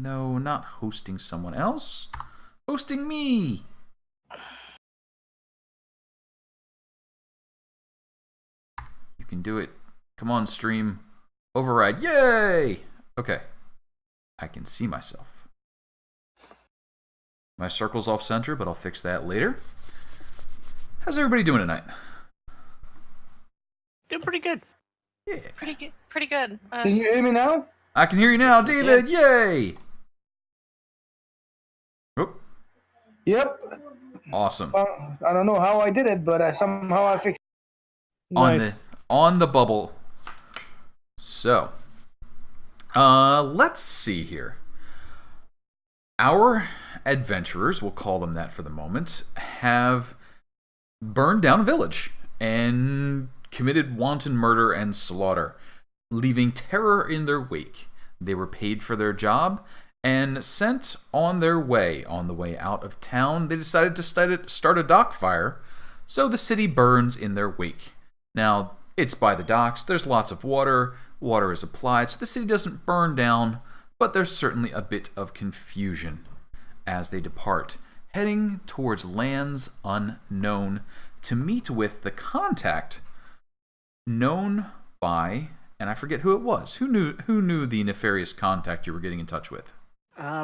No, not hosting someone else. Hosting me! You can do it. Come on, stream. Override. Yay! Okay. I can see myself. My circle's off center, but I'll fix that later. How's everybody doing tonight? Doing pretty good. Yeah. Pretty good. Can you hear me now? I can hear you now, David. Yay! Oh. Yep. Awesome. I don't know how I did it, but somehow I fixed it. On the bubble. So, let's see here. Our adventurers, we'll call them that for the moment, have burned down a village and committed wanton murder and slaughter, leaving terror in their wake. They were paid for their job and sent on their way. On the way out of town, they decided to start a dock fire, so the city burns in their wake. Now, it's by the docks, there's lots of water is applied, so the city doesn't burn down, but there's certainly a bit of confusion as they depart, heading towards lands unknown to meet with the contact known by, and I forget who it was. Who knew the nefarious contact you were getting in touch with?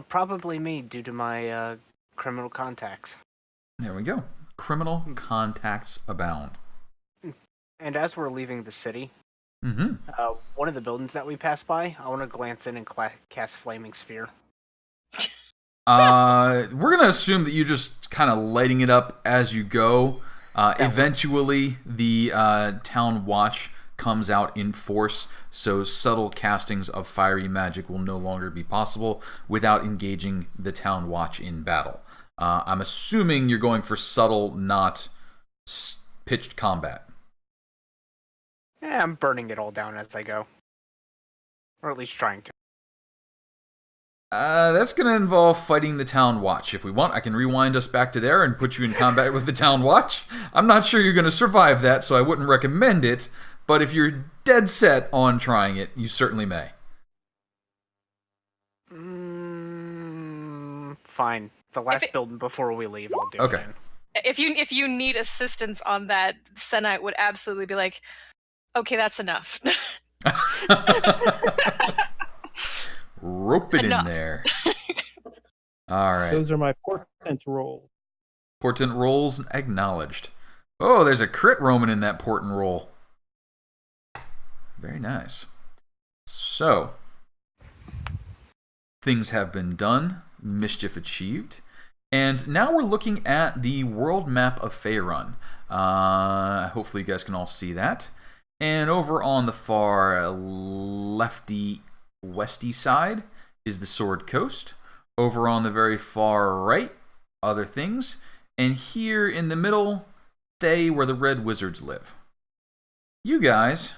Probably me, due to my criminal contacts. There we go. Criminal contacts abound. And as we're leaving the city, Mm-hmm. one of the buildings that we pass by, I want to glance in and cast Flaming Sphere. We're going to assume that you're just kind of lighting it up as you go. Eventually, the town watch comes out in force, so subtle castings of fiery magic will no longer be possible without engaging the town watch in battle. I'm assuming you're going for subtle, not pitched combat. Yeah, I'm burning it all down as I go. Or at least trying to. That's going to involve fighting the town watch. If we want, I can rewind us back to there and put you in combat with the town watch. I'm not sure you're going to survive that, so I wouldn't recommend it. But if you're dead set on trying it, you certainly may. Fine. The last building before we leave, I'll do okay. it. If you need assistance on that, Selenite would absolutely be like, okay, that's enough. Rope it in there. All right. Those are my portent rolls. Portent rolls acknowledged. Oh, there's a crit Roman in that portent roll. Very nice. So, things have been done. Mischief achieved. And now we're looking at the world map of Faerun. Hopefully you guys can all see that. And over on the far lefty, westy side is the Sword Coast. Over on the very far right, other things. And here in the middle, they where the Red Wizards live. You guys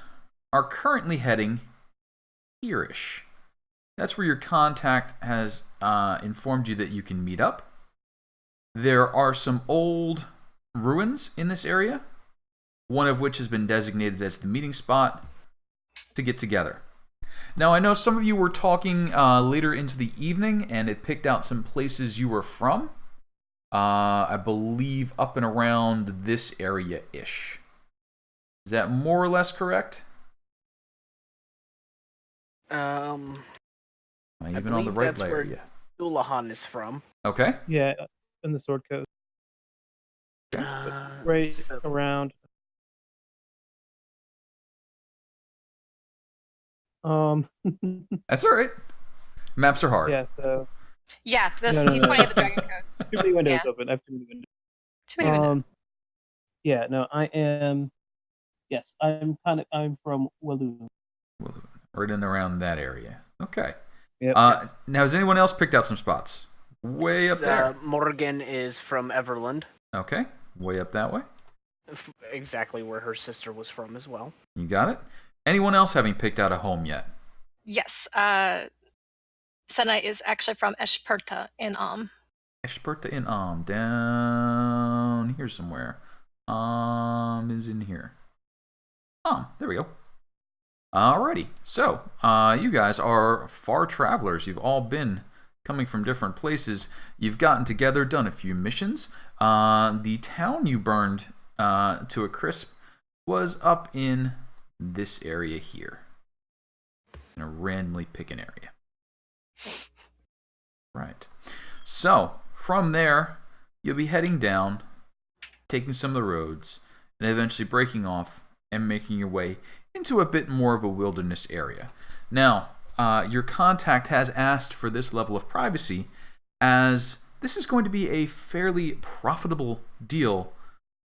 are currently heading here-ish. That's where your contact has informed you that you can meet up. There are some old ruins in this area, one of which has been designated as the meeting spot to get together. Now, I know some of you were talking later into the evening, and it picked out some places you were from. I believe up and around this area-ish. Is that more or less correct? Even on the right layer, where yeah. Dullahan is from. Okay. Yeah, in the Sword Coast. Right around. That's all right. Maps are hard. Yeah, so. Yeah, he's pointing at the Dragon Coast. Too many windows open. I have too many windows. Too many windows. Yeah, no, I am. Yes, I'm from Walloon. Right in around that area. Okay. Yep. Now, has anyone else picked out some spots? Way up there. Morrigan is from Everland. Okay. Way up that way. Exactly where her sister was from as well. You got it. Anyone else having picked out a home yet? Yes. Selenite is actually from Eshperta in Eshperta in down here somewhere. Is in here. There we go. Alrighty. So, you guys are far travelers. You've all been coming from different places. You've gotten together, done a few missions. The town you burned to a crisp was up in this area here. In a randomly pick an area. Right. So, from there, you'll be heading down, taking some of the roads, and eventually breaking off and making your way into a bit more of a wilderness area. Now, your contact has asked for this level of privacy, as this is going to be a fairly profitable deal,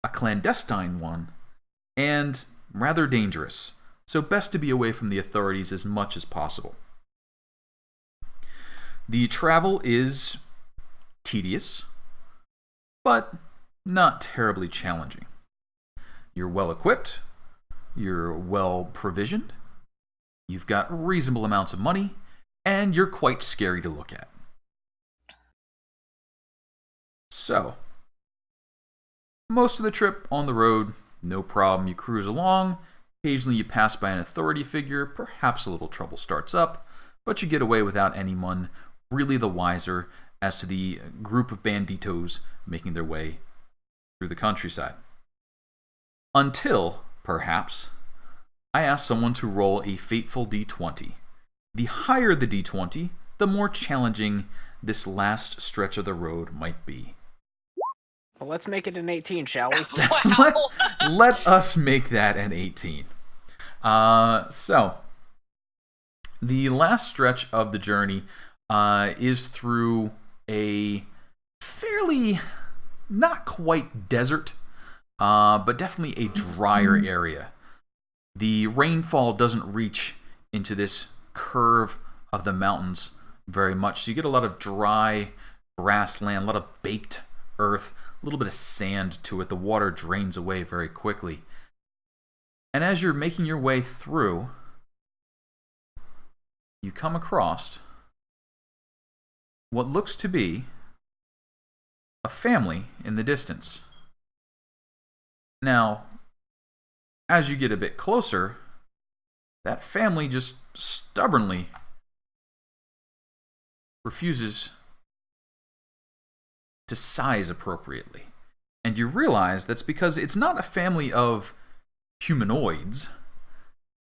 a clandestine one, and rather dangerous. So best to be away from the authorities as much as possible. The travel is tedious, but not terribly challenging. You're well equipped, you're well provisioned, you've got reasonable amounts of money, and you're quite scary to look at. So, most of the trip on the road, no problem. You cruise along, occasionally you pass by an authority figure, perhaps a little trouble starts up, but you get away without anyone really the wiser as to the group of banditos making their way through the countryside. Until, perhaps, I ask someone to roll a fateful d20. The higher the d20, the more challenging this last stretch of the road might be. Well, let's make it an 18, shall we? Wow. Let us make that an 18. So, the last stretch of the journey is through a fairly, not quite desert, but definitely a drier area. The rainfall doesn't reach into this curve of the mountains very much, so you get a lot of dry grassland, a lot of baked earth, a little bit of sand to it. The water drains away very quickly. And as you're making your way through, you come across what looks to be a family in the distance. Now, as you get a bit closer, that family just stubbornly refuses to size appropriately. And you realize that's because it's not a family of humanoids.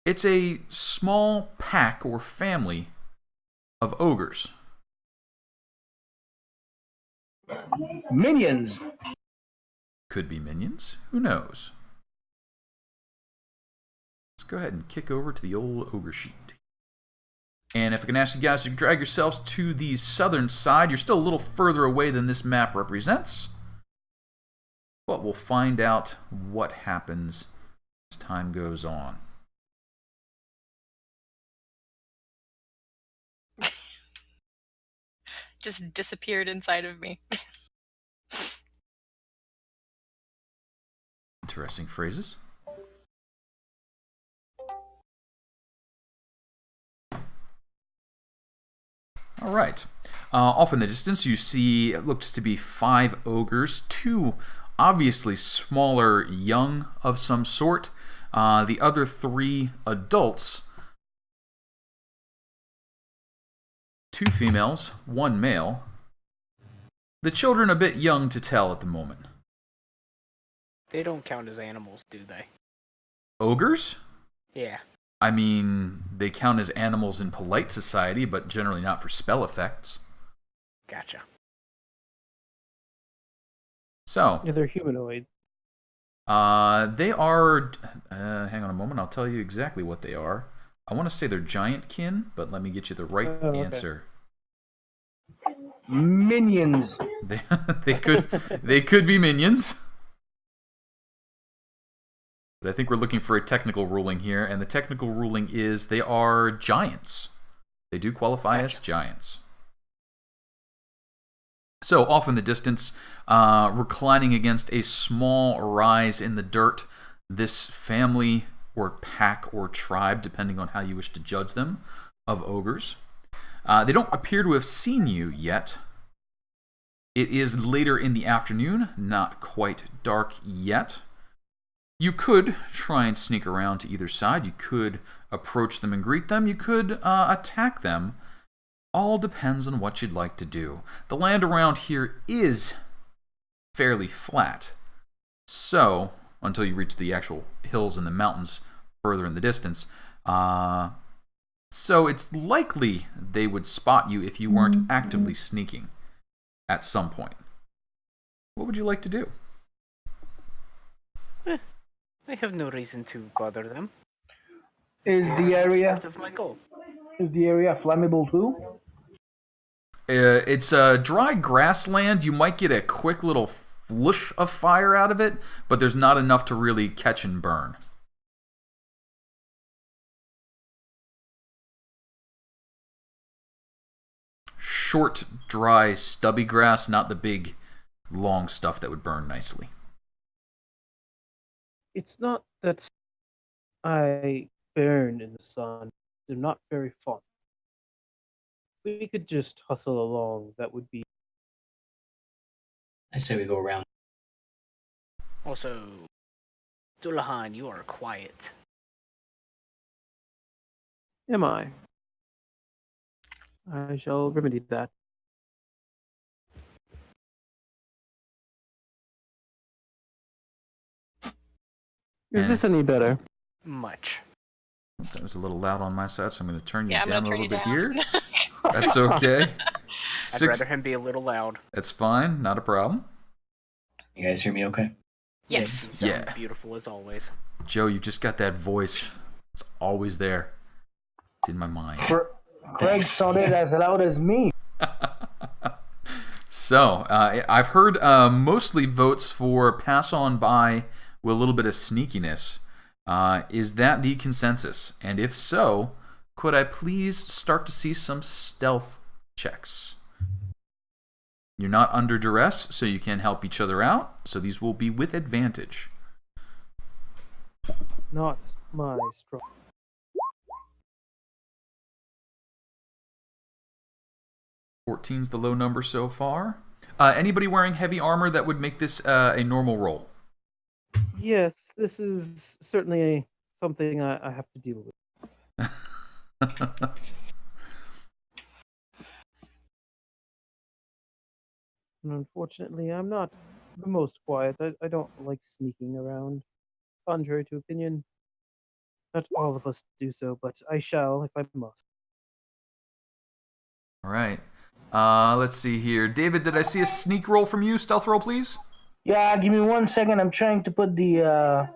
It's a small pack or family of ogres. Minions. Could be minions. Who knows? Let's go ahead and kick over to the old ogre sheet. And if I can ask you guys to drag yourselves to the southern side, you're still a little further away than this map represents. But we'll find out what happens as time goes on. Just disappeared inside of me. Interesting phrases. All right. Off in the distance, you see it looks to be 5 ogres, 2 obviously smaller young of some sort. The other 3 adults, 2 females, 1 male. The children a bit young to tell at the moment. They don't count as animals, do they? Ogres? Yeah. I mean, they count as animals in polite society, but generally not for spell effects. Gotcha. So, Yeah, they're humanoid. they are... hang on a moment, I'll tell you exactly what they are. I want to say they're giant kin, but let me get you the right okay. answer. Minions. They could be minions. But I think we're looking for a technical ruling here, and the technical ruling is they are giants. They do qualify as giants. So, off in the distance, reclining against a small rise in the dirt, this family or pack or tribe, depending on how you wish to judge them, of ogres. They don't appear to have seen you yet. It is later in the afternoon, not quite dark yet. You could try and sneak around to either side. You could approach them and greet them. You could attack them. all depends on what you'd like to do. The land around here is fairly flat. So, until you reach the actual hills and the mountains further in the distance, so it's likely they would spot you if you weren't actively sneaking at some point. What would you like to do? I have no reason to bother them. Is the area Part of my goal. flammable too? It's a dry grassland. You might get a quick little flush of fire out of it, but there's not enough to really catch and burn. Short, dry, stubby grass, not the big, long stuff that would burn nicely. It's not that I burn in the sun. They're not very fun. We could just hustle along. That would be... I say we go around. Also, Dullahan, you are quiet. Am I? I shall remedy that. Is this any better? Much. That was a little loud on my side, so I'm going to turn you Yeah, I'm down a gonna little turn bit you here. That's okay. I'd rather him be a little loud. That's fine, not a problem. You guys hear me okay? Yes. You Yeah. sound beautiful as always. Joe, you just got that voice. It's always there. It's in my mind. Greg sounded as loud as me. So, I've heard mostly votes for pass on by with a little bit of sneakiness. Is that the consensus? And if so, could I please start to see some stealth checks? You're not under duress, so you can help each other out. So these will be with advantage. Not my strong. 14's the low number so far. Anybody wearing heavy armor that would make this a normal roll? Yes, this is certainly something I have to deal with. And unfortunately, I'm not the most quiet. I don't like sneaking around. Contrary to opinion, not all of us do so, but I shall if I must. All right. Let's see here. David, did I see a sneak roll from you? Stealth roll, please. Yeah, give me 1 second. I'm trying to put the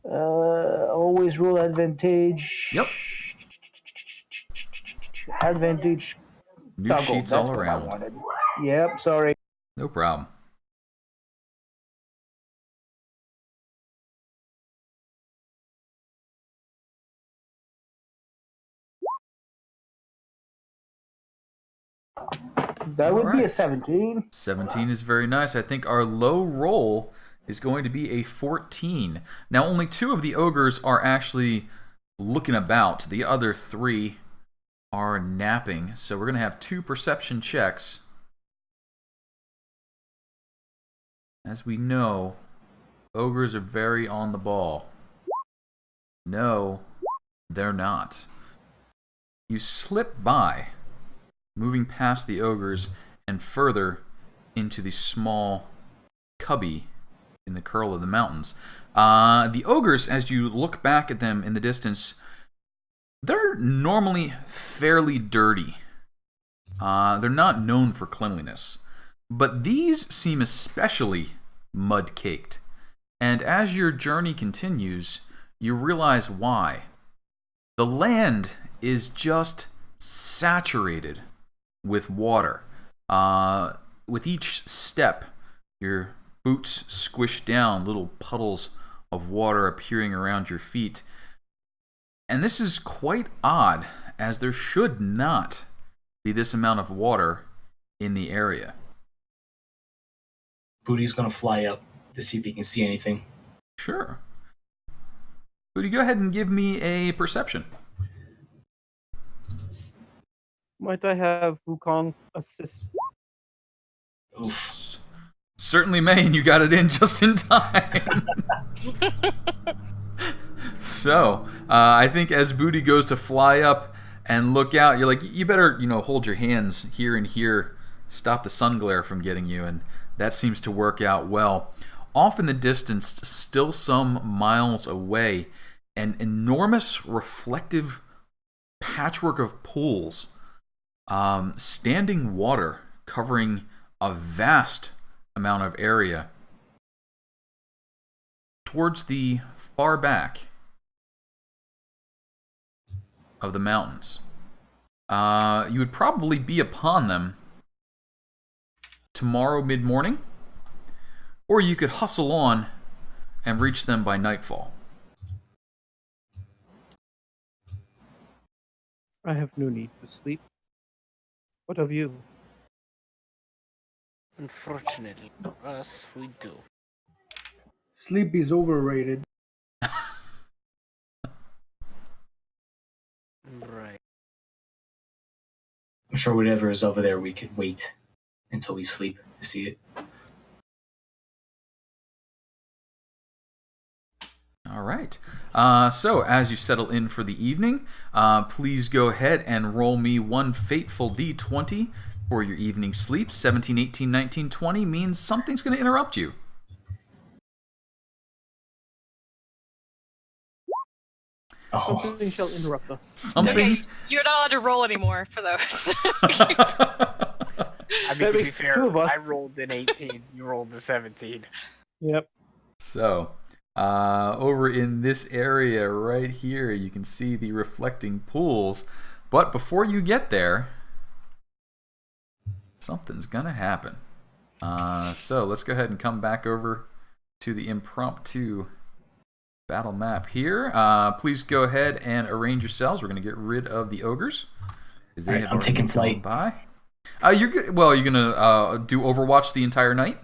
always roll advantage. Yep. Advantage. New toggle. sheets That's all what I around. wanted. Yep, sorry. No problem. That would be a Alright. 17. 17 is very nice. I think our low roll is going to be a 14. Now, only 2 of the ogres are actually looking about. The other 3 are napping. So we're going to have 2 perception checks. As we know, ogres are very on the ball. No, they're not. You slip by, moving past the ogres and further into the small cubby in the curl of the mountains. The ogres, as you look back at them in the distance, they're normally fairly dirty. They're not known for cleanliness. But these seem especially mud-caked. And as your journey continues, you realize why. The land is just saturated with water. With each step, your boots squish down, little puddles of water appearing around your feet. And this is quite odd, as there should not be this amount of water in the area. Booty's gonna fly up to see if he can see anything. Sure. Woody, go ahead and give me a perception. Might I have Wukong assist? Oof. Certainly may, and you got it in just in time. So, I think as Booty goes to fly up and look out. You're like, you better, hold your hands here and here, stop the sun glare from getting you, and that seems to work out well. Off in the distance, still some miles away, an enormous reflective patchwork of pools, standing water covering a vast amount of area. Towards the far back of the mountains. You would probably be upon them tomorrow mid-morning, or you could hustle on and reach them by nightfall. I have no need to sleep. What of you? Unfortunately for us, we do. Sleep is overrated. Right. I'm sure whatever is over there, we could wait until we sleep to see it. All right. So, as you settle in for the evening, please go ahead and roll me one fateful d20 for your evening sleep. 17, 18, 19, 20 means something's going to interrupt you. Oh, Something shall interrupt us. Something. Okay, you're not allowed to roll anymore for those. I mean, That to be makes fair, two of us. I rolled an 18, you rolled a 17. Yep. So, over in this area right here, you can see the reflecting pools. But before you get there, something's going to happen. So, let's go ahead and come back over to the impromptu battle map here. Please go ahead and arrange yourselves. We're going to get rid of the ogres. They Alright, have I'm already taking gone flight. By. You're going to do Overwatch the entire night?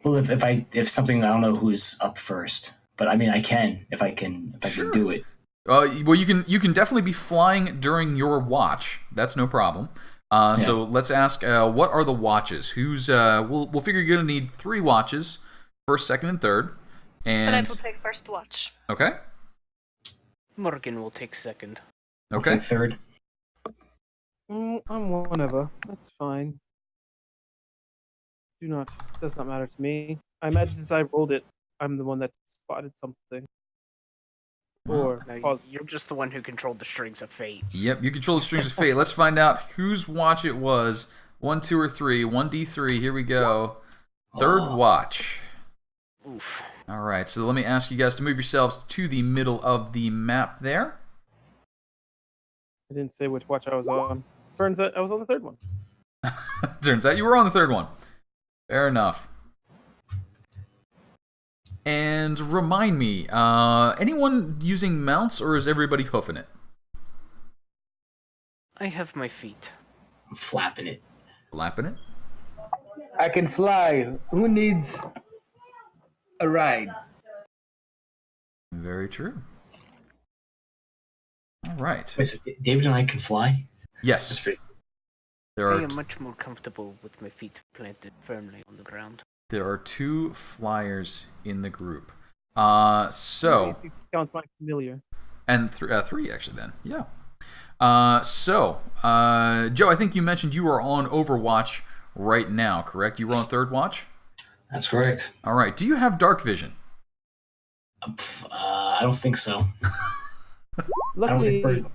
Well, if something, I don't know who's up first, but I mean, I can if I can Sure. do it. Well, you can definitely be flying during your watch. That's no problem. So let's ask, what are the watches? Who's we'll figure you're gonna need 3 watches, first, second, and third. And Selenite will take first watch. okay, Morrigan will take second. I'll okay. take third. I'm whatever. That's fine. Does not matter to me. I imagine since I rolled it, I'm the one that spotted something. Or No, caused. you're just the one who controlled the strings of fate. Yep, you control the strings of fate. Let's find out whose watch it was. 1, 2, or 3. 1d3. Here we go. Third Oh. watch. Oof. All right. So let me ask you guys to move yourselves to the middle of the map there. I didn't say which watch I was on. Turns out I was on the third one. Turns out you were on the third one. Fair enough. And remind me, anyone using mounts, or is everybody hoofing it? I have my feet. I'm flapping it. Lapping it? I can fly. Who needs a ride? Very true. All right. Wait, so David and I can fly? That's Yes. pretty. There I are am much more comfortable with my feet planted firmly on the ground. there are 2 flyers in the group. So If you count my familiar. and 3 actually. Then yeah. Joe, I think you mentioned you are on Overwatch right now, correct? You were on third watch. That's correct. All right. Do you have dark vision? I don't think so. I don't think Luckily, we're...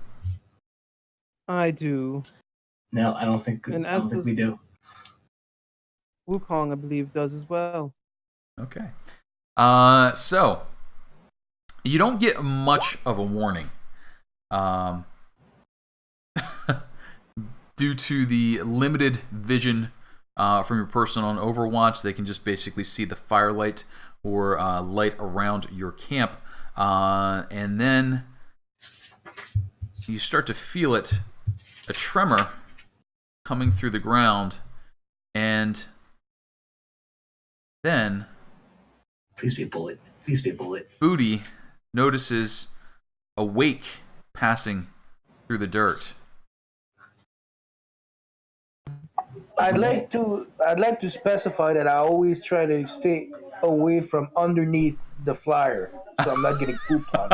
I do. No, I don't think. And I don't as think does- we do. Wukong, I believe, does as well. Okay. So you don't get much of a warning, due to the limited vision from your person on Overwatch. They can just basically see the firelight or light around your camp, and then you start to feel it, a tremor coming through the ground, and then Please be a bullet. Please be a bullet. Boody notices a wake passing through the dirt. I'd like to specify that I always try to stay away from underneath the flyer, so I'm not getting pooped on.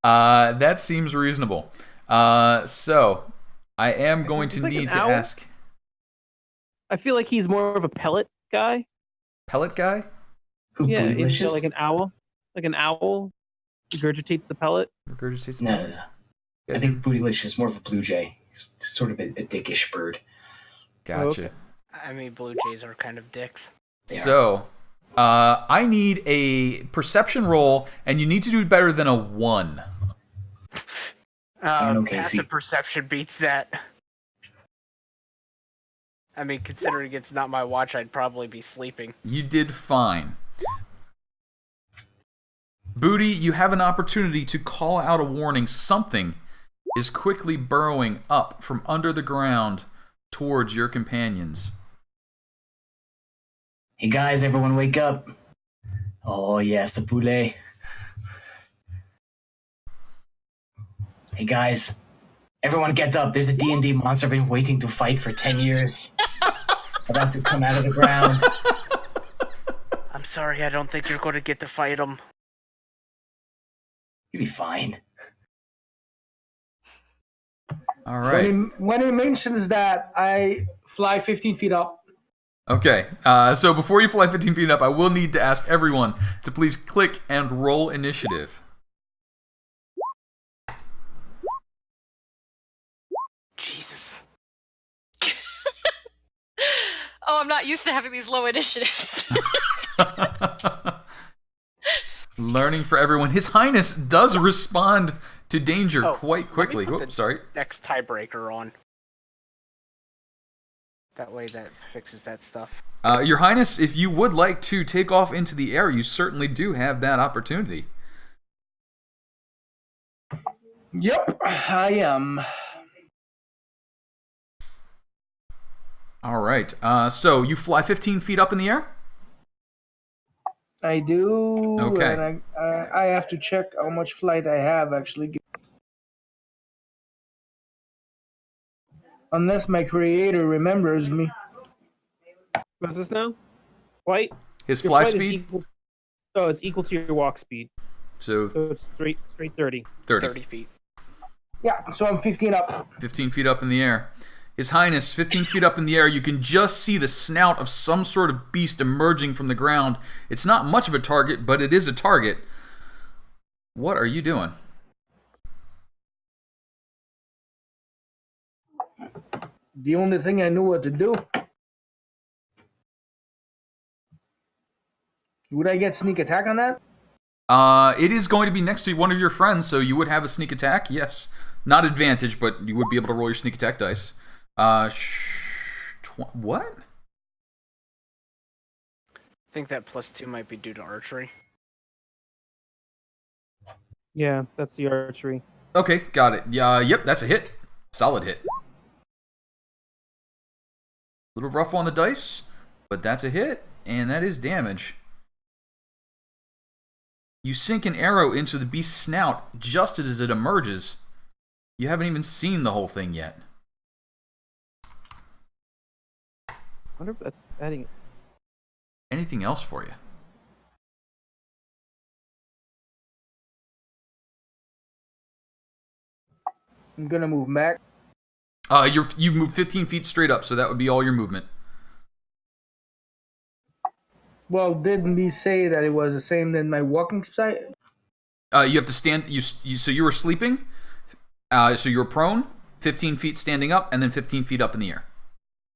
That seems reasonable. So I am going to He's like need an to owl? ask. I feel like he's more of a pellet guy. Pellet guy? Who, Yeah, Bootylicious? like an owl. Like an owl regurgitates the pellet. Regurgitates. No. I think Bootylicious is more of a blue jay. He's sort of a dickish bird. Gotcha. Okay. I mean, blue jays are kind of dicks. So, I need a perception roll, and you need to do better than a 1. don't know, Casey. Passive perception beats that. I mean, considering it's not my watch, I'd probably be sleeping. You did fine. Boody, you have an opportunity to call out a warning. Something is quickly burrowing up from under the ground towards your companions. Hey guys, everyone wake up. Oh yes, a poulet. Hey guys, everyone get up. There's a D&D monster I've been waiting to fight for 10 years. About to come out of the ground. I'm sorry, I don't think you're going to get to fight him. You'll be fine. All right. When he mentions that, I fly 15 feet up. Okay. So before you fly 15 feet up, I will need to ask everyone to please click and roll initiative. Jesus. Oh, I'm not used to having these low initiatives. Learning for everyone. His Highness does respond to danger quite quickly. Let me put Oops, the sorry. Next tiebreaker on. That way that fixes that stuff. Your Highness, if you would like to take off into the air, you certainly do have that opportunity. Yep, I am. All right. So you fly 15 feet up in the air? I do. Okay. And I have to check how much flight I have, actually. Unless my creator remembers me. What's this now? Flight? His Your fly flight is speed? it's equal to your walk speed. So So it's straight 30. 30 feet. Yeah, so I'm 15 up. 15 feet up in the air. His Highness, 15 feet up in the air, you can just see the snout of some sort of beast emerging from the ground. It's not much of a target, but it is a target. What are you doing? The only thing I knew what to do. Would I get sneak attack on that? It is going to be next to one of your friends, so you would have a sneak attack, yes. Not advantage, but you would be able to roll your sneak attack dice. What? I think that +2 might be due to archery. Yeah, that's the archery. Okay, got it. Yep, that's a hit. Solid hit. Little rough on the dice, but that's a hit, and that is damage. You sink an arrow into the beast's snout just as it emerges. You haven't even seen the whole thing yet. I wonder if that's adding it. Anything else for you? I'm gonna move back. You move 15 feet straight up, so that would be all your movement. Well, didn't he say that it was the same in my walking side? You have to stand. So you were sleeping. So you were prone, 15 feet standing up, and then 15 feet up in the air.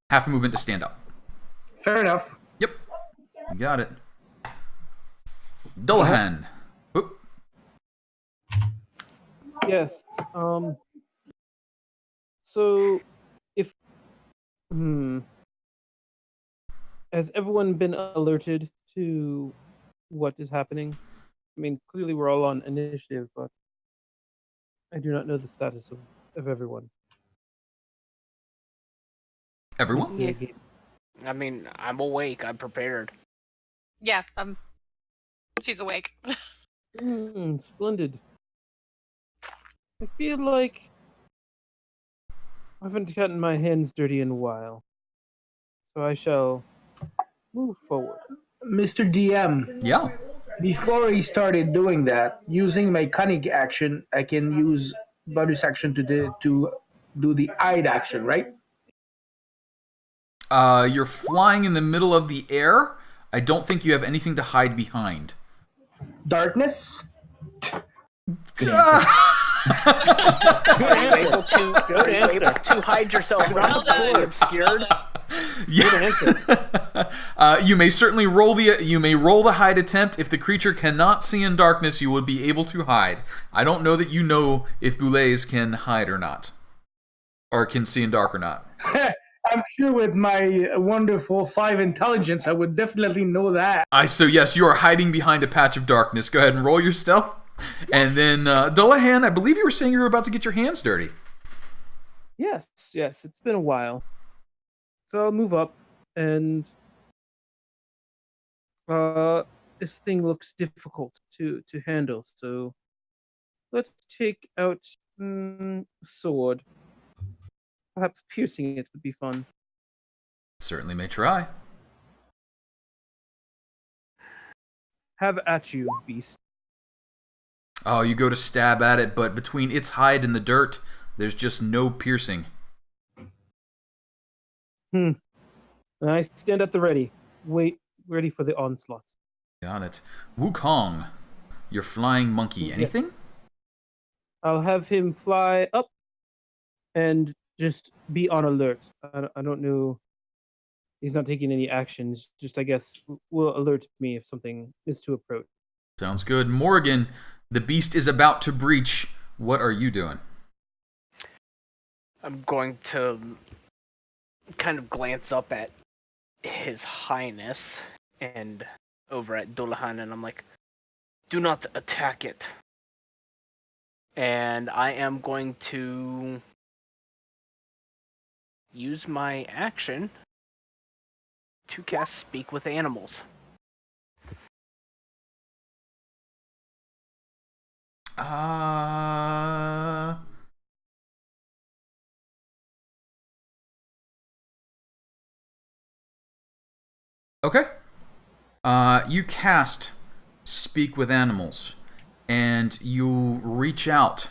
Half movement to stand up. Fair enough. Yep, you got it. Dullahan. Oop. Yes. So, if has everyone been alerted to what is happening? I mean, clearly we're all on initiative, but I do not know the status of everyone. Everyone? Yeah. I mean, I'm awake. I'm prepared. Yeah, she's awake. Splendid. I feel like I haven't gotten my hands dirty in a while, so I shall move forward. Mr. DM, Yeah. before he started doing that, using my cunning action, I can use bonus action to do the hide action, right? You're flying in the middle of the air. I don't think you have anything to hide behind. Darkness. Good answer. Are you able to, Good answer. to hide yourself around Well the fully done. obscured? Yes. You may certainly roll the hide attempt. If the creature cannot see in darkness, you would be able to hide. I don't know that you know if boulets can hide or not, or can see in dark or not. I'm sure with my wonderful 5 intelligence, I would definitely know that. So yes, you are hiding behind a patch of darkness. Go ahead and roll your stealth. And then Dullahan, I believe you were saying you were about to get your hands dirty. Yes, it's been a while. So I'll move up, and this thing looks difficult to handle. So let's take out a sword. Perhaps piercing it would be fun. Certainly may try. Have at you, beast. Oh, you go to stab at it, but between its hide and the dirt, there's just no piercing. And I stand at the ready, ready for the onslaught. Got it. Wukong, your flying monkey. Anything? Yes. I'll have him fly up and just be on alert. I don't know. He's not taking any actions. Just, I guess, will alert me if something is to approach. Sounds good. Morrigan, the beast is about to breach. What are you doing? I'm going to kind of glance up at His Highness and over at Dullahan, and I'm like, do not attack it. And I am going to use my action to cast Speak with Animals. Okay. You cast Speak with Animals, and you reach out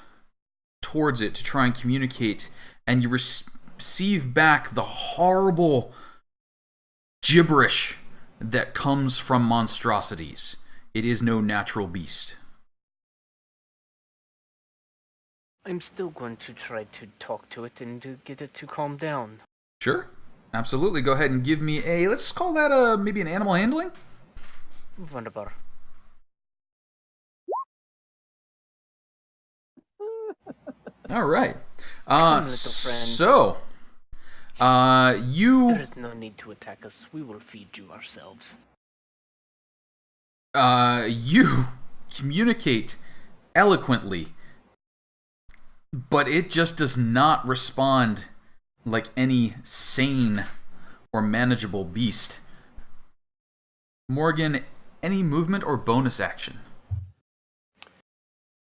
towards it to try and communicate, and you receive back the horrible gibberish that comes from monstrosities. It is no natural beast. I'm still going to try to talk to it and to get it to calm down. Sure. Absolutely. Go ahead and give me a, let's call that maybe an animal handling? Wunderbar. All right. Come, little friend. So, you... There is no need to attack us. We will feed you ourselves. You communicate eloquently, but it just does not respond like any sane or manageable beast. Morrigan, any movement or bonus action?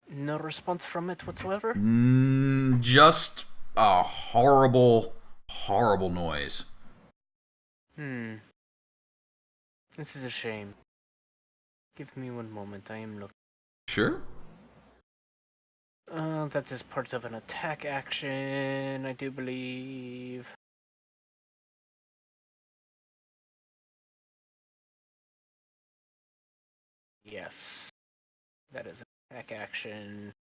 No response from it whatsoever? Just a horrible, horrible noise. This is a shame. Give me one moment, I am looking. Sure. That is part of an attack action, I do believe. Yes. That is an attack action.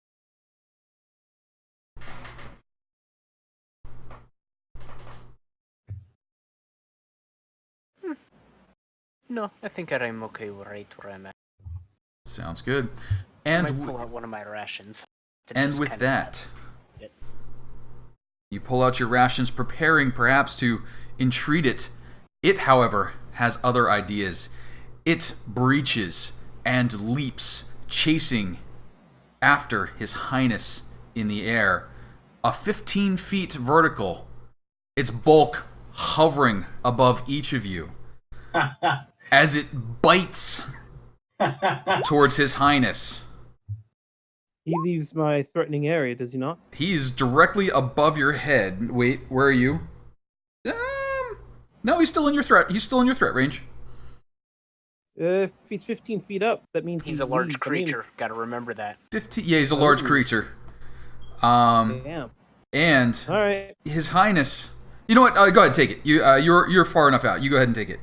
No, I think I'm okay right where I'm at. Sounds good. I And might pull out one of my rations. to And just with kind that, Yep. you pull out your rations, preparing perhaps to entreat it. It, however, has other ideas. It breaches and leaps, chasing after His Highness in the air. A 15 feet vertical, its bulk hovering above each of you as it bites towards His Highness. He leaves my threatening area, does he not? He's directly above your head. Wait, where are you? No, he's still in your threat. He's still in your threat range. If he's 15 feet up, that means He's he a large leads. creature. Gotta remember that. 15. Yeah, he's a large creature. Damn. And All right. His Highness. You know what? Go ahead, take it. You're far enough out. You go ahead and take it.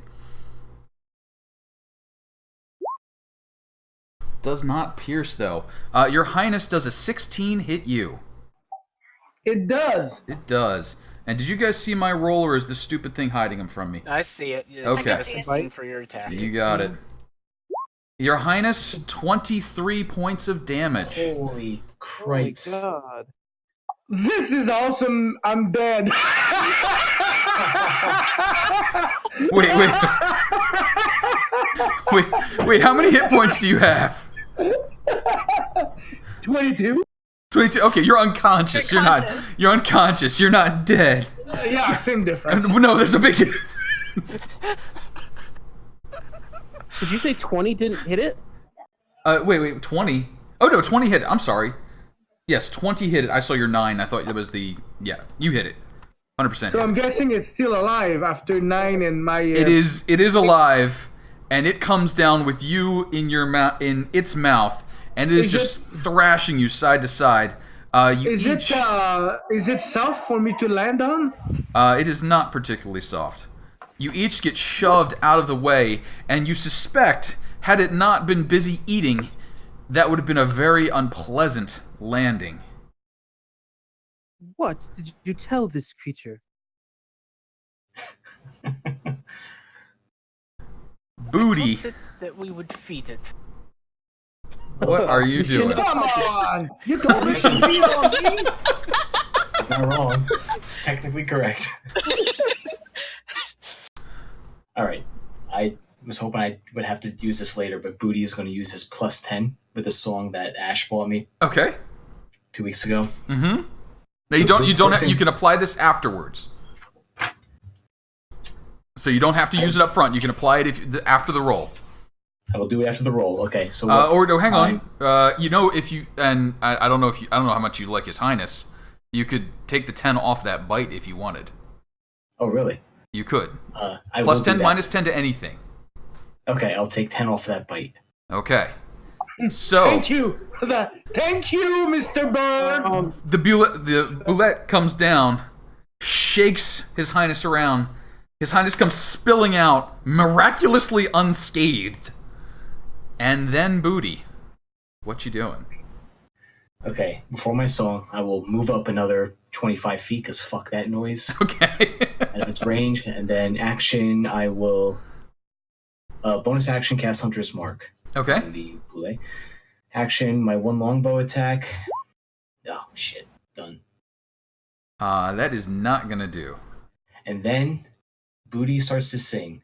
Does not pierce though. Your Highness does a 16 hit you. It does. It does. And did you guys see my roll, or is this stupid thing hiding them from me? I see it. Okay. I can see it. 16 for your attack. You got it. Your Highness, 23 points of damage. Holy cripes. Oh my god. This is awesome. I'm dead. Wait, how many hit points do you have? 22? 22. Okay, you're unconscious. You're unconscious. You're not dead. Yeah, same difference. No, there's a big difference. Did you say 20 didn't hit it? Wait, 20? Oh no, 20 hit it. I'm sorry. Yes, 20 hit it. I saw your 9. I thought it was the... Yeah, you hit it. 100%. So I'm guessing it's still alive after 9 and my... It is alive, and it comes down with you in its mouth, and it is just thrashing you side to side. Is it soft for me to land on? It is not particularly soft. You each get shoved out of the way, and you suspect, had it not been busy eating, that would have been a very unpleasant landing. What did you tell this creature? Booty, That we would feed it. what are you doing? Come on! You told me to be on me! It's not wrong. It's technically correct. Alright. I was hoping I would have to use this later, but Boody is going to use his plus 10 with a song that Ash bought me Okay. 2 weeks ago. Mm-hmm. Now you can apply this afterwards. So you don't have to use it up front. You can apply it after the roll. I will do it after the roll. Okay, so hang on. If you I don't know how much you like His Highness. You could take the 10 off that bite if you wanted. Oh, really? You could. I Plus will do 10, that. minus 10 to anything. Okay, I'll take 10 off that bite. Okay. So Thank you, Mr. Bird. the boulette comes down, shakes His Highness around. His Highness comes spilling out, miraculously unscathed. And then Boody, what you doing? Okay, before my song, I will move up another 25 feet, because fuck that noise. Okay. Out of its range, and then action, I will... bonus action, cast Hunter's Mark. Okay. On the boulet. Action, my one longbow attack. Oh, shit. Done. That is not gonna do. And then, Boody starts to sing.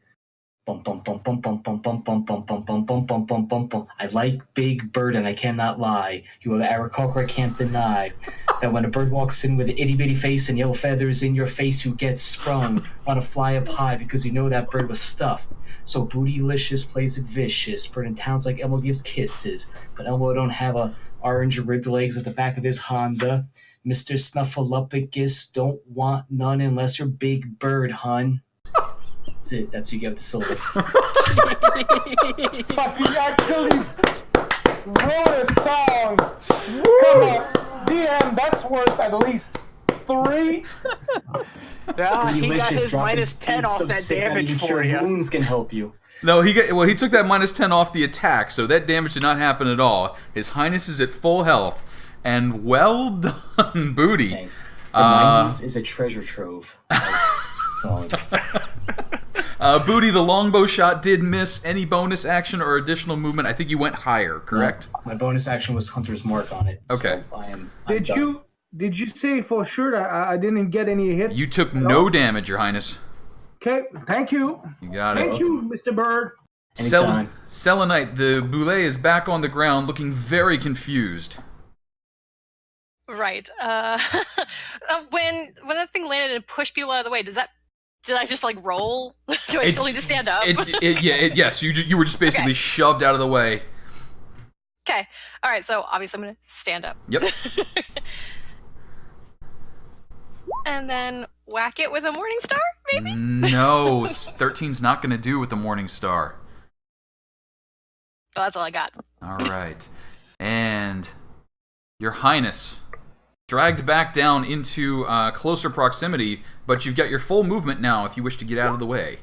Bum bum bum bum bum bum bum bum bum bum bum bum bum bum bum bum. I like Big Bird and I cannot lie. You have Aarakocra, can't deny. That when a bird walks in with an itty bitty face and yellow feathers in your face, you get sprung. Want to fly up high because you know that bird was stuffed. So Bootylicious plays it vicious. Bird in towns like Elmo gives kisses. But Elmo don't have a orange ribbed legs at the back of his Honda. Mr. Snuffleupagus don't want none unless you're Big Bird, hun. That's it. That's you get the syllable. But he actually wrote a song. Come on, DM, that's worth at least 3. Yeah, he got his dropping minus 10 off so that sick, not damage even for cure you. wounds can help you. No, he took that minus 10 off the attack, so that damage did not happen at all. His Highness is at full health, and well done, Boody. Thanks. The 90s is a treasure trove. Solid. Boody, the longbow shot did miss any bonus action or additional movement. I think you went higher, correct? My bonus action was Hunter's Mark on it. Okay. So I'm Did you say for sure that I didn't get any hit? You took no damage, Your Highness. Okay, thank you. You got it. Thank you, Mr. Bird. Anytime. Selenite, the boulet is back on the ground, looking very confused. Right. When that thing landed and pushed people out of the way, did I just like roll? Do I still need to stand up? Yes, you were just basically Okay. shoved out of the way. Okay. All right. So obviously I'm gonna stand up. Yep. And then whack it with a morning star, maybe? No, 13's not going to do with the Morning Star. Well, that's all I got. All right. And your Highness, dragged back down into closer proximity, but you've got your full movement now if you wish to get out of the way.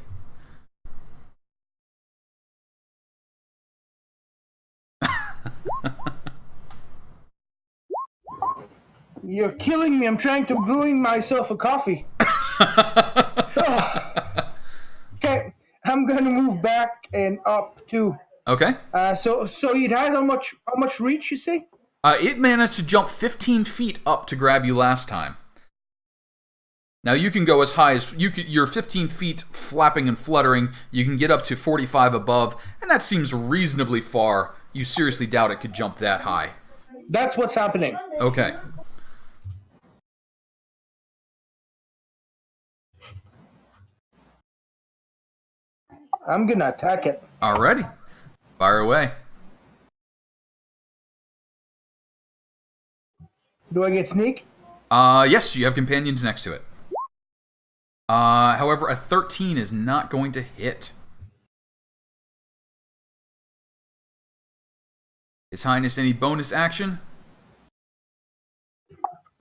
You're killing me. I'm trying to brewing myself a coffee. Ugh. Okay, I'm gonna move back and up too. Okay. So it has how much reach you say? It managed to jump 15 feet up to grab you last time. Now you can go as high as you're 15 feet flapping and fluttering. You can get up to 45 above, and that seems reasonably far. You seriously doubt it could jump that high. That's what's happening. Okay. I'm gonna attack it. Alrighty. Fire away. Do I get sneak? Yes, you have companions next to it. However, a 13 is not going to hit. His Highness, any bonus action?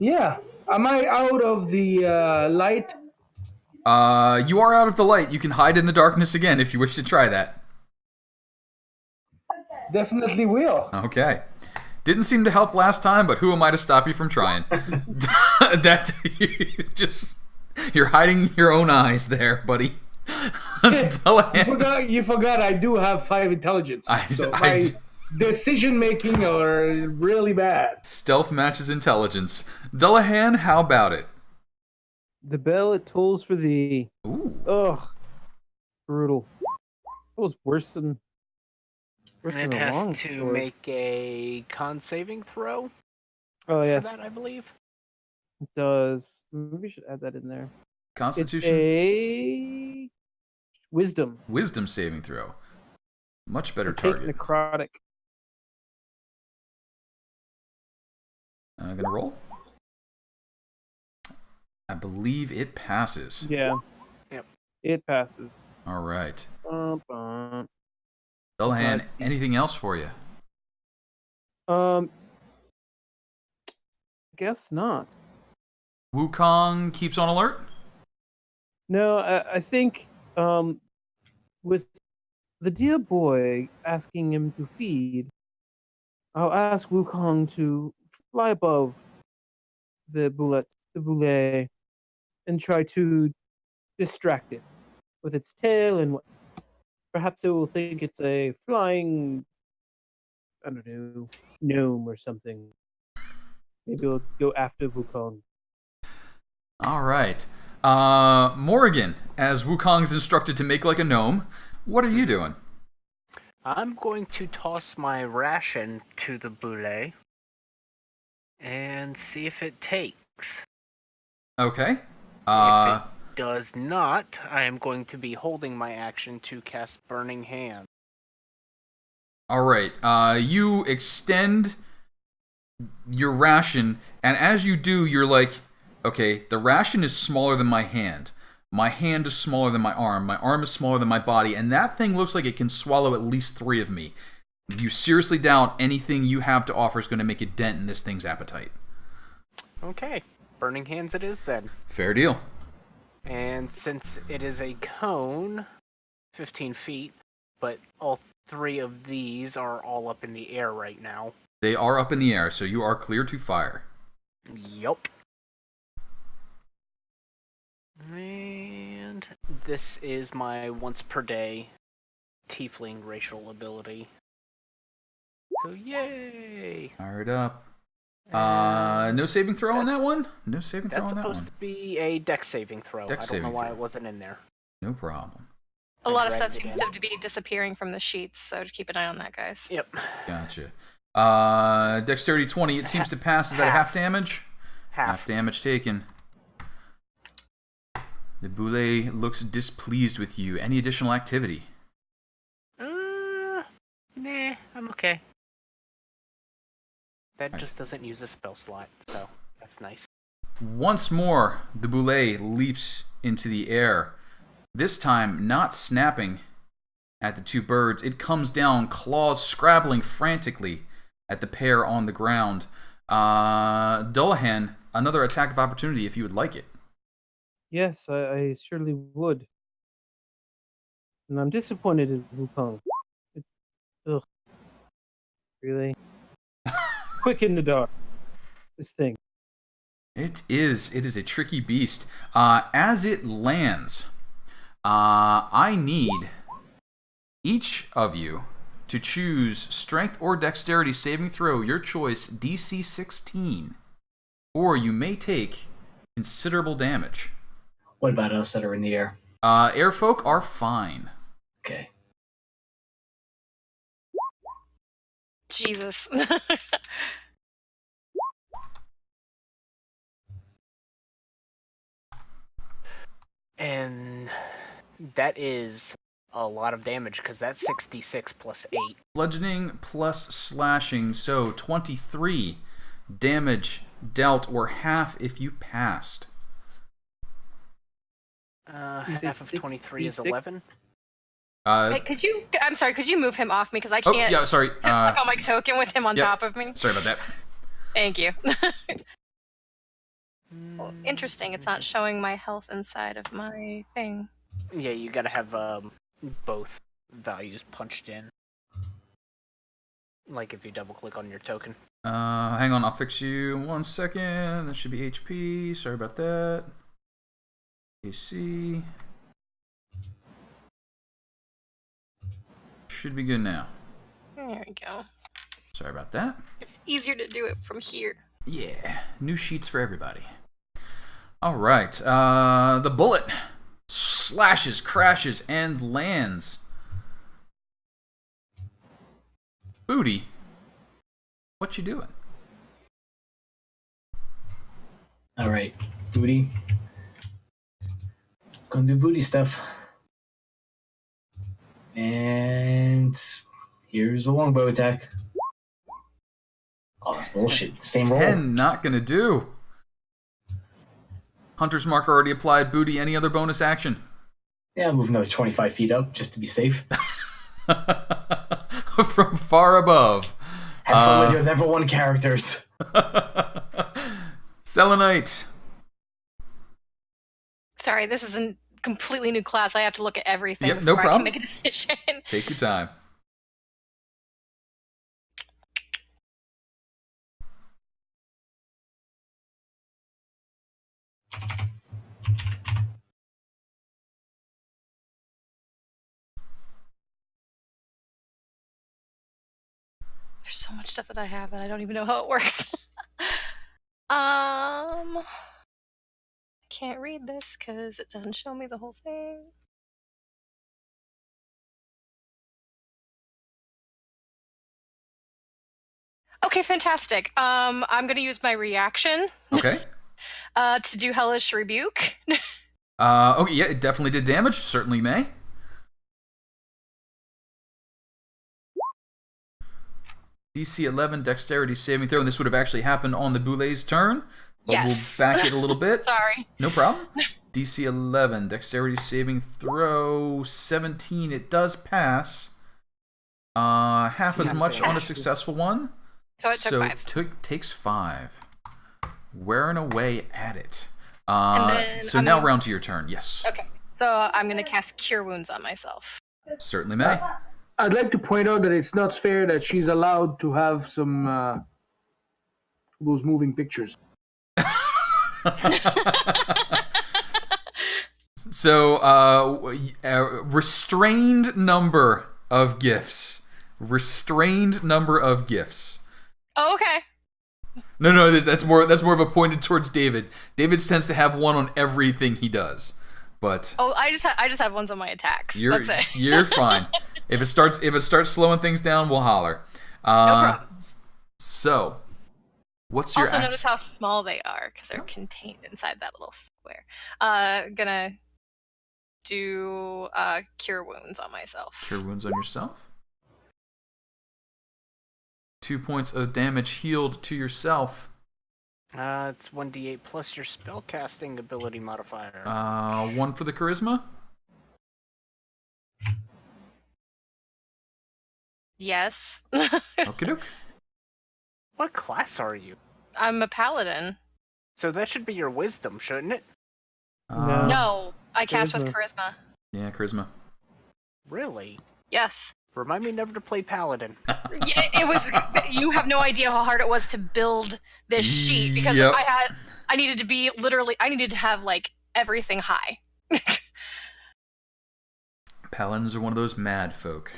Yeah. Am I out of the light? You are out of the light. You can hide in the darkness again if you wish to try that. Definitely will. Okay. Didn't seem to help last time, but who am I to stop you from trying? That just you're hiding your own eyes there, buddy. Dullahan. You forgot I do have 5 intelligence. So my decision making are really bad. Stealth matches intelligence. Dullahan, how about it? The bell it tolls for thee. Ooh. Ugh. Brutal. It was worse than And it a has long to sword. make a con saving throw Oh for yes, that, I believe. it does. Maybe we should add that in there. Constitution? It's a wisdom. Wisdom saving throw. Much better Take target. necrotic. I'm gonna roll. I believe it passes. Yeah. Yep. It passes. All right. Bum. Dullahan, Not- anything else for you? Guess not. Wukong keeps on alert? No, I think with the dear boy asking him to feed, I'll ask Wukong to fly above the boulet, and try to distract it with its tail, and perhaps it will think it's a flying, I don't know, gnome or something. Maybe we'll go after Wukong. All right. Morrigan, as Wukong's instructed to make like a gnome, what are you doing? I'm going to toss my ration to the boulet and see if it takes. Okay. If it does not, I am going to be holding my action to cast Burning Hand. All right. You extend your ration, and as you do, you're like, okay, the ration is smaller than my hand. My hand is smaller than my arm is smaller than my body, and that thing looks like it can swallow at least 3 of me. You seriously doubt anything you have to offer is going to make a dent in this thing's appetite. Okay, Burning Hands it is then. Fair deal. And since it is a cone, 15 feet, but all 3 of these are all up in the air right now. They are up in the air, so you are clear to fire. Yup. And this is my once per day Tiefling racial ability. So yay! Fire it up. No saving throw on that one? No saving throw That's on that supposed one? to be a dex saving throw. Dex I don't know saving why throw. it wasn't in there. No problem. A lot of Dragged stuff it seems in. to be disappearing from the sheets, so keep an eye on that, guys. Yep. Gotcha. Dexterity 20, it seems to pass. Is that a half damage? Half damage taken. The Boule looks displeased with you. Any additional activity? Nah, I'm okay. That just doesn't use a spell slot, so that's nice. Once more, the Boule leaps into the air. This time, not snapping at the two birds. It comes down, claws scrabbling frantically at the pair on the ground. Dullahan, another attack of opportunity if you would like it. Yes, I surely would. And I'm disappointed in Wukong. Ugh. Really? Quick in the dark. This thing. It is a tricky beast. As it lands, I need each of you to choose strength or dexterity saving throw, your choice, DC 16, or you may take considerable damage. What about us that are in the air? Airfolk are fine. Okay. Jesus. And that is a lot of damage because that's 66 plus 8. Bludgeoning plus slashing, so 23 damage dealt, or half if you passed. Half of 23 is 11. Hey, I'm sorry, could you move him off me? Because I can't. Oh, yeah, sorry. Just click on my token with him on top of me. Sorry about that. Thank you. Well, interesting. It's not showing my health inside of my thing. Yeah, you gotta have both values punched in. Like if you double click on your token. Hang on, I'll fix you in 1 second. That should be HP. Sorry about that. AC. Should be good now. There we go. Sorry about that. It's easier to do it from here. Yeah, new sheets for everybody. All right, the bullet slashes, crashes, and lands. Boody, what you doing? All right, Booty. Gonna do booty stuff. And here's a longbow attack. Oh, that's bullshit. Same roll. 10, not gonna do. Hunter's mark already applied. Boody, any other bonus action? Yeah, I'll move another 25 feet up just to be safe. From far above. Have fun with your level 1 characters. Selenite. Sorry, this is a completely new class. I have to look at everything Yep, no before I problem. can make a decision. Take your time. There's so much stuff that I have that I don't even know how it works. I can't read this because it doesn't show me the whole thing. Okay, fantastic. I'm gonna use my reaction. Okay. To do Hellish Rebuke. Okay, yeah, it definitely did damage. Certainly may. DC 11 dexterity saving throw, and this would have actually happened on the Boulet's turn. But Yes. we'll back it a little bit. Sorry. No problem. DC 11 dexterity saving throw 17. It does pass. Half as much on a successful one. So it took 5. Takes 5. Wearing away at it. Then So I'm now gonna- round to your turn. Yes. Okay. So I'm gonna cast Cure Wounds on myself. Certainly may. I'd like to point out that it's not fair that she's allowed to have some those moving pictures. So, restrained number of gifts. Restrained number of gifts. Oh, okay. No, that's more of a pointed towards David. David tends to have one on everything he does, but Oh, I just have ones on my attacks. you're That's it. you're fine. If it starts slowing things down, we'll holler. No problem. So, what's your Also, action? notice how small they are because they're contained inside that little square. Gonna do Cure Wounds on myself. Cure wounds on yourself. 2 points of damage healed to yourself. It's 1d8 plus your spellcasting ability modifier. 1 for the charisma. Yes. Okie doke. What class are you? I'm a paladin. So that should be your wisdom, shouldn't it? No. No, I cast with Charisma. charisma. Yeah, charisma. Really? Yes. Remind me never to play Paladin. Yeah, it was. You have no idea how hard it was to build this sheet because Yep. I needed to be literally. I needed to have like everything high. Paladins are one of those mad folk.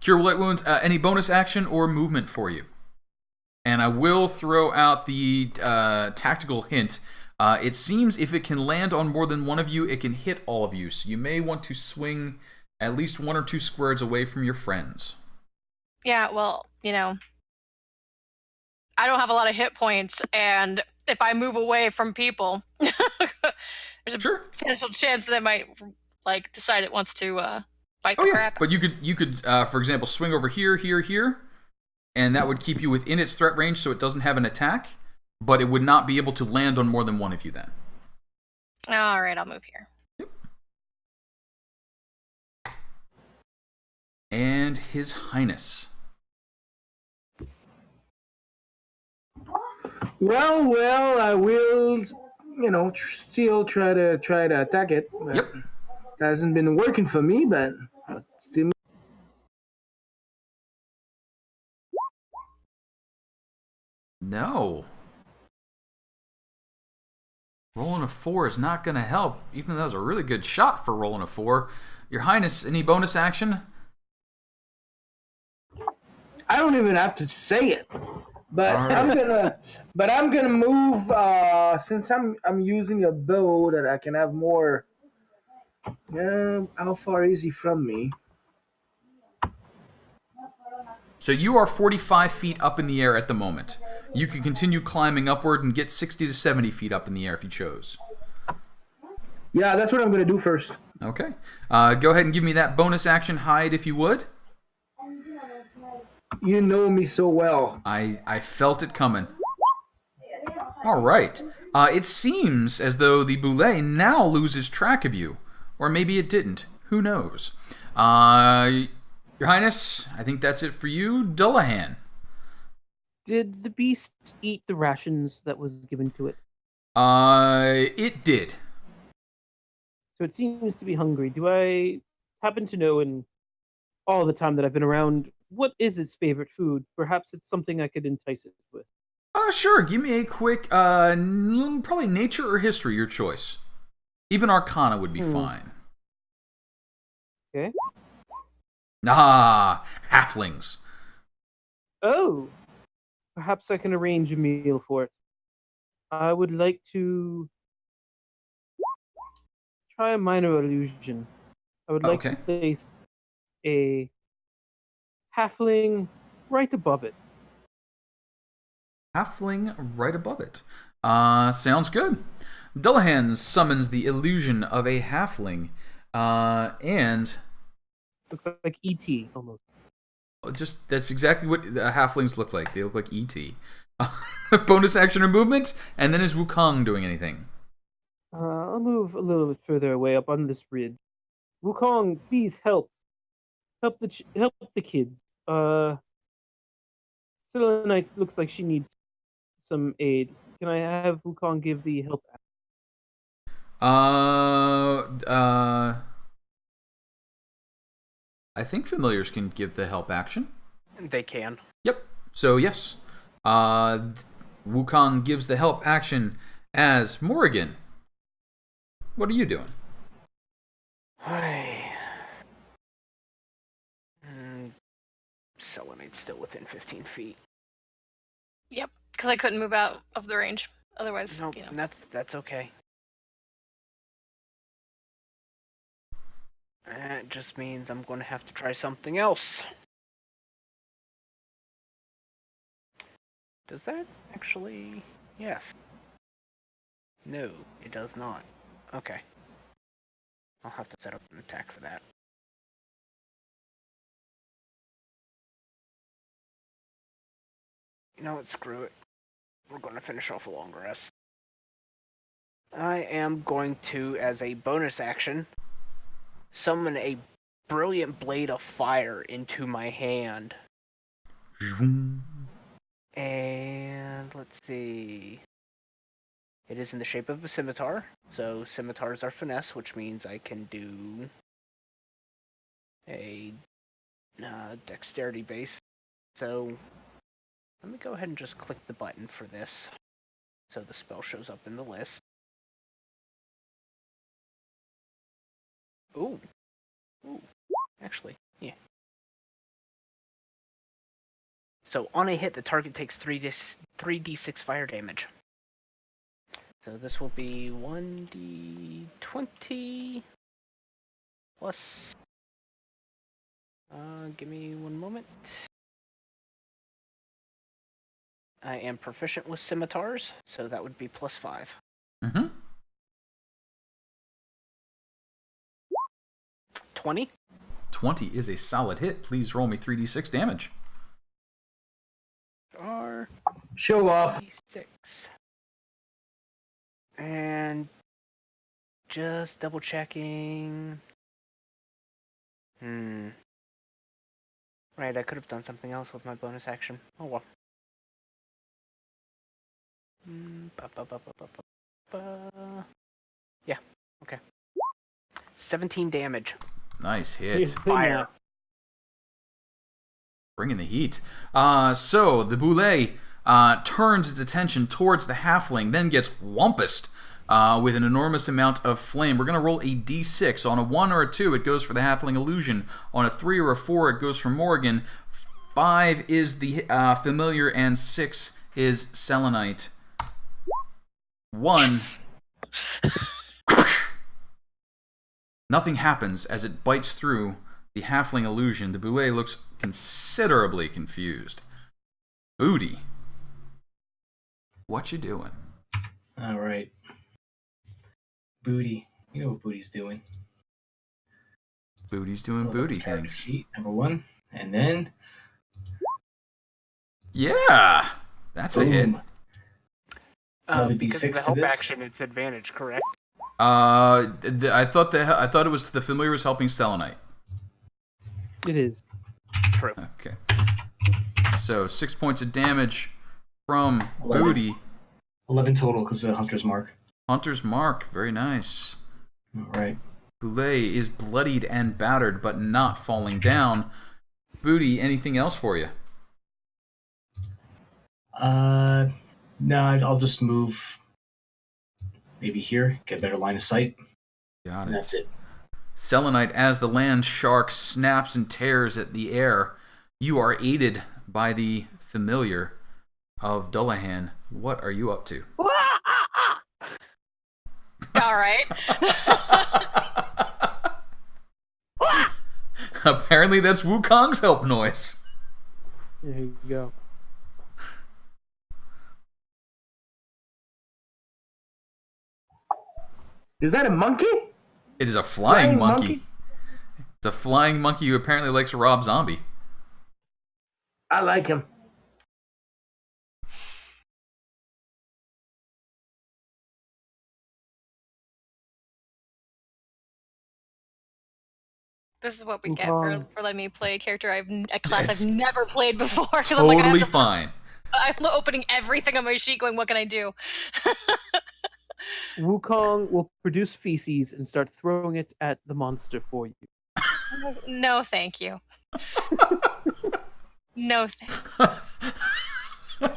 Cure Light Wounds. Any bonus action or movement for you? And I will throw out the tactical hint. It seems if it can land on more than one of you, it can hit all of you. So you may want to swing at least 1 or 2 squares away from your friends. Yeah, well, you know, I don't have a lot of hit points, and if I move away from people, there's a Sure. potential chance that it might like decide it wants to bite the Oh yeah, crap. but you could for example swing over here, and that would keep you within its threat range, so it doesn't have an attack, but it would not be able to land on more than one of you then. All right, I'll move here. And His Highness. Well, I will, still try to attack it. Yep. It hasn't been working for me, but I'll still. No. Rolling a 4 is not going to help, even though that was a really good shot for rolling a 4. Your Highness, any bonus action? I don't even have to say it, but All right. I'm gonna move. Since I'm using a bow that I can have more. How far is he from me? So you are 45 feet up in the air at the moment. You can continue climbing upward and get 60 to 70 feet up in the air if you chose. Yeah, that's what I'm gonna do first. Okay. Go ahead and give me that bonus action hide if you would. You know me so well. I felt it coming. All right. It seems as though the Boulay now loses track of you. Or maybe it didn't. Who knows? Your Highness, I think that's it for you. Dullahan. Did the beast eat the rations that was given to it? It did. So it seems to be hungry. Do I happen to know in all the time that I've been around, what is its favorite food? Perhaps it's something I could entice it with. Sure. Give me a quick, probably nature or history, your choice. Even Arcana would be fine. Okay. Halflings. Oh! Perhaps I can arrange a meal for it. I would like to try a minor illusion. I would like to place a halfling right above it. Halfling right above it. Sounds good. Dullahan summons the illusion of a halfling, and Looks like E.T. almost. just that's exactly what halflings look like. They look like E.T. Bonus action or movement, and then is Wukong doing anything? I'll move a little bit further away up on this ridge. Wukong, please help. Help the kids. Selenite looks like she needs some aid. Can I have Wukong give the help? I think familiars can give the help action. They can. Yep. So yes, Wukong gives the help action as Morrigan. What are you doing? Selenite's still within 15 feet. Yep, because I couldn't move out of the range. Otherwise, Nope, that's okay. That just means I'm going to have to try something else. Does that actually... Yes. No, it does not. Okay. I'll have to set up an attack for that. You know what, screw it. We're going to finish off a long rest. I am going to, as a bonus action, summon a brilliant blade of fire into my hand. And let's see. It is in the shape of a scimitar, so scimitars are finesse, which means I can do a dexterity base. So let me go ahead and just click the button for this, so the spell shows up in the list. Ooh. Actually, yeah. So on a hit, the target takes 3d6 fire damage. So this will be 1d20 plus. Give me one moment. I am proficient with scimitars, so that would be plus 5. Mm-hmm. 20. 20 is a solid hit. Please roll me 3d6 damage. Show off. 6. And just double checking. Right, I could have done something else with my bonus action. Oh well. Yeah, okay. 17 damage. Nice hit. Fire. Bringing the heat. So the Boule turns its attention towards the halfling, then gets whumpused with an enormous amount of flame. We're going to roll a d6. On a 1 or a 2, it goes for the halfling illusion. On a 3 or a 4, it goes for Morrigan. 5 is the familiar, and 6 is Selenite. 1. Yes. Nothing happens as it bites through the halfling illusion. The Boule looks considerably confused. Boody, what you doing? All right. Boody. You know what Boody's doing. Boody's doing booty things. Sheet, number 1. And then... Yeah! That's a hit. Because of the help action, it's advantage, correct? I thought it was the familiar was helping Selenite. It is. True. Okay. So 6 points of damage from 11. Boody. 11 total because of the Hunter's Mark. Hunter's Mark, very nice. All right. Boule is bloodied and battered, but not falling down. Boody, anything else for you? No, I'll just move maybe here, get a better line of sight. Got it. And that's it. Selenite, as the land shark snaps and tears at the air, you are aided by the familiar of Dullahan. What are you up to? All right. Apparently that's Wukong's help noise. There you go. Is that a monkey? It is a flying monkey. It's a flying monkey who apparently likes Rob Zombie. I like him. This is what we get for letting me play a character a class I've never played before. Totally fine. I'm opening everything on my sheet going, what can I do? Wukong will produce feces and start throwing it at the monster for you. No, thank you. No, thank you.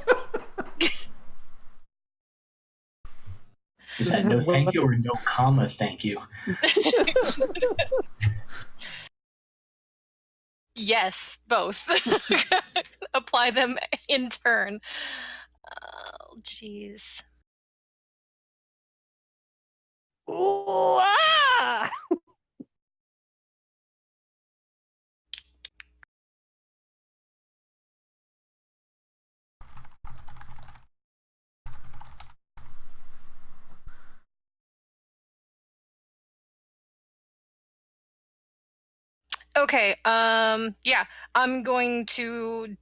Is that no thank you or no comma thank you? Yes, both. Apply them in turn. Oh, jeez. Ooh, ah! Okay, yeah, I'm going to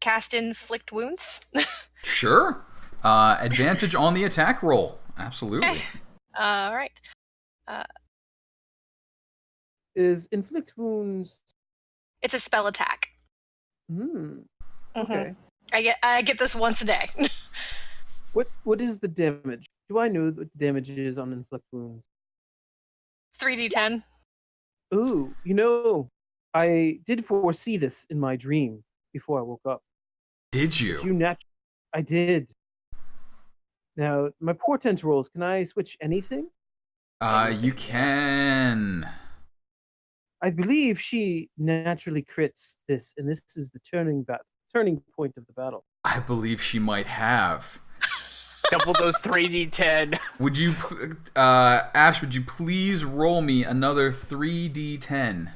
cast Inflict Wounds. Sure. Advantage on the attack roll. Absolutely. All right. Is inflict wounds? It's a spell attack. Hmm. Mhm. Okay. I get this once a day. What is the damage? Do I know what the damage is on inflict wounds? 3d10. Ooh, I did foresee this in my dream before I woke up. Did you? I did. Now, my portent rolls, can I switch anything? You can. I believe she naturally crits this, and this is the turning point of the battle. I believe she might have. Double those 3d10. Would you, Ash, would you please roll me another 3d10?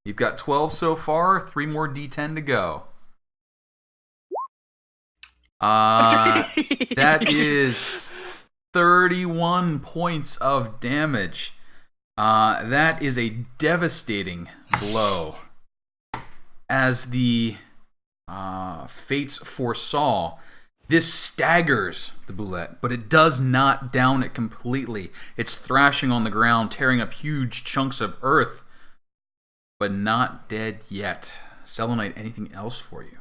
You've got 12 so far, 3 more d10 to go. That is 31 points of damage. That is a devastating blow. As the fates foresaw, this staggers the boulette, but it does not down it completely. It's thrashing on the ground, tearing up huge chunks of earth, but not dead yet. Selenite, anything else for you?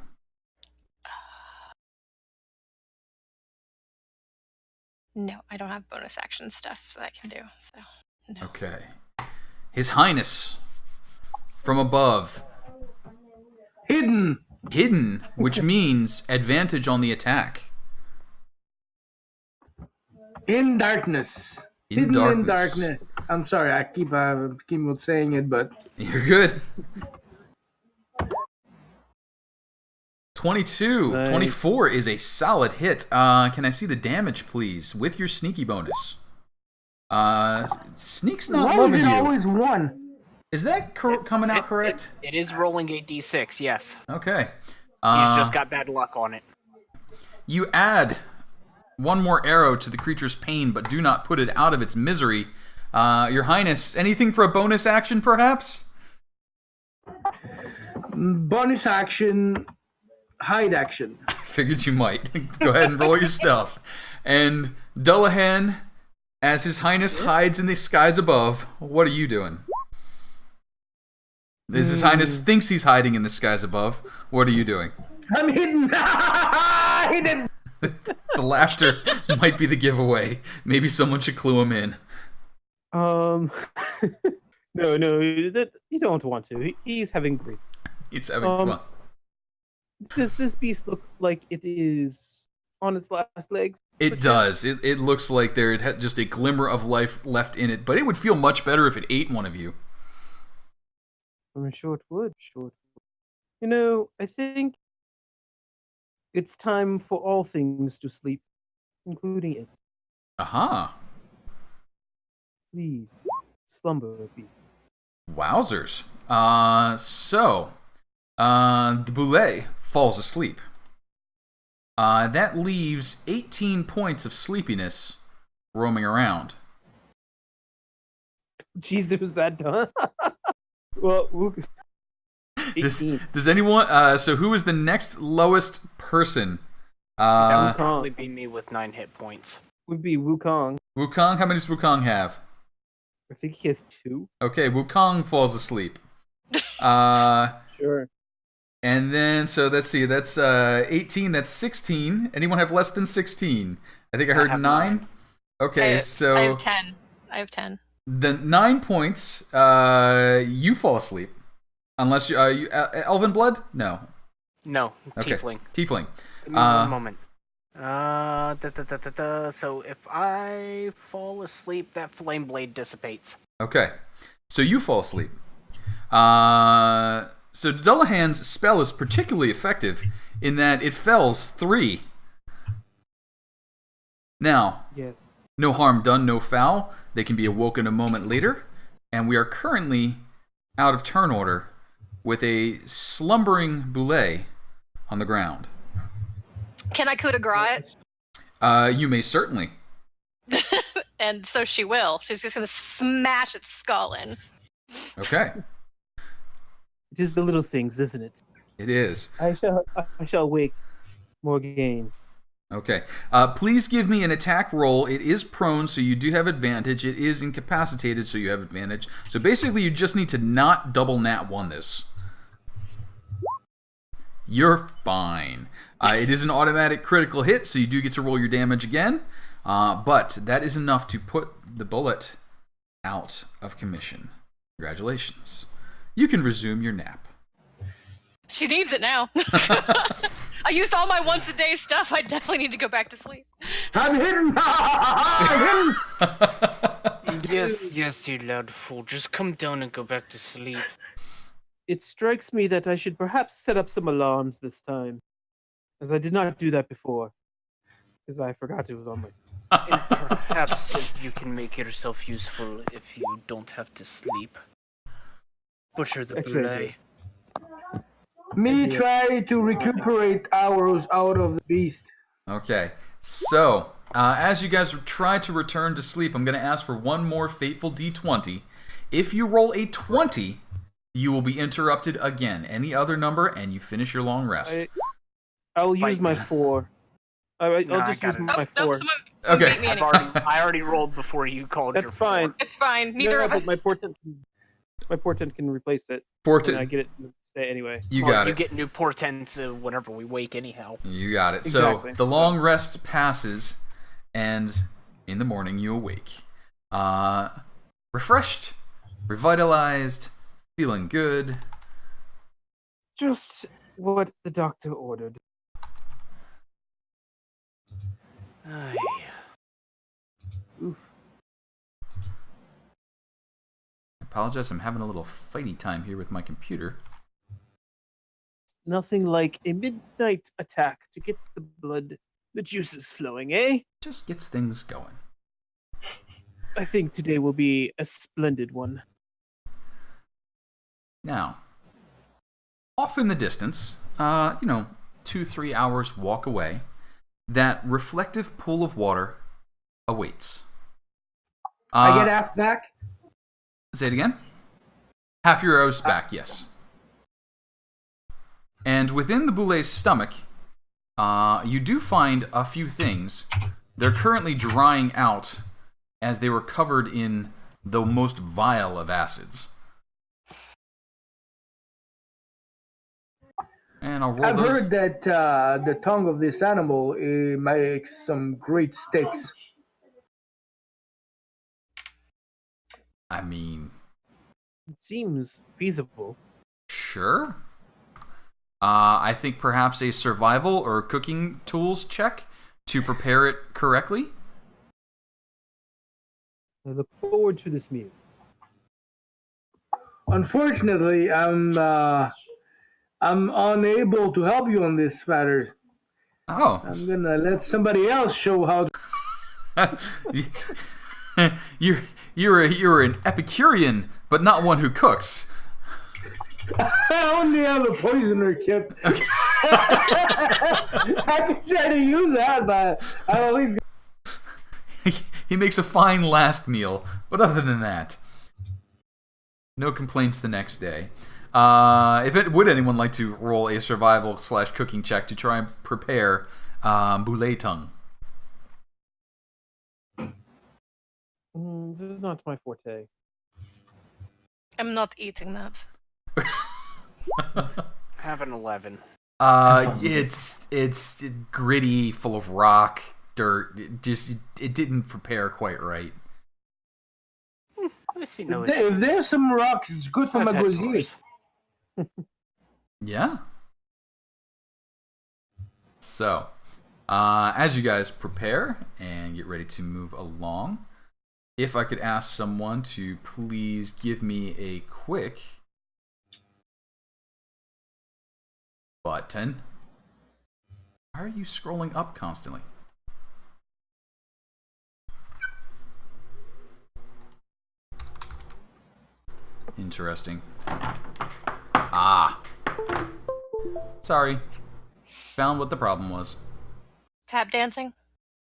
No, I don't have bonus action stuff that I can do. So no. Okay. His Highness, from above. Hidden. Hidden, which means advantage on the attack. In darkness. In Hidden darkness. in darkness. I'm sorry, I keep saying it, but You're good. 22. Nice. 24 is a solid hit. Can I see the damage, please, with your sneaky bonus? Sneak's not why loving is it you. always one? Is that coming out correct? It is rolling a d6, yes. Okay. He's just got bad luck on it. You add one more arrow to the creature's pain, but do not put it out of its misery. Your Highness, anything for a bonus action, perhaps? Bonus action, hide action. I figured you might. Go ahead and roll your stuff. And Dullahan, as His Highness hides in the skies above, what are you doing? As His Highness thinks he's hiding in the skies above, what are you doing? I'm hidden. Hidden. The laughter might be the giveaway. Maybe someone should clue him in. No, you don't want to. He's having grief. He's having fun. Does this beast look like it is on its last legs? It does. It looks like there had just a glimmer of life left in it, but it would feel much better if it ate one of you. I'm sure it would. I think it's time for all things to sleep, including it. Aha. Please, slumber, beast. Wowzers. The boulet falls asleep. That leaves 18 points of sleepiness roaming around. Jeez, it was that done? Well, 18. Does anyone... so who is the next lowest person? That would probably be me with 9 hit points. Would be Wukong. Wukong? How many does Wukong have? I think he has 2. Okay, Wukong falls asleep. Sure. And then, so let's see, that's 18, that's 16. Anyone have less than 16? I think I heard 9. Okay, so... I have 10. I have 10. The 9 points, you fall asleep. Unless you Elven Blood? No. No, Okay. Tiefling. Tiefling. Give me one moment. So if I fall asleep, that flame blade dissipates. Okay. So you fall asleep. So Dullahan's spell is particularly effective in that it fells 3. Now, Yes. no harm done, no foul. They can be awoken a moment later. And we are currently out of turn order with a slumbering boulet on the ground. Can I coup de grace You may certainly. it? And so she will. She's just going to smash its skull in. Okay. It is the little things, isn't it? It is. I shall wake Morrigan. Okay. Please give me an attack roll. It is prone, so you do have advantage. It is incapacitated, so you have advantage. So basically, you just need to not double nat 1 this. You're fine. It is an automatic critical hit, so you do get to roll your damage again. But that is enough to put the bullet out of commission. Congratulations. You can resume your nap. She needs it now. I used all my once-a-day stuff. I definitely need to go back to sleep. I'm hidden! I'm hidden! Yes, you loud fool. Just come down and go back to sleep. It strikes me that I should perhaps set up some alarms this time, as I did not do that before, because I forgot it was on my... And perhaps you can make yourself useful if you don't have to sleep. Butcher the Actually, boulet. Me try to recuperate arrows out of the beast. Okay, so as you guys try to return to sleep, I'm going to ask for one more fateful d20. If you roll a 20, you will be interrupted again. Any other number, and you finish your long rest. I'll use my 4. I'll just use my 4. Okay. Beat me anyway. I already rolled before you called. That's fine. It's fine. Neither of us. My portent can replace it. Portent. I get it to stay anyway. You got it. You get new portents whenever we wake, anyhow. You got it. Exactly. So the long rest passes, and in the morning you awake. Refreshed, revitalized, feeling good. Just what the doctor ordered. Ay. Oof. I apologize, I'm having a little fighty time here with my computer. Nothing like a midnight attack to get the juices flowing, eh? Just gets things going. I think today will be a splendid one. Now, off in the distance, 2-3 hours walk away, that reflective pool of water awaits. I get half back. Say it again? Half your arrows back, yes. And within the boulet's stomach, you do find a few things. They're currently drying out as they were covered in the most vile of acids. And I'll roll I've those. heard that the tongue of this animal makes some great steaks. I mean, It seems feasible. sure. I think perhaps a survival or cooking tools check to prepare it correctly. I look forward to this meal. Unfortunately, I'm unable to help you on this matter. Oh. I'm gonna let somebody else show how. You're an Epicurean, but not one who cooks. I only have a poisoner kit. Okay. I could try to use that, but I don't think. He makes a fine last meal, but other than that, no complaints the next day. Would anyone like to roll a survival/cooking check to try and prepare boulet tongue? This is not my forte. I'm not eating that. Have an 11. It's gritty, full of rock, dirt. It didn't prepare quite right. I see no If there's some rocks, it's good for my gosier. Yeah. So, as you guys prepare and get ready to move along, if I could ask someone to please give me a quick button. Why are you scrolling up constantly? Interesting. Sorry. Found what the problem was. Tap dancing?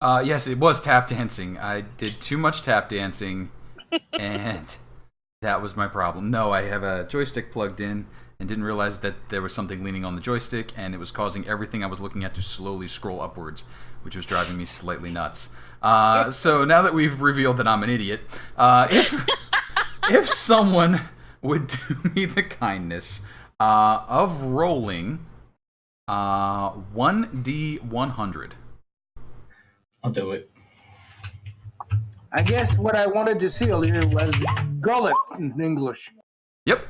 Yes, it was tap dancing. I did too much tap dancing, and that was my problem. No, I have a joystick plugged in, and didn't realize that there was something leaning on the joystick, and it was causing everything I was looking at to slowly scroll upwards, which was driving me slightly nuts. So now that we've revealed that I'm an idiot, if someone would do me the kindness of rolling 1d100. I'll do it. I guess what I wanted to see earlier was gullet in English. Yep,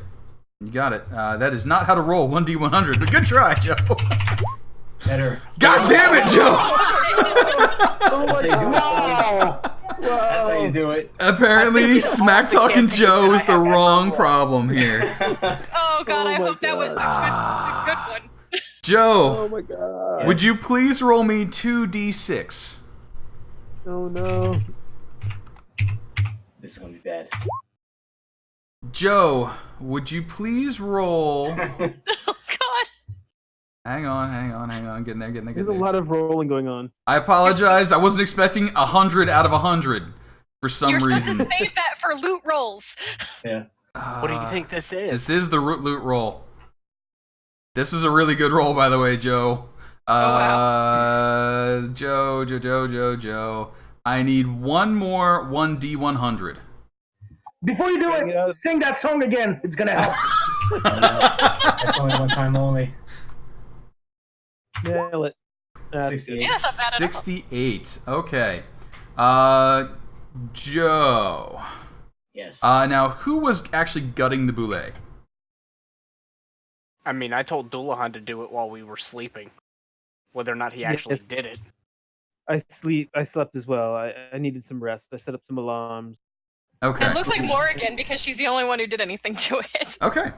you got it. That is not how to roll 1d100, but good try, Joe. Better. God damn it, Joe! That's how you do it, son. That's how you do it. Apparently, smack talking Joe is the wrong problem here. Oh god, I hope that was the good one. Joe, Oh my god. would you please roll me 2d6? Oh no. This is gonna be bad. Joe, would you please roll... Oh god. Hang on. Getting there. There's a lot of rolling going on. I apologize. I wasn't expecting 100 out of 100 for some You're reason. supposed to save that for loot rolls. Yeah. What do you think this is? This is the root loot roll. This is a really good roll, by the way, Joe. Wow. Joe. I need one more 1d100. Before you do it, sing that song again. It's gonna help. That's only one time only. Nail it. 68. Yeah, that's not bad at all. 68. Okay. Joe. Yes. Now, who was actually gutting the boule? I mean, I told Dullahan to do it while we were sleeping. Whether or not he actually Yes. did it. I slept as well. I needed some rest. I set up some alarms. Okay. It looks like Morrigan because she's the only one who did anything to it. Okay.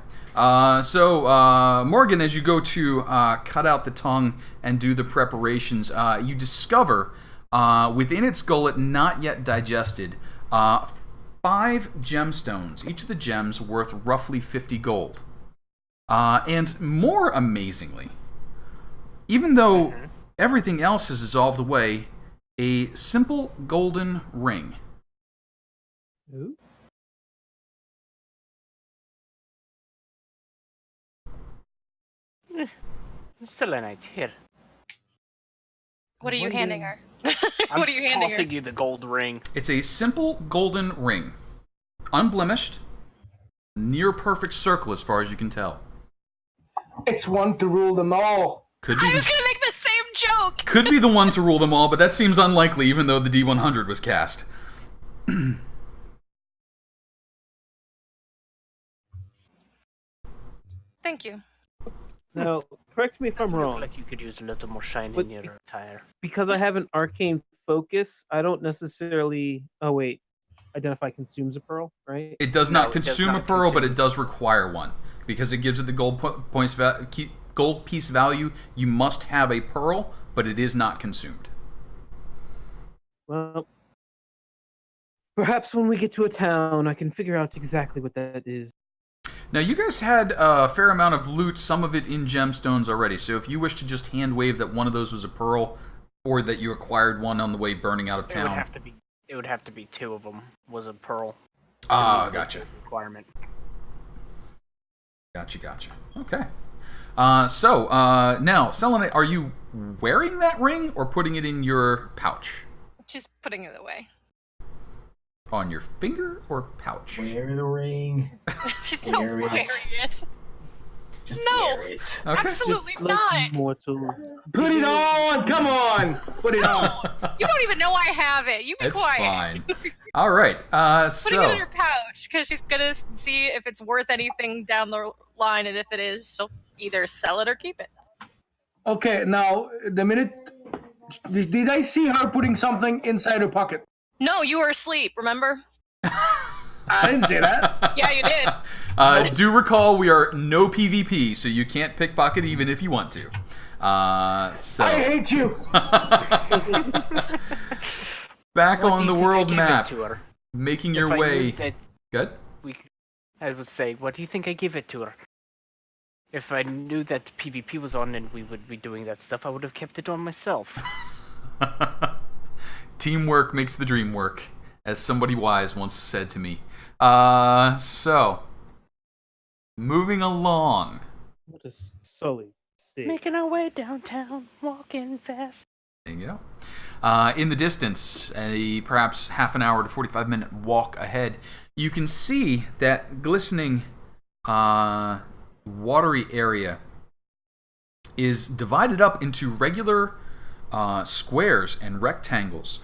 So, Morrigan, as you go to cut out the tongue and do the preparations, you discover within its gullet, not yet digested, 5 gemstones, each of the gems worth roughly 50 gold. And more amazingly, even though everything else has dissolved away, a simple golden ring. Ooh. Selenite, here. What are you handing her? I'm What are you handing her? tossing you the gold ring. It's a simple golden ring. Unblemished. Near perfect circle as far as you can tell. It's one to rule them all. Could be I was gonna make the same joke! could be the one to rule them all, but that seems unlikely even though the D100 was cast. Thank you. Now, correct me if I'm You look wrong. like you could use a little more shine But in your attire. Because I have an arcane focus, I don't necessarily. Oh wait, identify consumes a pearl, right? It does No, not it does consume not a pearl, but consume. it does require one. Because it gives it the gold piece value, you must have a pearl, but it is not consumed. Well, perhaps when we get to a town, I can figure out exactly what that is. Now, you guys had a fair amount of loot, some of it in gemstones already, so if you wish to just hand wave that one of those was a pearl, or that you acquired one on the way burning out of It would town. have to be 2 of them was a pearl. Ah, gotcha. Requirement. Gotcha. Okay. So, now, Selenite, are you wearing that ring or putting it in your pouch? She's putting it away. On your finger or pouch? Wear the ring. She's Wear not it. wearing it. Just No. wear it. Okay. Absolutely Just like not. mortals. Put it on! Come on! Put it on! You don't even know I have it. You be It's quiet. fine. All right. Putting it in So, her pouch because she's gonna see if it's worth anything down the line, and if it is, she'll either sell it or keep it. Okay, now, the minute... Did I see her putting something inside her pocket? No, you were asleep. Remember? I didn't say that. Yeah, you did. do recall we are no PvP, so you can't pickpocket even if you want to. So, I hate you! back What on do the you think I world give it map, to her? making If your I knew way. that Good? I would say, what do you think I give it to her? If I knew that PvP was on and we would be doing that stuff, I would have kept it on myself. Teamwork makes the dream work, as somebody wise once said to me. So, moving along. What a sully state. Making our way downtown, walking fast. There you go. In the distance, a perhaps half an hour to 45-minute walk ahead, you can see that glistening watery area is divided up into regular squares and rectangles.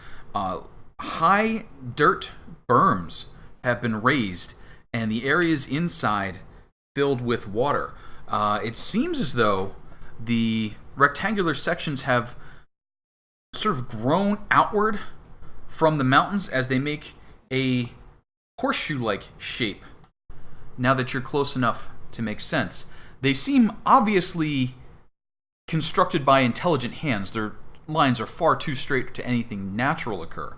High dirt berms have been raised, and the areas inside filled with water. It seems as though the rectangular sections have sort of grown outward from the mountains as they make a horseshoe-like shape. Now that you're close enough to make sense, they seem obviously constructed by intelligent hands. Their lines are far too straight to anything natural occur.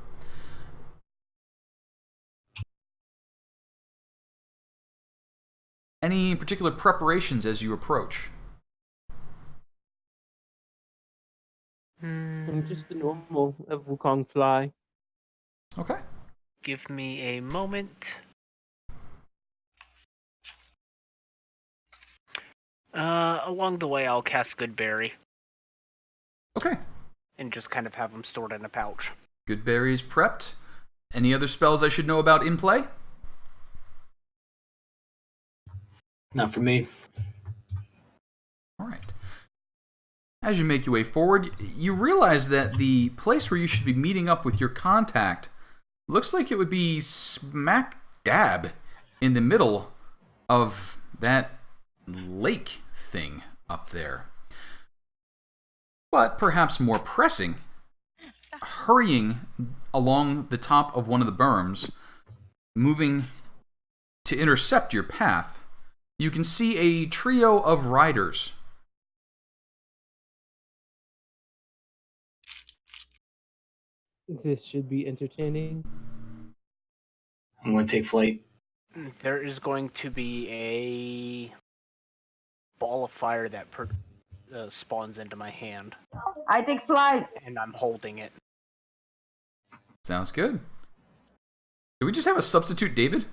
Any particular preparations as you approach? And just the normal of Wukong fly. Okay. Give me a moment. Along the way, I'll cast Goodberry Okay. and just kind of have them stored in a pouch. Good berries prepped. Any other spells I should know about in play? Not for me. All right. As you make your way forward, you realize that the place where you should be meeting up with your contact looks like it would be smack dab in the middle of that lake thing up there. But perhaps more pressing, hurrying along the top of one of the berms, moving to intercept your path, you can see a trio of riders. This should be entertaining. I'm going to take flight. There is going to be a ball of fire that spawns into my hand, I take flight. and I'm holding it. Sounds good. Do we just have a substitute David?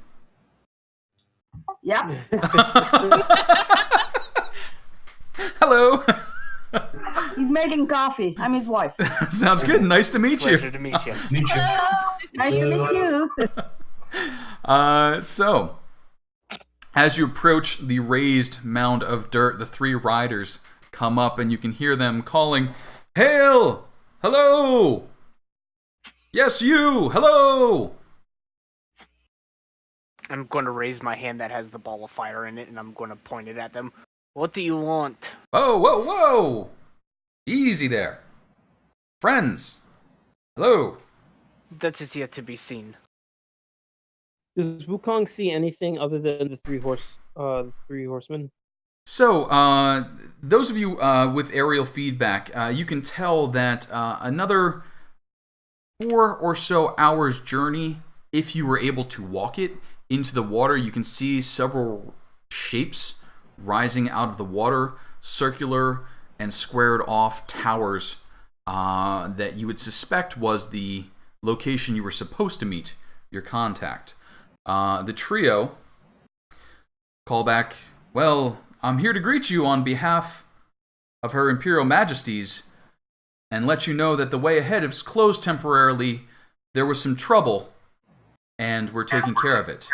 Yeah. Hello. He's making coffee. I'm his wife. Sounds good. Nice to meet you. Pleasure to meet you. Meet you. Nice to meet you. So, as you approach the raised mound of dirt, the three riders come up and you can hear them calling, "Hail! Hello! Yes, you! Hello!" I'm going to raise my hand that has the ball of fire in it, and I'm going to point it at them. What do you want? Whoa, whoa, whoa! Easy there. Friends! Hello! That is yet to be seen. Does Wukong see anything other than the three horsemen? So, those of you with aerial feedback, you can tell that another 4 or so hours journey, if you were able to walk it into the water, you can see several shapes rising out of the water, circular and squared off towers that you would suspect was the location you were supposed to meet your contact. The trio call back, "Well, I'm here to greet you on behalf of Her Imperial Majesties and let you know that the way ahead is closed temporarily. There was some trouble, and we're taking care of it."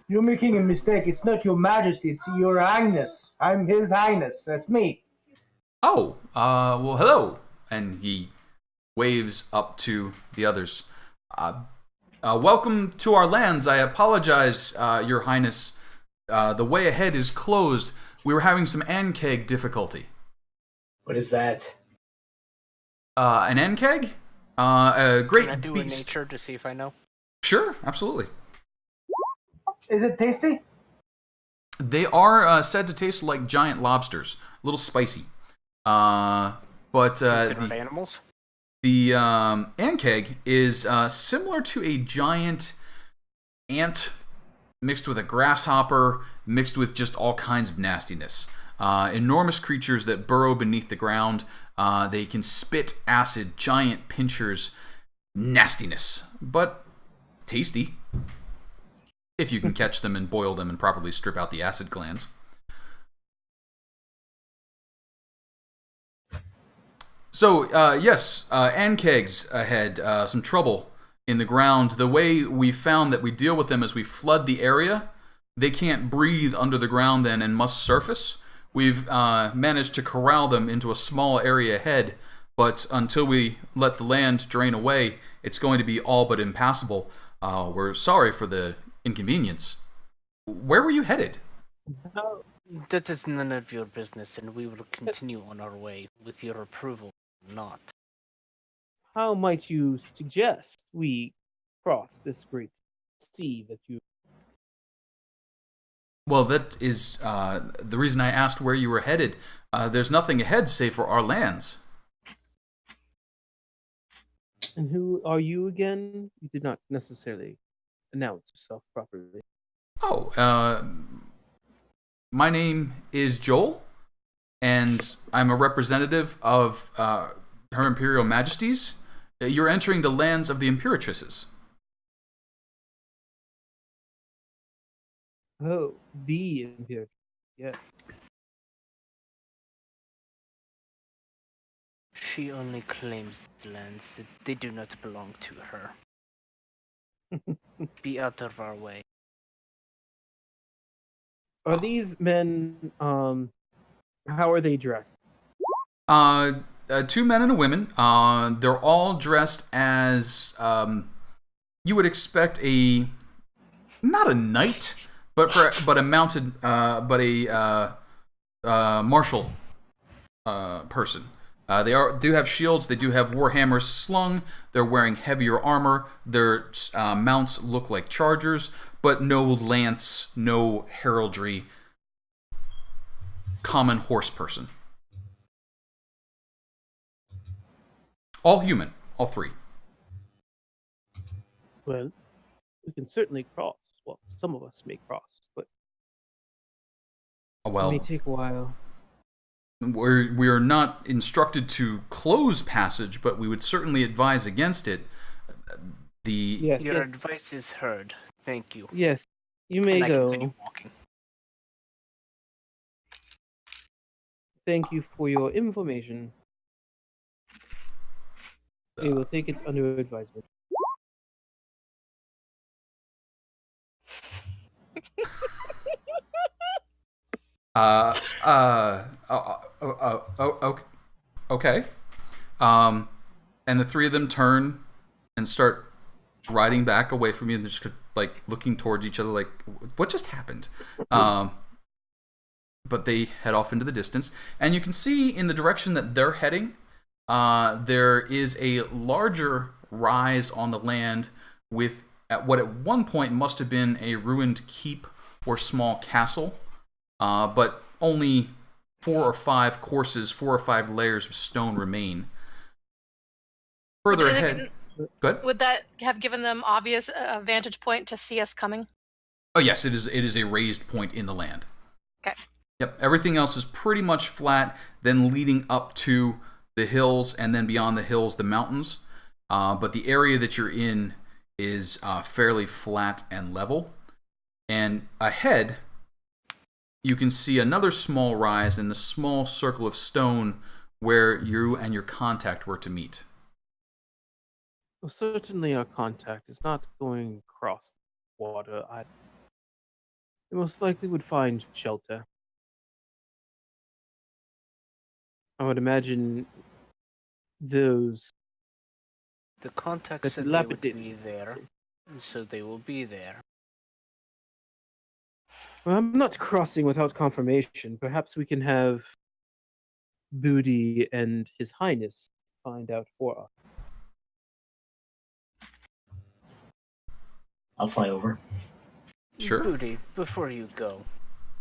You're making a mistake. It's not your majesty. It's your highness. I'm his highness. That's me. "Oh, well, hello." And he waves up to the others. "Welcome to our lands. I apologize, your highness. The way ahead is closed. We were having some ankeg difficulty." What is that? An ankeg? A great Can I do beast. a nature to see if I know? Sure, absolutely. Is it tasty? They are said to taste like giant lobsters, a little spicy. But Considered animals? the ankeg is similar to a giant ant mixed with a grasshopper, mixed with just all kinds of nastiness. Enormous creatures that burrow beneath the ground. They can spit acid, giant pinchers, nastiness, but tasty. If you can catch them and boil them and properly strip out the acid glands. So, yes, Ankegs ahead, some trouble in the ground. The way we found that we deal with them is we flood the area. They can't breathe under the ground then and must surface. We've managed to corral them into a small area ahead, but until we let the land drain away, it's going to be all but impassable. We're sorry for the inconvenience. Where were you headed? How, That is none of your business, and we will continue on our way with your approval or not. how might you suggest we cross this great sea that you... Well, that is the reason I asked where you were headed. There's nothing ahead save for our lands. And who are you again? You did not necessarily announce yourself properly. Oh, my name is Joel, and I'm a representative of Her Imperial Majesties. You're entering the lands of the Imperatrices. Oh, the Imperial. Yes. She only claims the lands. They do not belong to her. Be out of our way. Are these men, how are they dressed? Two men and a woman. They're all dressed as you would expect not a knight, but a mounted, but a martial person. They do have shields. They do have warhammers slung. They're wearing heavier armor. Their mounts look like chargers, but no lance, no heraldry. Common horse person. All human. All three. Well, we can certainly cross. Well, some of us may cross, but it Well, may take a while. we are not instructed to close passage, but we would certainly advise against it. Yes, Your yes, advice is heard. Thank you. yes. You may And I continue go. walking. Thank you for your information. We will take it under advisement. Okay. And the three of them turn and start riding back away from you, and they're just like looking towards each other, like, what just happened? But they head off into the distance, and you can see in the direction that they're heading, there is a larger rise on the land with what at one point must have been a ruined keep or small castle, but only 4 or 5 courses, 4 or 5 layers of stone remain. Further ahead, good. Would that have given them obvious vantage point to see us coming? Oh yes, it is a raised point in the land. Okay. Yep, everything else is pretty much flat, then leading up to the hills, and then beyond the hills, the mountains. But the area that you're in is fairly flat and level. And ahead, you can see another small rise in the small circle of stone where you and your contact were to meet. Well, certainly our contact is not going across the water. They most likely would find shelter. I would imagine those The contact that said they would dilapidated. be there, so they will be there. Well, I'm not crossing without confirmation. Perhaps we can have Boody and His Highness find out for us. I'll fly over. Sure. Boody, before you go,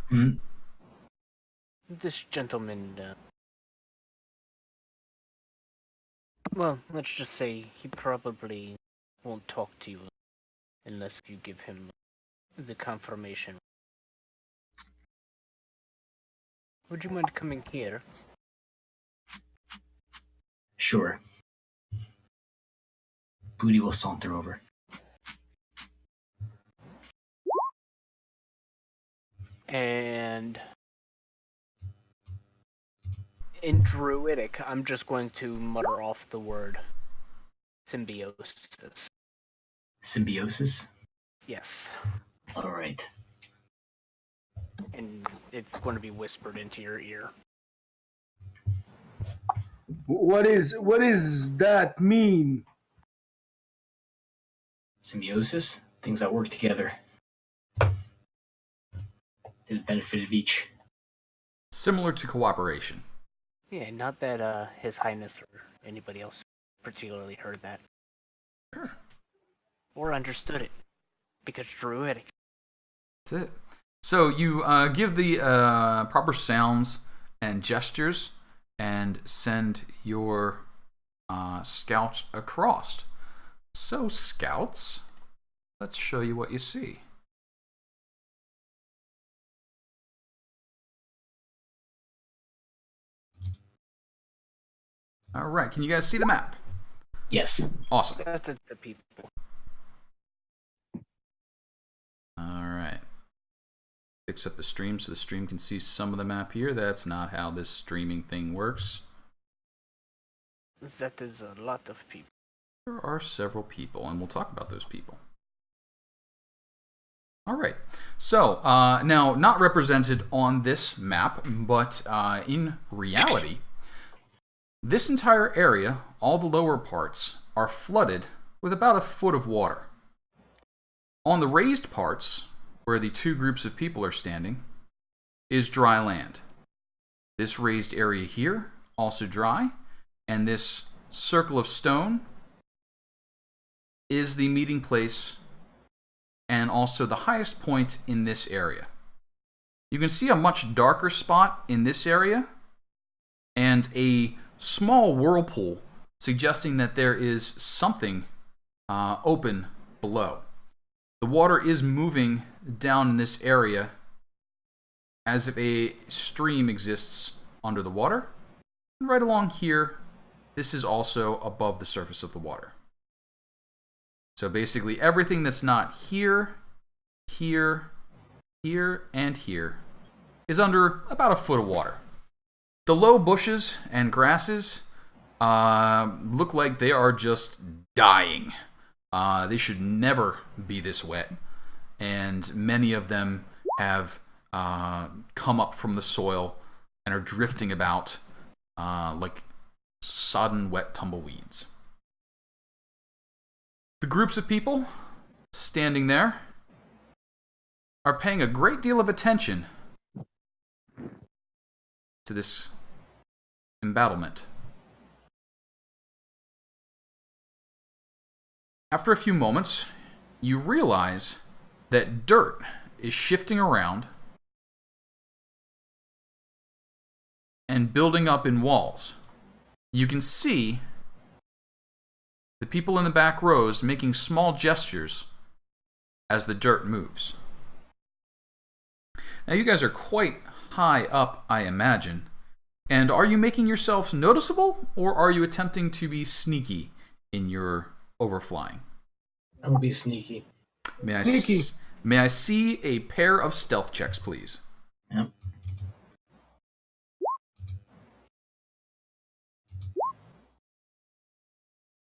Hmm? this gentleman, well, let's just say he probably won't talk to you unless you give him the confirmation. Would you mind coming here? Sure. Boody will saunter over. And In Druidic, I'm just going to mutter off the word symbiosis. Symbiosis? Yes. Alright. And it's going to be whispered into your ear. What is that mean? Symbiosis? Things that work together. To the benefit of each. Similar to cooperation. Yeah, not that His Highness or anybody else particularly heard that. Sure. Or understood it. Because Druidic. That's it. So you give the proper sounds and gestures and send your scouts across. So, scouts, let's show you what you see. All right, can you guys see the map? Yes. Awesome. That's the people. All right. Fix up the stream so the stream can see some of the map here. That's not how this streaming thing works. That is a lot of people. There are several people, and we'll talk about those people. All right. So, now, not represented on this map, but in reality, this entire area, all the lower parts, are flooded with about a foot of water. On the raised parts, where the two groups of people are standing, is dry land. This raised area here, also dry, and this circle of stone is the meeting place and also the highest point in this area. You can see a much darker spot in this area and a small whirlpool suggesting that there is something open below. The water is moving down in this area as if a stream exists under the water. And right along here, this is also above the surface of the water. So basically everything that's not here, here, here, and here is under about a foot of water. The low bushes and grasses look like they are just dying. They should never be this wet, and many of them have come up from the soil and are drifting about like sodden, wet tumbleweeds. The groups of people standing there are paying a great deal of attention to this embattlement. After a few moments, you realize that dirt is shifting around and building up in walls. You can see the people in the back rows making small gestures as the dirt moves. Now you guys are quite high up, I imagine. And are you making yourself noticeable, or are you attempting to be sneaky in your overflying? I'm gonna be sneaky. May Sneaky. May I see a pair of stealth checks, please? Yep.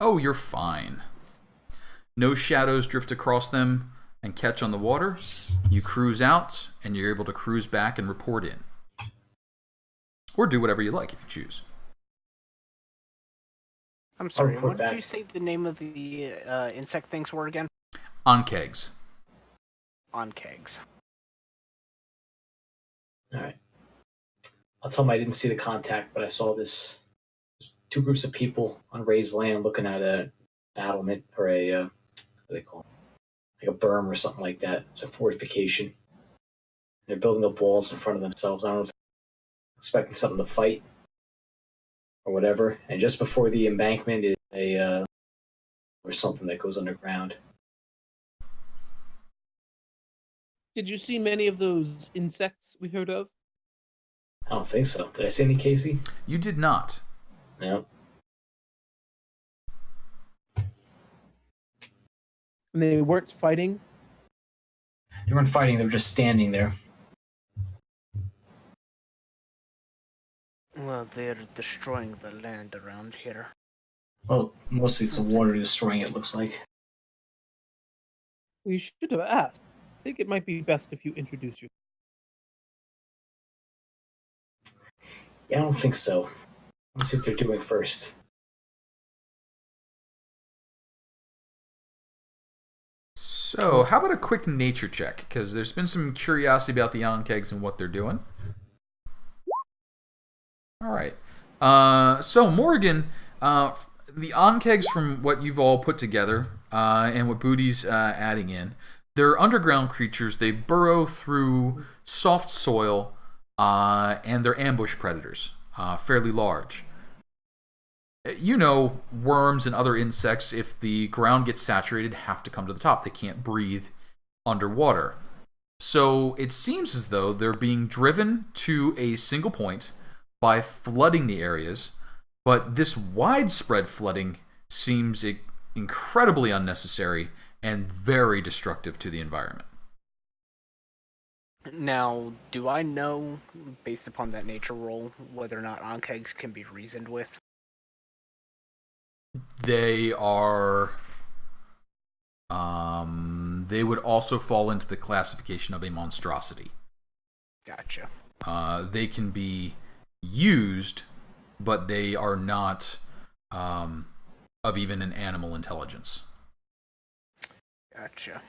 Oh, you're fine. No shadows drift across them and catch on the water. You cruise out, and you're able to cruise back and report in. Or do whatever you like if you choose. I'm sorry, report what did back. you say the name of the insect things were again? On kegs. On kegs. Alright. I'll tell them I didn't see the contact, but I saw this two groups of people on raised land looking at a battlement or a what do they call it? Like a berm or something like that. It's a fortification. They're building up walls in front of themselves. I don't know if they're expecting something to fight or whatever. And just before the embankment is a or something that goes underground. Did you see many of those insects we heard of? I don't think so. Did I see any, Casey? You did not. No. And they weren't fighting? They weren't fighting, they were just standing there. Well, they're destroying the land around here. Well, mostly it's the water destroying it, looks like. We should have asked. I think it might be best if you introduce yourself. Yeah, I don't think so. Let's see what they're doing first. So, how about a quick nature check? Because there's been some curiosity about the Onkegs and what they're doing. All right. So, Morrigan, the Onkegs, from what you've all put together and what Boody's adding in, they're underground creatures. They burrow through soft soil, and they're ambush predators, fairly large. You know, worms and other insects, if the ground gets saturated, have to come to the top. They can't breathe underwater. So it seems as though they're being driven to a single point by flooding the areas, but this widespread flooding seems incredibly unnecessary and very destructive to the environment. Now, do I know, based upon that nature roll, whether or not Onkegs can be reasoned with? They are... they would also fall into the classification of a monstrosity. Gotcha. They can be used, but they are not of even an animal intelligence. Gotcha.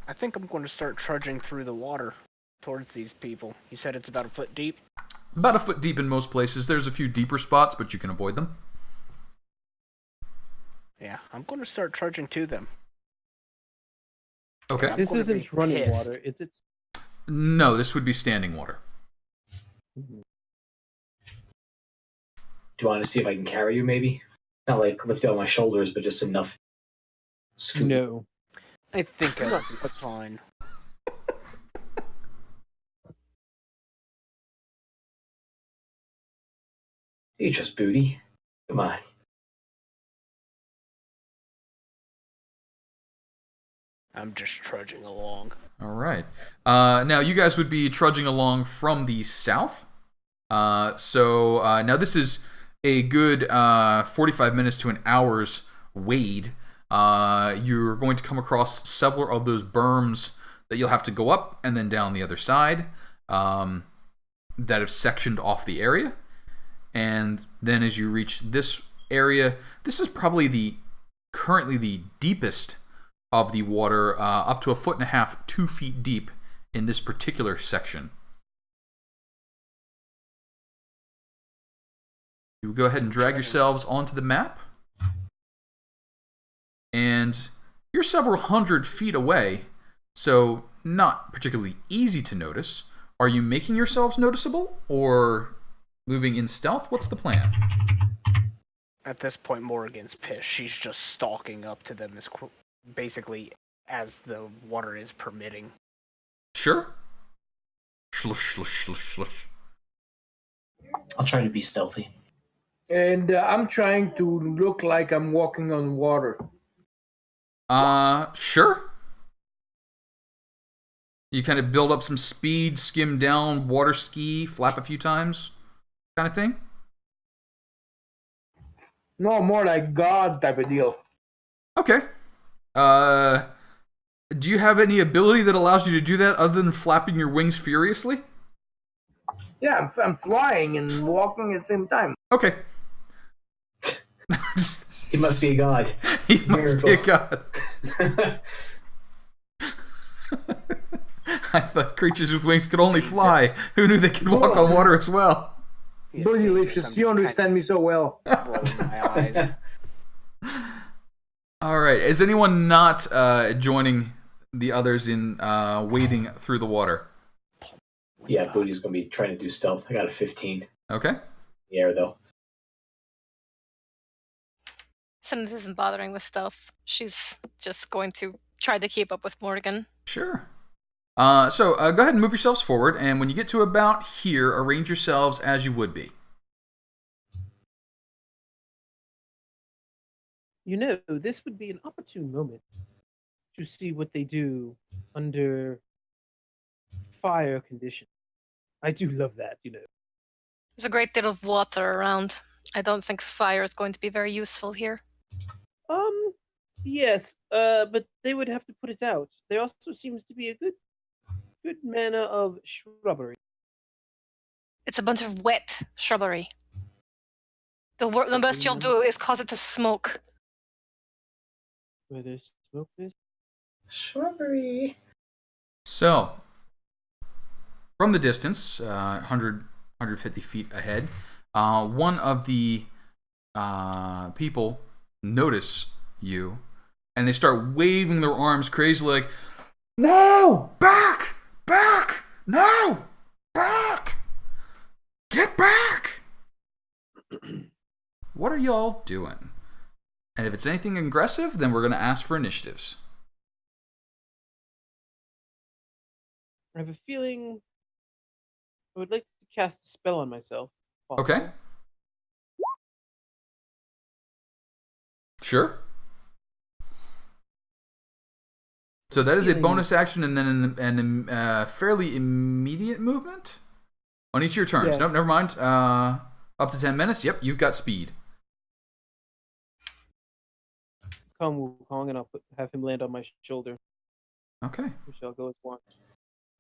I think I'm going to start trudging through the water towards these people. You said it's about a foot deep? About a foot deep in most places. There's a few deeper spots, but you can avoid them. Yeah, I'm going to start trudging to them. Okay. I'm This gonna isn't be running pissed. water. It's No, this would be standing water. Do you want to see if I can carry you, maybe? Not like lift it on my shoulders, but just enough. Scoop. no. I think I'll be fine. You just Booty. Come on. I'm just trudging along. All right. Now, you guys would be trudging along from the south. So now this is a good 45 minutes to an hour's wade. You're going to come across several of those berms that you'll have to go up and then down the other side that have sectioned off the area. And then as you reach this area, this is probably currently the deepest of the water, up to 1.5 feet, 2 feet deep in this particular section. You go ahead and drag yourselves onto the map. And you're several hundred feet away, so not particularly easy to notice. Are you making yourselves noticeable or moving in stealth? What's the plan? At this point, Morrigan's pissed. She's just stalking up to them basically as the water is permitting. Sure. Slush, slush, slush, slush. I'll try to be stealthy. And I'm trying to look like I'm walking on water. Sure. You kind of build up some speed, skim down, water ski, flap a few times, kind of thing? No, more like God type of deal. Okay. Do you have any ability that allows you to do that other than flapping your wings furiously? Yeah, I'm flying and walking at the same time. Okay. He must be a god. He must be a Miracle. god. I thought creatures with wings could only fly. Who knew they could walk on water as well? Yeah, Boody see, Licious, I'm you understand me so well. rolling my eyes. All right. Is anyone not joining the others in wading through the water? Yeah, Booty's going to be trying to do stealth. I got a 15 in Okay. the air, though. Since isn't bothering with stealth, she's just going to try to keep up with Morrigan. Sure. So go ahead and move yourselves forward, and when you get to about here, arrange yourselves as you would be. This would be an opportune moment to see what they do under fire conditions. I do love that. There's a great deal of water around. I don't think fire is going to be very useful here. Yes, but they would have to put it out. There also seems to be a good manner of shrubbery. It's a bunch of wet shrubbery. The best you'll do is cause it to smoke. Where there's smoke, there's Shrubbery. So, from the distance, 150 feet ahead, one of the people notice you, and they start waving their arms crazy like, "No! Back! Back! No! Back! Get back!" What are y'all doing? And if it's anything aggressive, then we're going to ask for initiatives. I have a feeling I would like to cast a spell on myself. Okay. Sure. So that is a bonus action and then a fairly immediate movement on each of your turns. Yeah. Nope, never mind. Up to 10 minutes. Yep, you've got speed. Come Wukong, and I'll have him land on my shoulder. Okay. We shall go as one.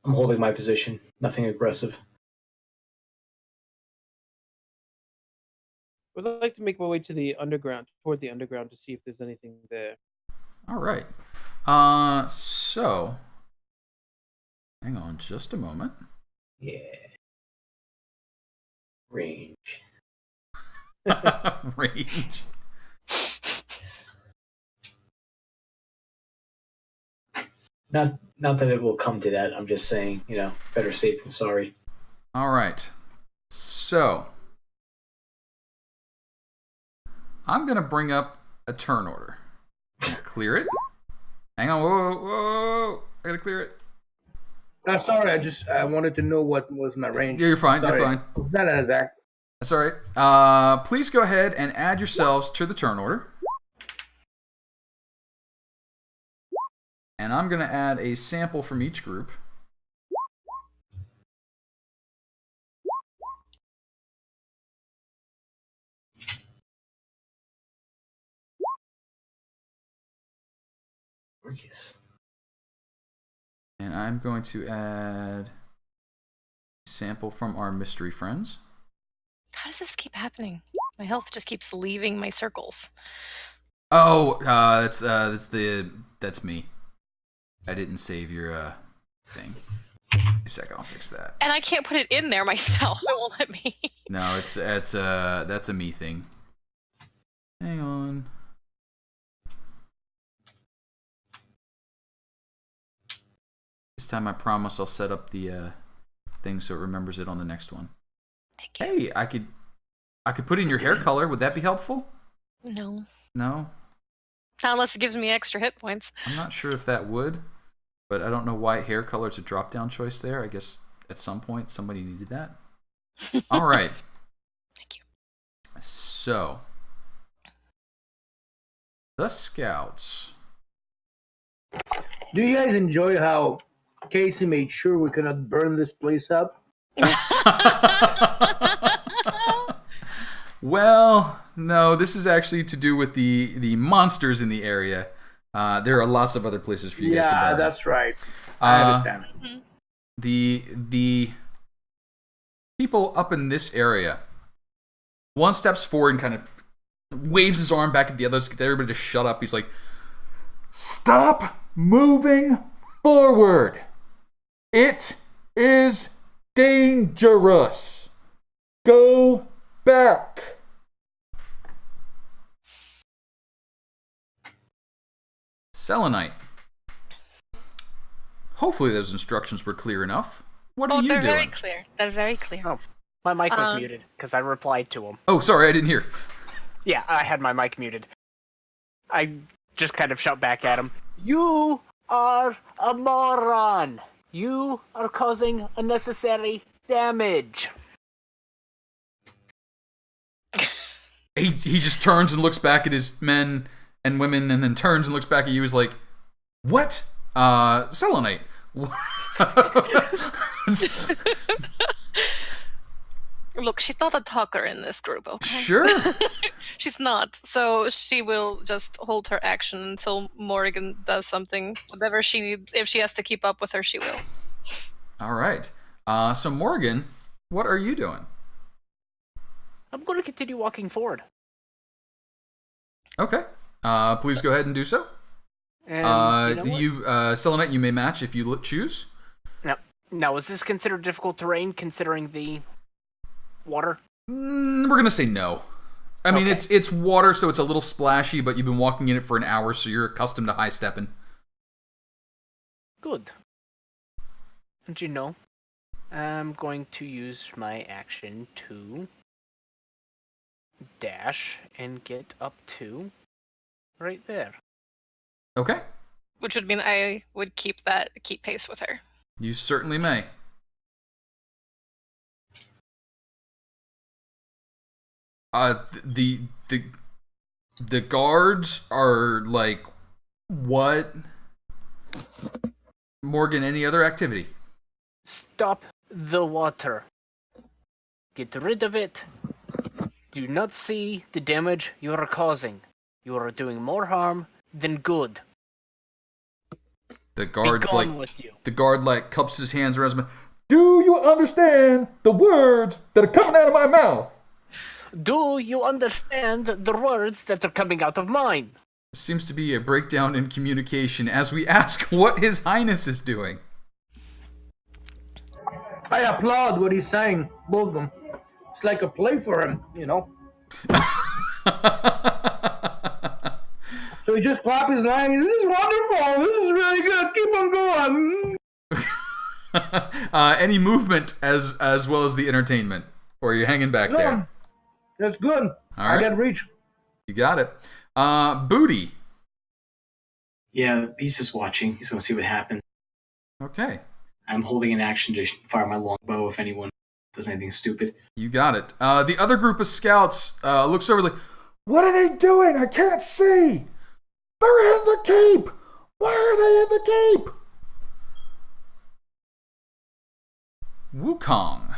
I'm holding my position. Nothing aggressive. I would like to make my way to the underground, toward the underground, to see if there's anything there. All right. So hang on just a moment. Yeah. Range. Range. Not that it will come to that. I'm just saying, better safe than sorry. All right. So I'm going to bring up a turn order. Clear it. Hang on. Whoa. I got to clear it. Sorry, I wanted to know what was my range. Yeah, you're fine. Sorry. You're fine. It's not an attack. That's all right. Please go ahead and add yourselves to the turn order. And I'm going to add a sample from each group. And I'm going to add a sample from our mystery friends. How does this keep happening? My health just keeps leaving my circles. Oh, that's me. I didn't save your thing. A second, I'll fix that. And I can't put it in there myself. It won't let me. No, that's a me thing. Hang on. This time I promise I'll set up the thing so it remembers it on the next one. Thank you. Hey, I could put in your hair color. Would that be helpful? No. No? Not unless it gives me extra hit points. I'm not sure if that would, but I don't know why hair color is a drop-down choice there. I guess at some point somebody needed that. All right. Thank you. So, the scouts. Do you guys enjoy how Casey made sure we cannot burn this place up? Well, no, this is actually to do with the monsters in the area. There are lots of other places for you guys to burn. Yeah, that's right. I understand. The people up in this area, one steps forward and kind of waves his arm back at the others, get everybody to shut up. He's like, "Stop moving forward. It is dangerous. Go back." Selenite. Hopefully those instructions were clear enough. What are you they're doing? very clear. They're very clear. Oh, my mic was muted because I replied to him. Oh, sorry, I didn't hear. Yeah, I had my mic muted. I just kind of shout back at him. You are a moron. You are causing unnecessary damage. He just turns and looks back at his men and women, and then turns and looks back at you. Is like, what? Selenite. Look, she's not a talker in this group, okay? Sure. She's not. So she will just hold her action until Morrigan does something. Whatever she needs. If she has to keep up with her, she will. All right. So Morrigan, what are you doing? I'm going to continue walking forward. Okay. Please go ahead and do so. And Selenite, you may match if you choose. Now, is this considered difficult terrain considering the water? We're gonna say no. I mean, it's water, so it's a little splashy, but you've been walking in it for an hour, so you're accustomed to high stepping. Good. And you know, I'm going to use my action to dash and get up to right there. Okay. Which would mean I would keep pace with her. You certainly may. The guards are like, what? Morgan, any other activity? Stop the water. Get rid of it. Do not see the damage you are causing. You are doing more harm than good. The guard Be gone with you. The guard cups his hands around him. Do you understand the words that are coming out of my mouth? Do you understand the words that are coming out of mine? There seems to be a breakdown in communication as we ask what His Highness is doing. I applaud what he's saying, both of them. It's like a play for him, you know. So he just clapped his hands. This is wonderful. This is really good. Keep on going. Any movement as well as the entertainment, or are you hanging back there? That's good. All right. I got reach. You got it. Boody. Yeah, he's just watching. He's going to see what happens. Okay. I'm holding an action to fire my longbow if anyone does anything stupid. You got it. The other group of scouts looks over like, what are they doing? I can't see. They're in the cape. Why are they in the cape? Wukong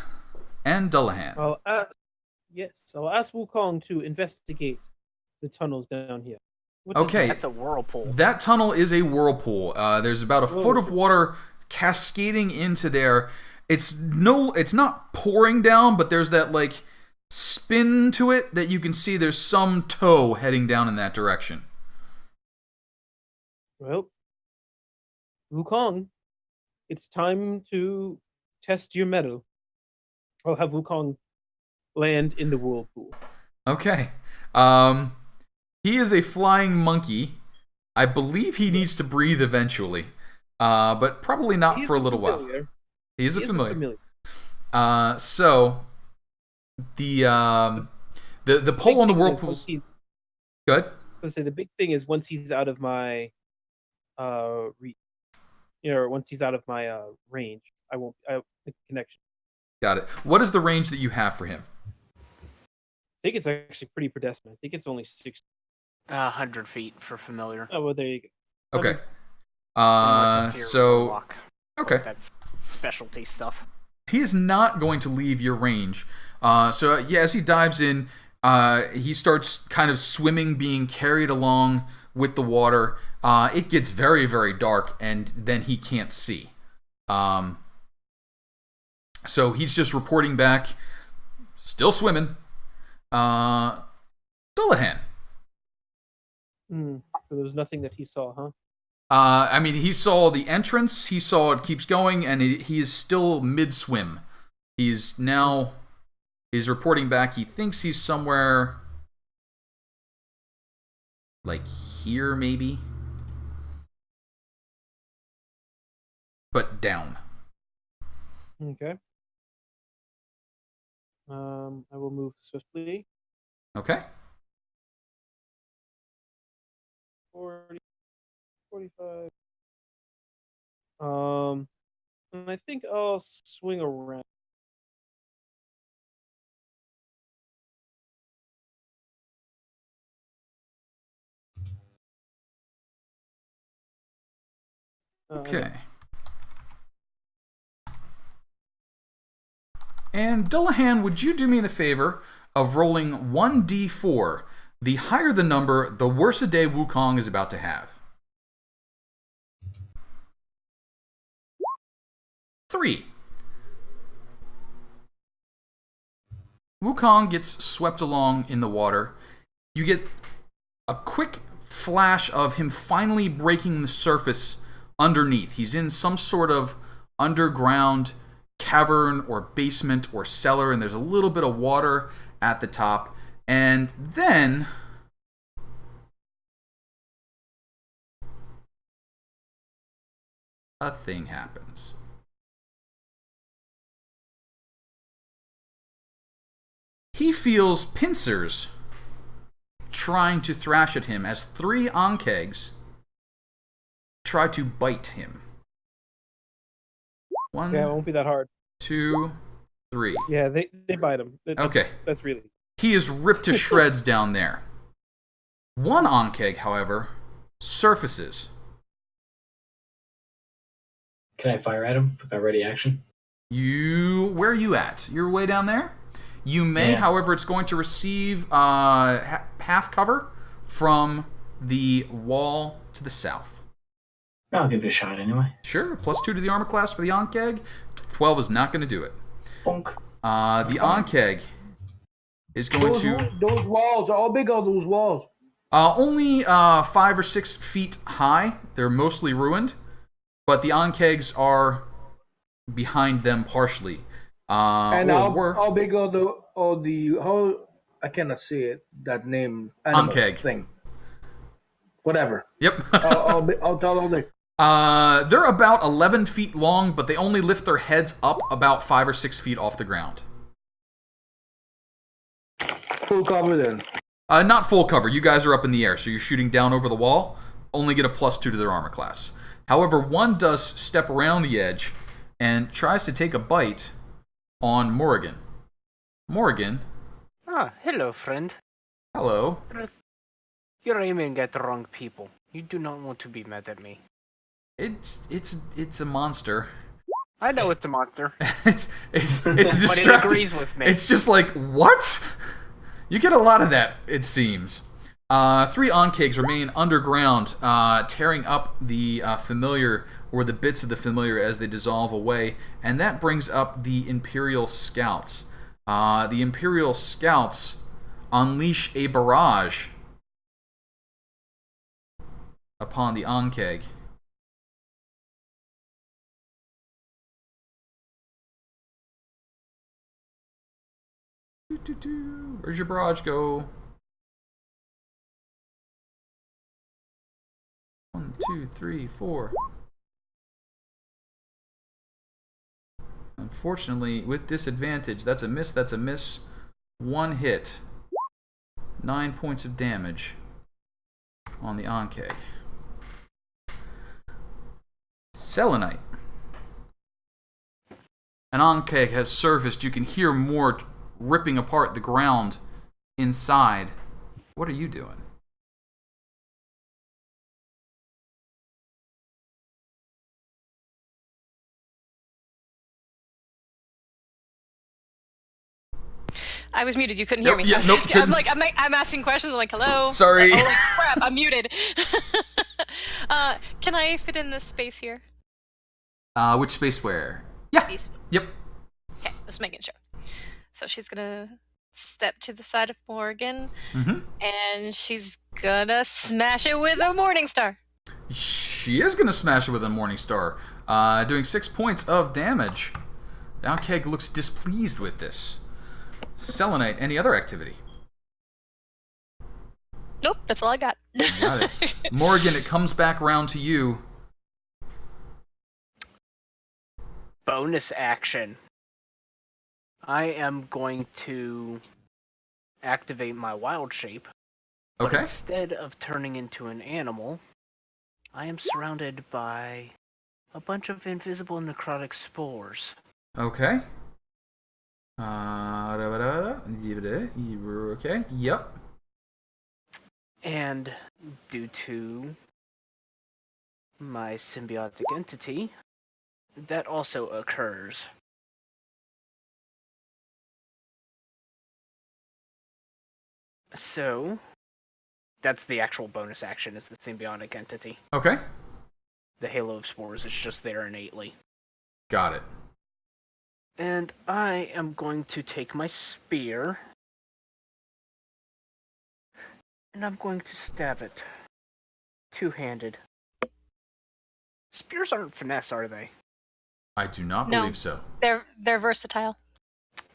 and Dullahan. I'll ask Wukong to investigate the tunnels down here. Okay. That's a whirlpool. That tunnel is a whirlpool. There's about a foot of water cascading into there. It's not pouring down, but there's that spin to it that you can see there's some toe heading down in that direction. Well, Wukong, it's time to test your mettle. I'll have Wukong land in the whirlpool. Okay. He is a flying monkey. I believe he needs to breathe eventually, but probably not for a little while. He is a familiar. So the pole on the whirlpool. Good. I was say the big thing is once he's out of my reach, once he's out of my range, I won't the connection. Got it. What is the range that you have for him? I think it's actually pretty predestined. I think it's only 60. 100 feet for familiar. Oh, well, there you go. Okay. Okay. That's specialty stuff. He is not going to leave your range. As he dives in, he starts kind of swimming, being carried along with the water. It gets very, very dark, and then he can't see. So he's just reporting back, still swimming. Dullahan. So there was nothing that he saw, huh? He saw the entrance. He saw it keeps going, and he is still mid-swim. He's reporting back. He thinks he's somewhere here, maybe, but down. Okay. I will move swiftly. Okay. 40, 45. And I think I'll swing around. Okay. And Dullahan, would you do me the favor of rolling 1d4? The higher the number, the worse a day Wukong is about to have. 3. Wukong gets swept along in the water. You get a quick flash of him finally breaking the surface underneath. He's in some sort of underground cavern or basement or cellar, and there's a little bit of water at the top. And then a thing happens. He feels pincers trying to thrash at him as 3 Ankegs try to bite him. 1, Yeah, it won't be that hard. 2, 3. Yeah, they bite him. Okay. That's really... He is ripped to shreds down there. 1 Ankeg, however, surfaces. Can I fire at him with my ready action? Where are you at? You're way down there? You may, Yeah. however, it's going to receive half cover from the wall to the south. I'll give it a shot anyway. Sure, +2 to the armor class for the Ankeg. 12 is not going to do it. Bonk. The Ankeg is going Those walls, how big are those walls? only 5 or 6 feet high. They're mostly ruined, but the Ankegs are behind them partially. And how big are how I cannot say it, that name, animal Ankeg thing. Whatever. Yep. I'll tell all the... They're about 11 feet long, but they only lift their heads up about 5 or 6 feet off the ground. Full cover then. Not full cover. You guys are up in the air, so you're shooting down over the wall. Only get a +2 to their armor class. However, one does step around the edge and tries to take a bite on Morrigan. Morrigan. Ah, hello, friend. Hello. You're aiming at the wrong people. You do not want to be mad at me. It's a monster. I know it's a monster. it's But it distracting. agrees with me. It's just like, what? You get a lot of that, it seems. 3 Ankegs remain underground, tearing up the familiar, or the bits of the familiar as they dissolve away, and that brings up the Imperial Scouts. The Imperial Scouts unleash a barrage upon the Ankeg. Where's your barrage go? 1, 2, 3, 4. Unfortunately, with disadvantage, that's a miss, that's a miss. 1 hit. 9 points of damage on the Ankeg. Selenite. An Ankeg has surfaced. You can hear more ripping apart the ground inside. What are you doing? I was muted. You couldn't hear me. Yeah, nope, I'm asking questions. I'm like, hello. Sorry. Oh crap! I'm muted. Can I fit in this space here? Which space where? Yeah. Space. Yep. Okay, just making sure. So she's gonna step to the side of Morrigan, and she's gonna smash it with a Morning Star. She is gonna smash it with a Morning Star, doing 6 points of damage. The Ankeg looks displeased with this. Selenite, any other activity? Nope, that's all I got. Got it. Morrigan, it comes back round to you. Bonus action. I am going to activate my wild shape. But Okay. instead of turning into an animal, I am surrounded by a bunch of invisible necrotic spores. Okay. Okay. Yep. And due to my symbiotic entity, that also occurs. So, that's the actual bonus action, is the symbiotic entity. Okay. The Halo of Spores is just there innately. Got it. And I am going to take my spear, and I'm going to stab it. Two-handed. Spears aren't finesse, are they? I do not No. believe so. They're versatile.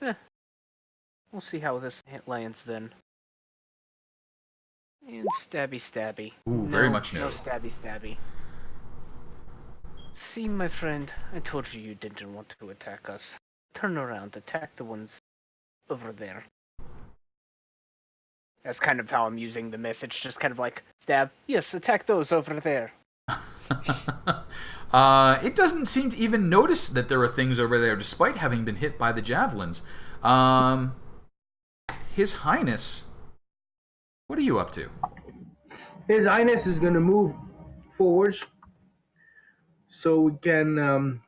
We'll see how this hit lands then. And stabby stabby. Ooh, very much No no. stabby stabby. See, my friend, I told you didn't want to attack us. Turn around, attack the ones over there. That's kind of how I'm using the myth. It's just kind of like, stab, yes, attack those over there. It doesn't seem to even notice that there are things over there, despite having been hit by the javelins. His Highness, what are you up to? His Highness is going to move forwards so we can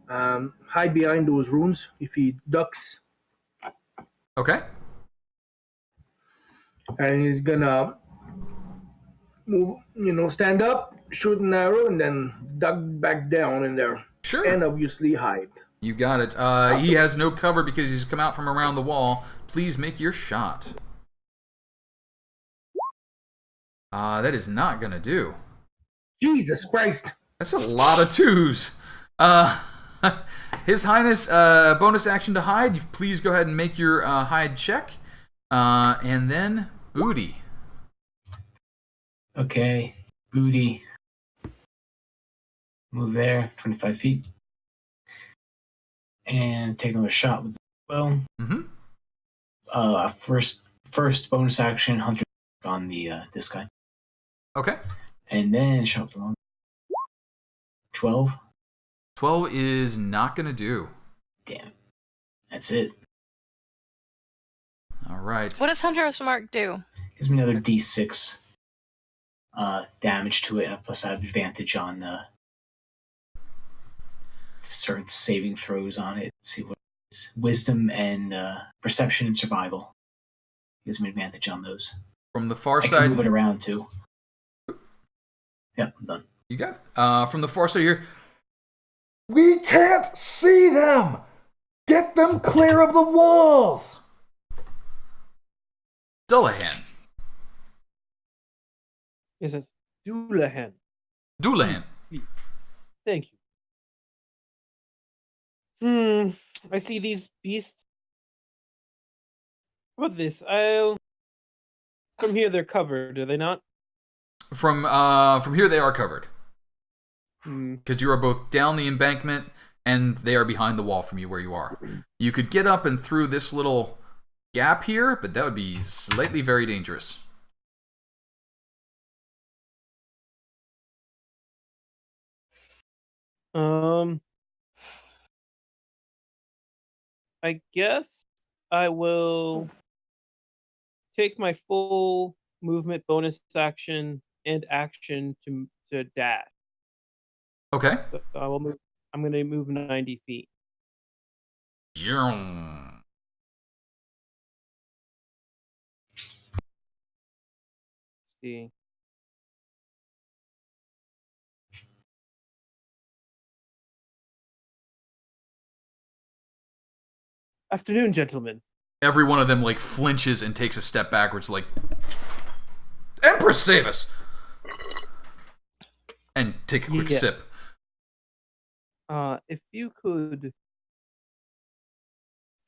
hide behind those runes if he ducks. Okay. And he's going to move, stand up, shoot an arrow, and then duck back down in there. Sure. And obviously hide. You got it. He has no cover because he's come out from around the wall. Please make your shot. That is not going to do. Jesus Christ. That's a lot of twos. His Highness, bonus action to hide. Please go ahead and make your hide check. And then Boody. Okay, Boody. Move there, 25 feet. And take another shot with the bow. Mm-hmm. First bonus action, Hunter on the this guy. Okay. And then shot the long. 12. 12 is not going to do. Damn. That's it. All right. What does Hunter's Mark do? Gives me another D6 damage to it, and plus I have advantage on certain saving throws on it. Let's see what it is. Wisdom and perception and survival. Gives me advantage on those. From the far I side. can move it around too. Yep, I'm done. You got it. From the far side here. We can't see them! Get them clear of the walls! Dullahan. Yes, it's Dullahan. Dullahan. Thank you. I see these beasts. How about this? From here they're covered, are they not? From here they are covered. Because you are both down the embankment and they are behind the wall from you where you are. You could get up and through this little gap here, but that would be slightly very dangerous. I guess I will take my full movement bonus action and action to dash. Okay. So I will move. I'm going to move 90 feet. See. Afternoon, gentlemen. Every one of them like flinches and takes a step backwards, like, Empress, save us! And take a quick Yes. sip. If you could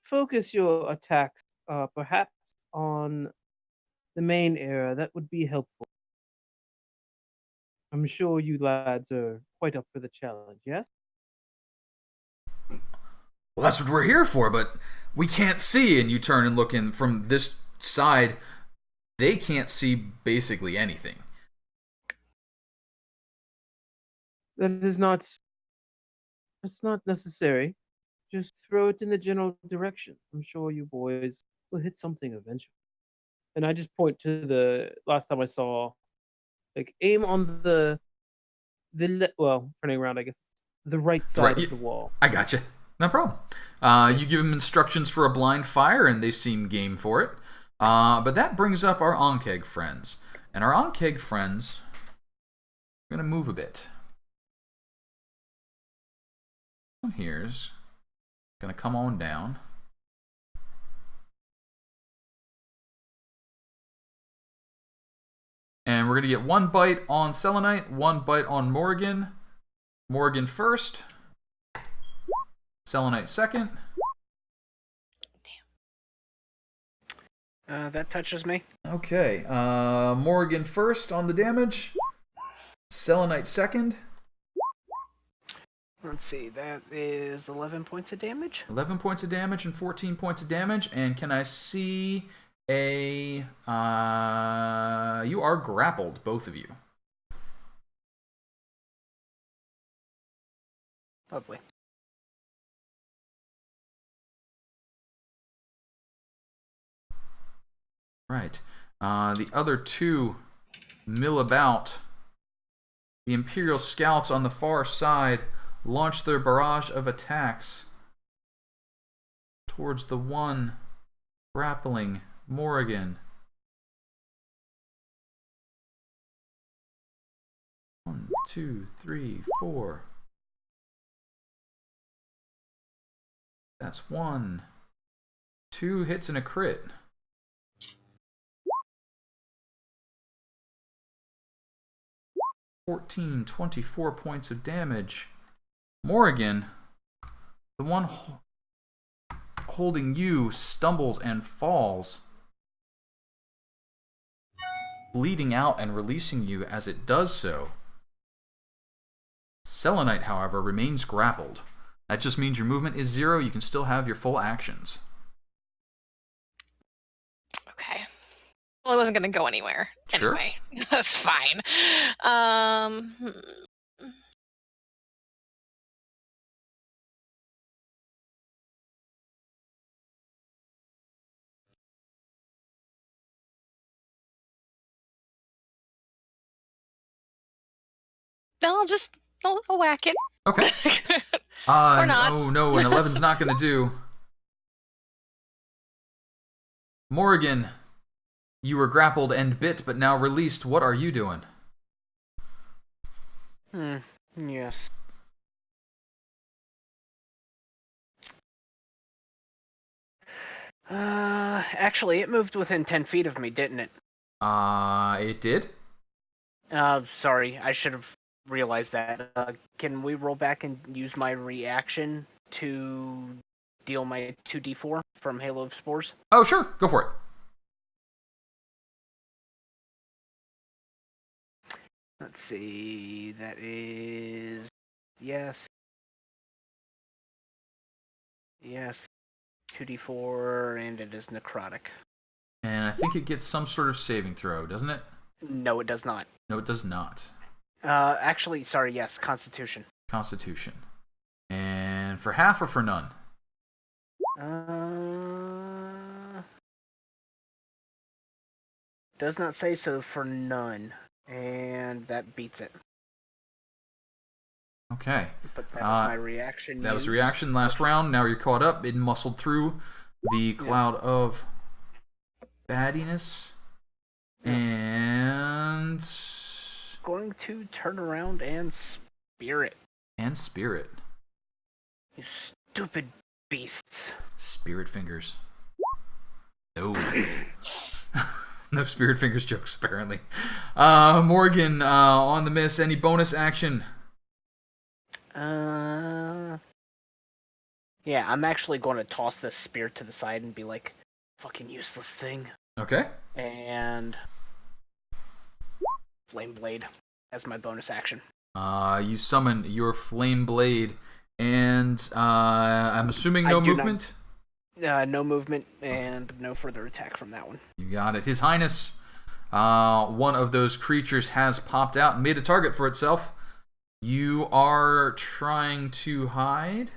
focus your attacks, perhaps on the main area, that would be helpful. I'm sure you lads are quite up for the challenge, yes? Well, that's what we're here for, but we can't see. And you turn and look in from this side. They can't see basically anything. That is not... It's not necessary. Just throw it in the general direction. I'm sure you boys will hit something eventually. And I just point to the last time I saw Like aim on turning around, I guess, the right side of the wall. I gotcha. No problem. You give them instructions for a blind fire, and they seem game for it. But that brings up our Ankeg friends. And our Ankeg friends are going to move a bit. Here's going to come on down. And we're going to get one bite on Selenite, one bite on Morrigan. Morrigan first. Selenite second. That touches me. Okay. Morrigan first on the damage. Selenite second. Let's see, that is 11 points of damage. 11 points of damage and 14 points of damage. And can I see a... you are grappled, both of you. Lovely. Right. The other two mill about. The Imperial Scouts on the far side launch their barrage of attacks towards the one grappling Morrigan. 1, 2, 3, 4. That's 1. 2 hits and a crit. 14, 24 points of damage. Morrigan, the one holding you, stumbles and falls, bleeding out and releasing you as it does so. Selenite, however, remains grappled. That just means your movement is 0. You can still have your full actions. Okay. Well, it wasn't going to go anywhere. Sure. Anyway, that's fine. I'll whack it. Okay. Or not. Oh no, an 11's not going to do. Morrigan, you were grappled and bit, but now released. What are you doing? Yes. Actually, it moved within 10 feet of me, didn't it? It did? Sorry, I should have realized that. Can we roll back and use my reaction to deal my 2d4 from Halo of Spores? Oh, sure. Go for it. Let's see. That is... Yes. Yes. 2d4, and it is necrotic. And I think it gets some sort of saving throw, doesn't it? No, it does not. No, it does not. Actually, sorry, yes, Constitution. Constitution. And for half or for none? Does not say so for none. And that beats it. Okay. But that was my reaction. That was the reaction last round. Now you're caught up. It muscled through the cloud of baddiness. Yeah. And... going to turn around and spirit. And spirit. You stupid beasts. Spirit fingers. No. No spirit fingers jokes, apparently. Morrigan, on the miss, any bonus action? Yeah, I'm actually going to toss this spear to the side and be like, fucking useless thing. Okay. And Flame Blade as my bonus action. You summon your Flame Blade, and I'm assuming no movement? No movement, and no further attack from that one. You got it. His Highness, one of those creatures has popped out and made a target for itself. You are trying to hide.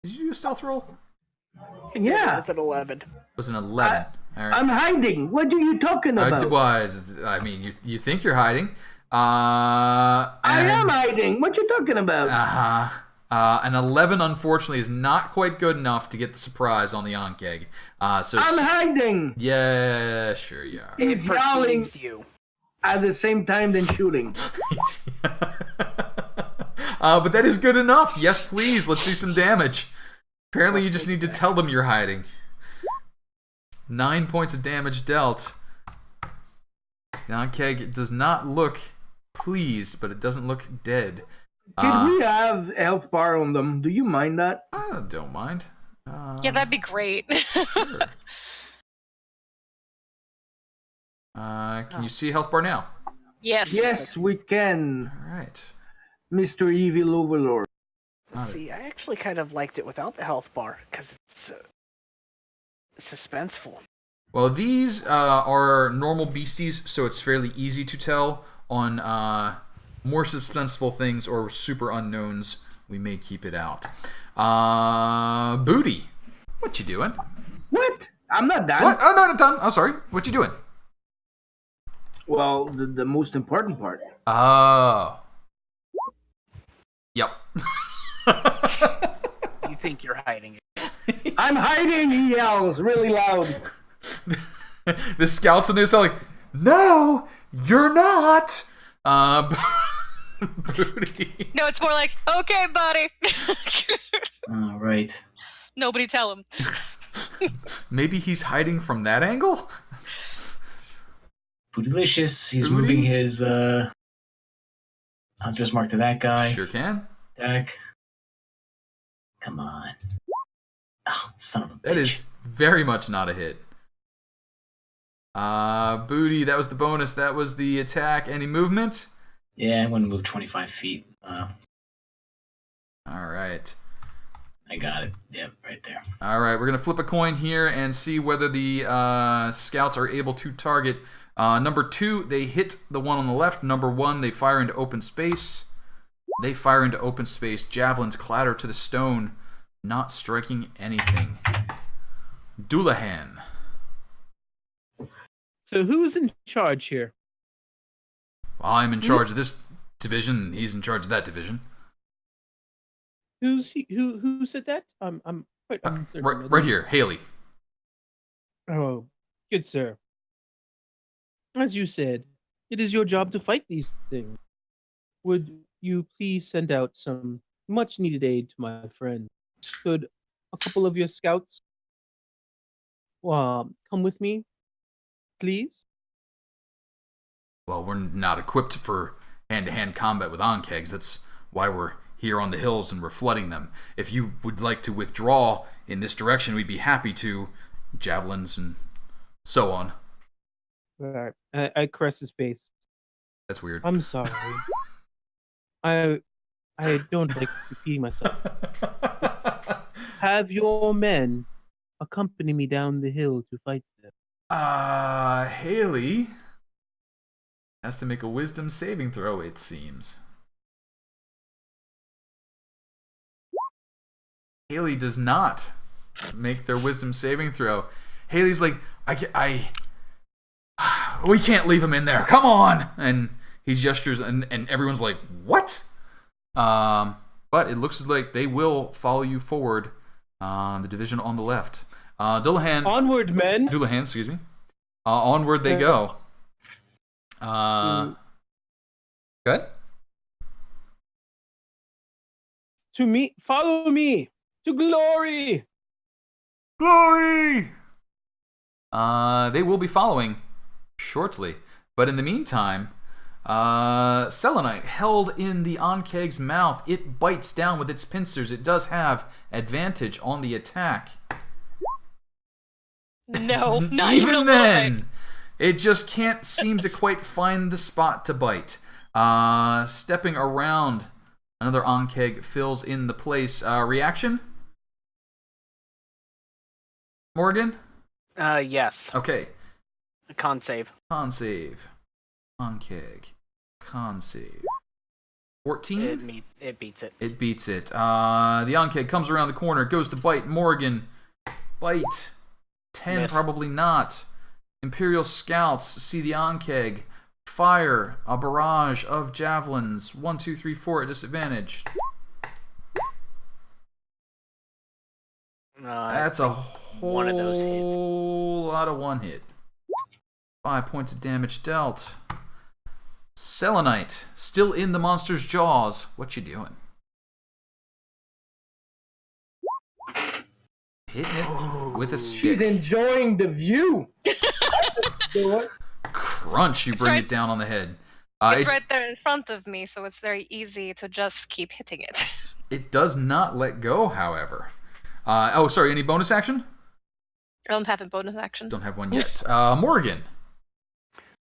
Did you do a stealth roll? Yeah. It's an 11. It was an 11. All right. I'm hiding. What are you talking about? I mean, you think you're hiding. I am hiding. What you talking about? An 11, unfortunately, is not quite good enough to get the surprise on the Ankeg. So I'm hiding. Yeah, sure you are. He's It yelling perceives you. at the same time than shooting. But that is good enough. Yes, please. Let's do some damage. Apparently, you just need to tell them you're hiding. 9 points of damage dealt. The Ankeg does not look pleased, but it doesn't look dead. Did we have health bar on them? Do you mind that? I don't mind. Yeah, that'd be great. Sure. Can you see a health bar now? Yes. Yes, we can, All right. Mr. Evil Overlord. See, I actually kind of liked it without the health bar because it's suspenseful. Well, these are normal beasties, so it's fairly easy to tell. On more suspenseful things or super unknowns, we may keep it out. Boody, what you doing? What? I'm not done. What? Oh, no, not done. I'm sorry. What you doing? Well, the most important part. Oh. Yep. You think you're hiding it. I'm hiding, he yells really loud. The scouts in there are like, no, you're not. Boody. No, it's more like, okay, buddy. All right. Nobody tell him. Maybe he's hiding from that angle? Bootylicious. He's Boody? moving his Hunter's Mark to that guy. Sure can. Attack. Come on. Oh, son of a bitch. That is very much not a hit. Boody, that was the bonus. That was the attack. Any movement? Yeah, I'm going to move 25 feet. Alright. I got it. Yep, right there. Alright, we're going to flip a coin here and see whether the scouts are able to target. Number 2, they hit the one on the left. Number 1, they fire into open space. They fire into open space. Javelins clatter to the stone, not striking anything. Dullahan. So who's in charge here? Well, I'm in charge of this division. He's in charge of that division. Who's he? Who said that? I'm quite uncertain. Right here, Haley. Oh, good sir. As you said, it is your job to fight these things. Would you please send out some much-needed aid to my friend? Could a couple of your scouts come with me, please? Well, we're not equipped for hand-to-hand combat with Onkegs. That's why we're here on the hills and we're flooding them. If you would like to withdraw in this direction, we'd be happy to. Javelins and so on. All right. I caress his face. That's weird. I'm sorry. I don't like repeating myself. Have your men accompany me down the hill to fight them. Haley has to make a wisdom saving throw, it seems. Haley does not make their wisdom saving throw. Haley's like, we can't leave him in there. Come on! And he gestures, and everyone's like, what? But it looks like they will follow you forward. The division on the left. Dullahan. Onward, men! Dullahan, excuse me. Onward they go. Good? To me, follow me! To glory! Glory! They will be following shortly. But in the meantime, Selenite held in the Onkeg's mouth. It bites down with its pincers. It does have advantage on the attack. No, not even a little then, bit. it just can't seem to quite find the spot to bite. Stepping around, another Onkeg fills in the place. Reaction? Morrigan? Yes. Okay. Con save. Con save. Onkeg. Con save. 14? It beats it. It beats it. The Onkeg comes around the corner, goes to bite Morrigan. Bite. 10, Miss. probably not. Imperial scouts see the Onkeg Fire a barrage of javelins. 1, 2, 3, 4 at disadvantage. That's a whole one of those hits. lot of one hit. 5 points of damage dealt. Selenite, still in the monster's jaws. What you doing? Hitting it with a stick. She's enjoying the view. Do it. Crunch, you bring right. it down on the head. It's right there in front of me, so it's very easy to just keep hitting it. It does not let go, however. Sorry, any bonus action? I don't have a bonus action. Don't have one yet. Morrigan.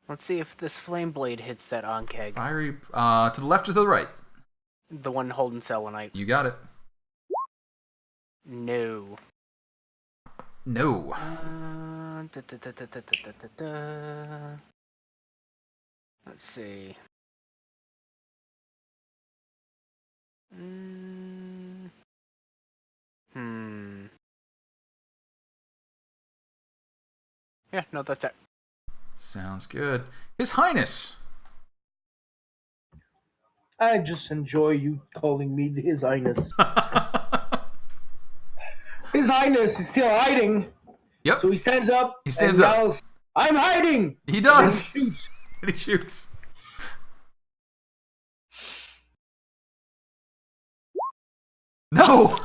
Let's see if this flame blade hits that Ankeg. Fiery, to the left or to the right? The one holding Selenite. You got it. No. No. Let's see. Yeah, no, that's it. Sounds good. His Highness. I just enjoy you calling me His Highness. His Highness is still hiding. Yep. So he stands up. He stands and up. yells, I'm hiding! He does. And he shoots. And he shoots. No!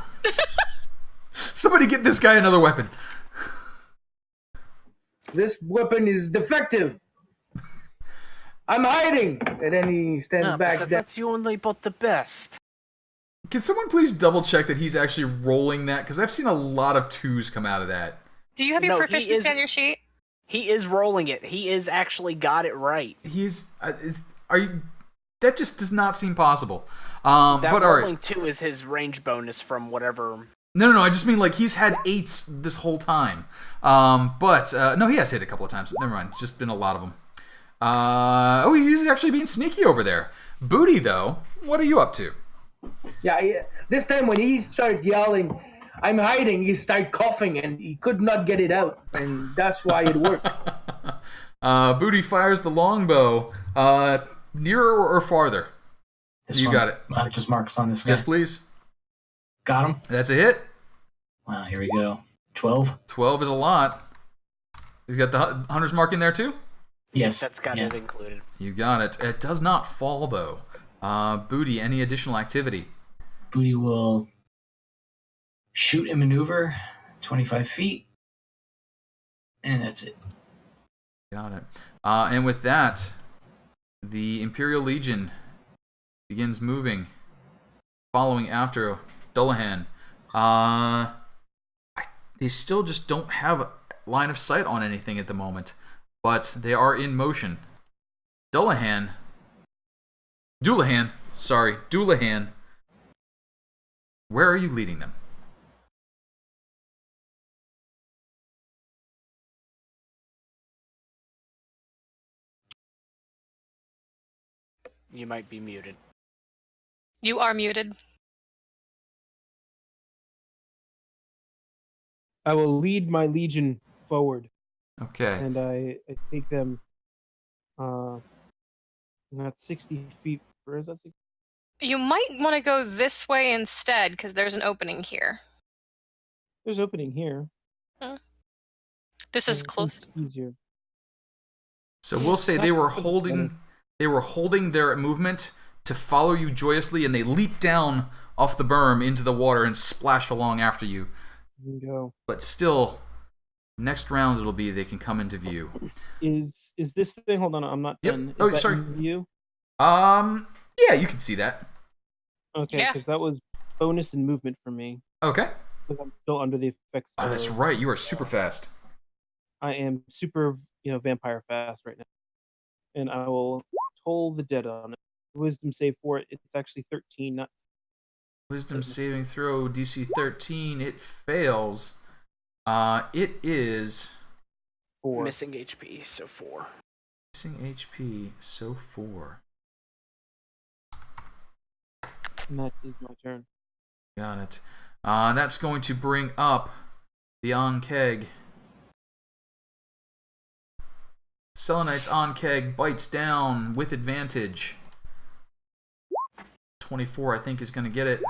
Somebody get this guy another weapon. This weapon is defective. I'm hiding! And then he stands back down. That's you only but the best. Can someone please double check that he's actually rolling that? Because I've seen a lot of 2s come out of that. Do you have your proficiency on your sheet? He is rolling it. He is actually got it right. He's... are you... That just does not seem possible. That but rolling 2 is his range bonus from whatever... No. I just mean, like, he's had 8s this whole time. No, he has hit a couple of times. Never mind. It's just been a lot of them. He's actually being sneaky over there. Boody, though, what are you up to? Yeah, this time when he started yelling, I'm hiding, he started coughing and he could not get it out. And that's why it worked. Boody fires the longbow. Nearer or farther? You got it. Just marks on this guy. Yes, please. Got him. That's a hit. Wow, here we go. 12. 12 is a lot. He's got the hunter's mark in there, too? Yes. That's got it included. You got it. It does not fall, though. Boody, any additional activity? Boody will shoot and maneuver 25 feet. And that's it. Got it. And with that, the Imperial Legion begins moving, following after Dullahan. They still just don't have line of sight on anything at the moment, but they are in motion. Dullahan. Where are you leading them? You might be muted. You are muted. I will lead my legion forward. Okay. And I take them not 60 feet. Where is that? 60? You might want to go this way instead, because there's an opening here. There's an opening here. This is close. Easier. So we'll say they were holding their movement to follow you joyously, and they leap down off the berm into the water and splash along after you. There you go. But still, next round it'll be they can come into view. Is this thing? Hold on, I'm not done. Is that sorry. in view? Yeah, you can see that. Okay, because that was bonus and movement for me. Okay. Because I'm still under the effects. Oh, that's right. You are super fast. I am super, vampire fast right now, and I will toll the dead on it. Wisdom save for it. It's actually 13, not. Wisdom saving throw DC 13. It fails. It is 4. Missing HP, so 4. Missing HP, so 4. And that is my turn. Got it. That's going to bring up the Ankeg. Selenite's on-keg bites down with advantage. 24, I think, is going to get it.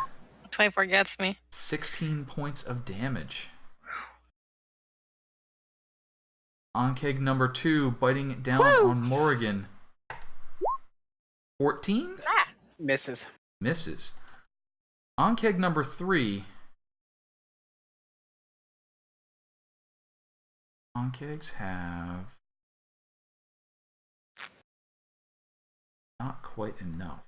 24 gets me. 16 points of damage. On-keg number 2 biting down on Morrigan. 14? Ah. Misses. Misses. On-keg number 3. On-kegs have not quite enough.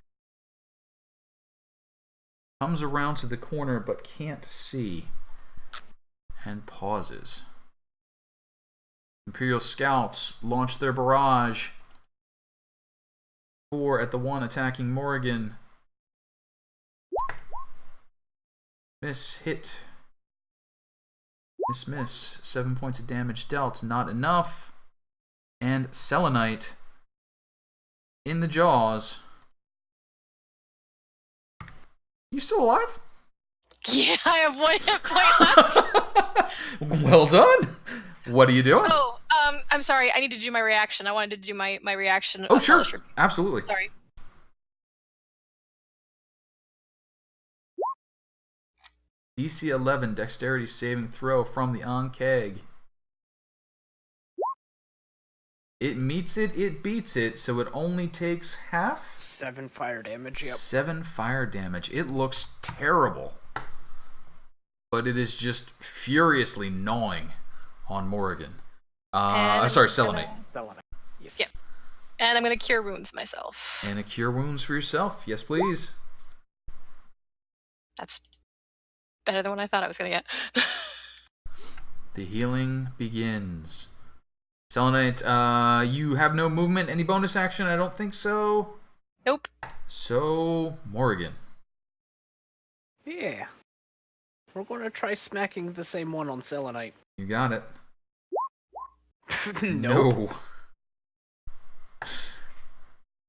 Comes around to the corner but can't see. And pauses. Imperial Scouts launch their barrage. 4 at the 1 attacking Morrigan. Miss, hit. Miss. 7 points of damage dealt. Not enough. And Selenite in the jaws. You still alive? Yeah, I have 1 hit point left. Well done. What are you doing? Oh, I'm sorry. I need to do my reaction. I wanted to do my reaction. Oh, sure. Absolutely. Sorry. DC 11 dexterity saving throw from the on-keg. It meets it, it beats it, so it only takes half? 7 fire damage, yep. 7 fire damage. It looks terrible. But it is just furiously gnawing on Morrigan. Sorry, Selenite. Selenite. Yes. Yep. And I'm going to cure wounds myself. And a cure wounds for yourself. Yes, please. That's better than what I thought I was going to get. The healing begins. Selenite, you have no movement. Any bonus action? I don't think so. Nope. So, Morrigan. Yeah. We're going to try smacking the same one on Selenite. You got it. Nope. No.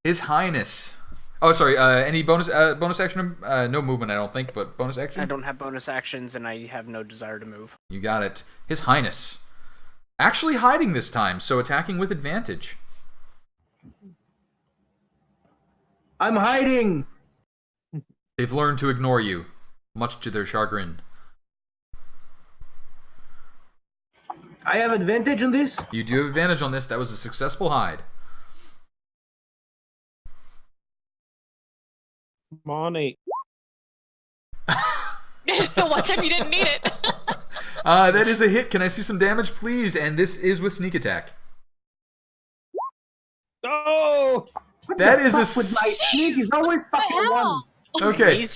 His Highness. Oh, sorry. Any bonus action? No movement, I don't think, but bonus action? I don't have bonus actions, and I have no desire to move. You got it. His Highness. Actually hiding this time, so attacking with advantage. I'm hiding. They've learned to ignore you, much to their chagrin. I have advantage on this. You do have advantage on this. That was a successful hide. Come on, 8. The one time you didn't need it. That is a hit. Can I see some damage, please? And this is with sneak attack. Oh! That is a... With my sneak, he's always fucking one. Okay.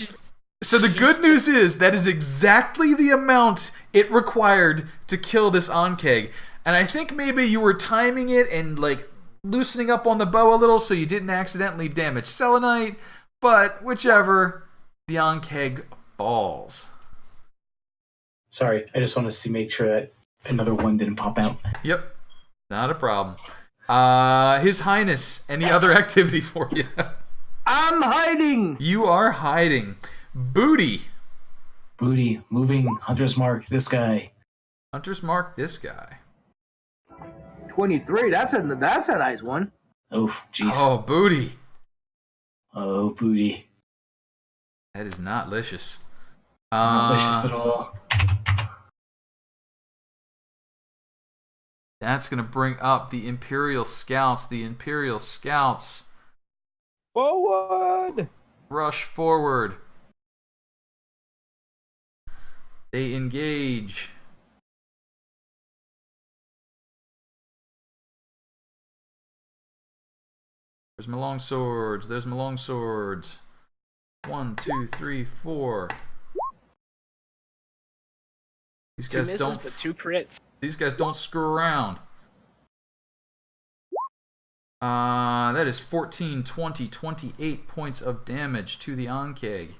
So the good news is that is exactly the amount it required to kill this on-keg. And I think maybe you were timing it and like loosening up on the bow a little so you didn't accidentally damage Selenite. But whichever, the on-keg falls. Sorry, I just want to make sure that another one didn't pop out. Yep, not a problem. His Highness, any other activity for you? I'm hiding. You are hiding. Boody. Boody, moving, Hunter's Mark, this guy. Hunter's Mark, this guy. 23. That's a nice one. Oh, jeez. Oh, Boody. Oh, Boody. That is not licious. Not licious at all. That's going to bring up the Imperial Scouts. The Imperial Scouts Forward! rush forward. They engage. There's my long swords. There's my long swords. 1, 2, 3, 4. These guys misses, don't. but 2 crits. These guys don't screw around. That is 14, 20, 28 points of damage to the on-keg.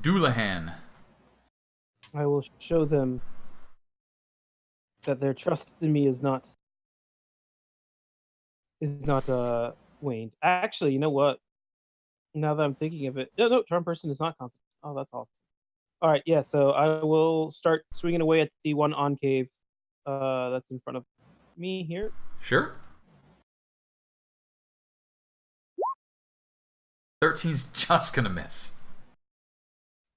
Dullahan. I will show them that their trust in me is not waned. Actually, you know what? Now that I'm thinking of it, no, charm person is not constant. Oh, that's awesome. All right, yeah. So I will start swinging away at the one enclave that's in front of me here. Sure. 13's just gonna miss.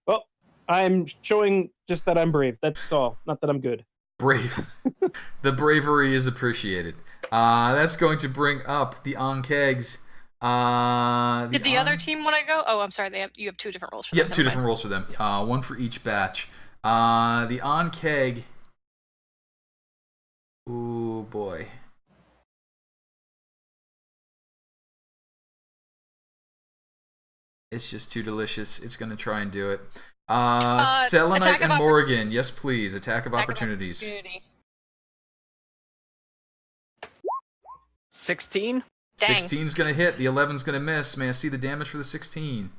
Well, I'm showing just that I'm brave. That's all. Not that I'm good. Brave. The bravery is appreciated. That's going to bring up the Onkegs. Did the other team want to go? Oh, I'm sorry. You have two different roles for them. Yep, two different roles for them. One for each batch. The Onkeg. Ooh, boy. It's just too delicious. It's going to try and do it. Selenite and Morrigan. Yes, please. Attack of opportunities. 16? 16's going to hit. The 11's going to miss. May I see the damage for the 16?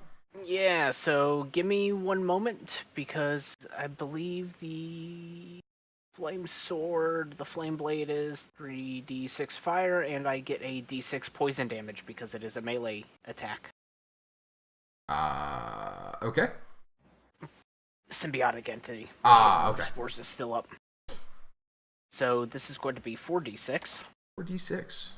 Yeah, so give me one moment, because I believe the flame sword, the flame blade is 3d6 fire, and I get a d6 poison damage because it is a melee attack. Okay. Symbiotic entity. Okay. Force is still up. So this is going to be 4d6. 4d6.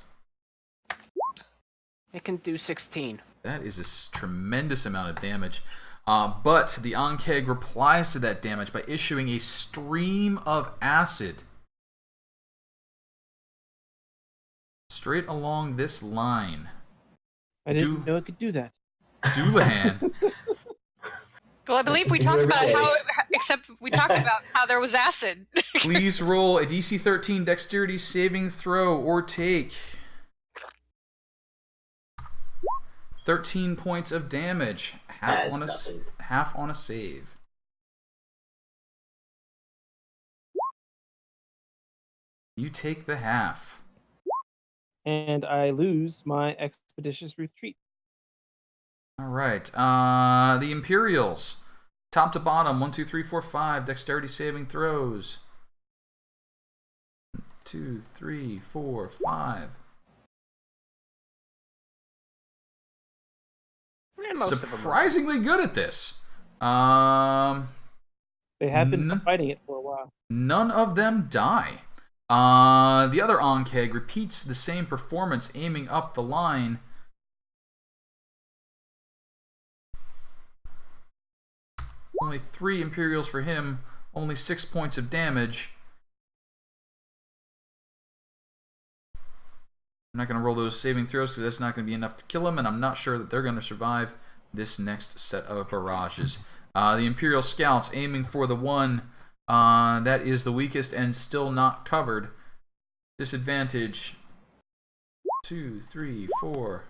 It can do 16. That is a tremendous amount of damage. But the Onkeg replies to that damage by issuing a stream of acid straight along this line. I didn't know it could do that. Dullahan. Well, I believe we talked about how there was acid. Please roll a DC 13 dexterity saving throw or take 13 points of damage. Half on a save. You take the half. And I lose my expeditious retreat. All right. The Imperials. Top to bottom. 1, 2, 3, 4, 5. Dexterity saving throws. 1, 2, 3, 4, 5. Surprisingly good at this. They have been fighting it for a while. None of them die. The other Onkeg repeats the same performance, aiming up the line. Only 3 Imperials for him. Only 6 points of damage. I'm not going to roll those saving throws because that's not going to be enough to kill him, and I'm not sure that they're going to survive this next set of barrages. The Imperial Scouts aiming for the one that is the weakest and still not covered. Disadvantage. 2, 3, 4.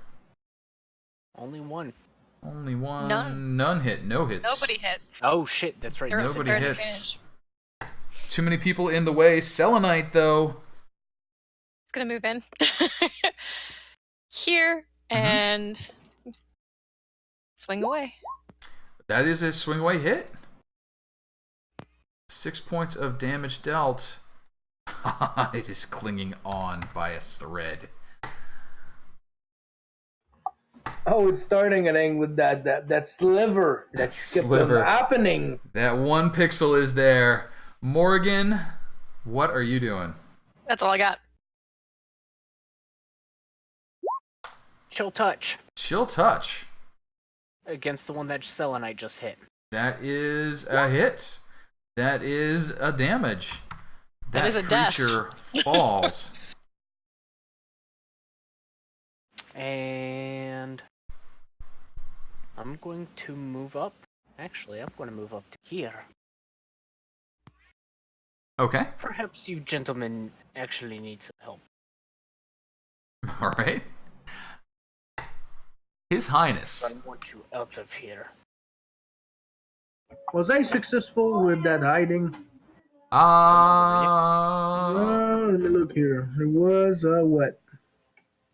Only one. Only one. None hit. No hits. Nobody hits. Oh shit, that's right. Nobody hits. Too many people in the way. Selenite, though. It's gonna move in here and swing away. That is a swing away hit. 6 points of damage dealt. It is clinging on by a thread. Oh, it's starting again with that sliver. That sliver happening. That 1 pixel is there. Morrigan, what are you doing? That's all I got. Chill touch. Chill touch. Against the one that Selenite just hit. That is a hit. That is a damage. That is a creature falls. And I'm going to move up. Actually, I'm going to move up to here. Okay. Perhaps you gentlemen actually need some help. All right. His Highness. I want you out of here. Was I successful with that hiding? Let me look here. It was, what?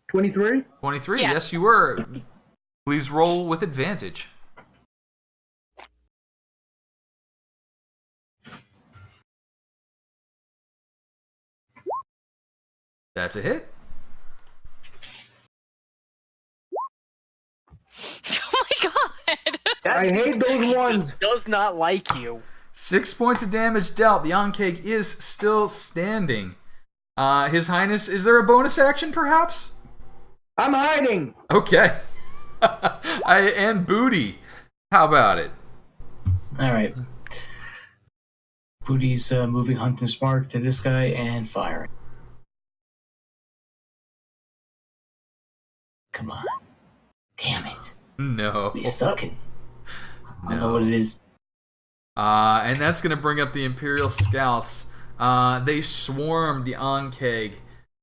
23? 23, yeah. Yes you were. Please roll with advantage. That's a hit. Oh my god! I hate those ones. Does not like you. 6 points of damage dealt. The Ankeg is still standing. His Highness, is there a bonus action, perhaps? I'm hiding. Okay. And Boody, how about it? All right. Booty's moving Hunting Spark to this guy and firing. Come on. Damn it. No. He's sucking. I don't know what it is. And that's going to bring up the Imperial Scouts. They swarm the Ankeg,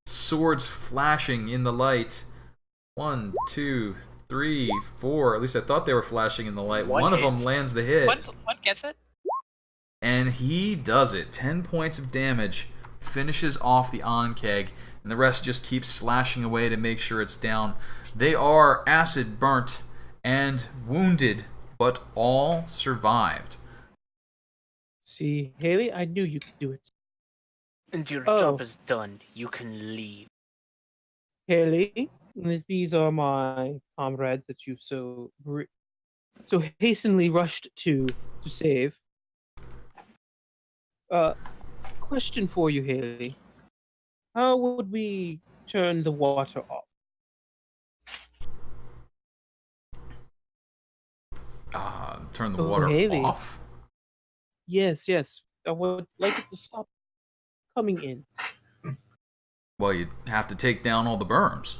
swords flashing in the light. 1, 2, 3, 4. At least I thought they were flashing in the light. One of them lands the hit. What gets it? And he does it. 10 points of damage. Finishes off the Ankeg. And the rest just keeps slashing away to make sure it's down. They are acid burnt and wounded, but all survived. See, Haley, I knew you could do it. And your job is done. You can leave. Haley, these are my comrades that you've so hastily rushed to save. Question for you, Haley. How would we turn the water off? Turn the water off? Yes. I would like it to stop coming in. Well, you'd have to take down all the berms.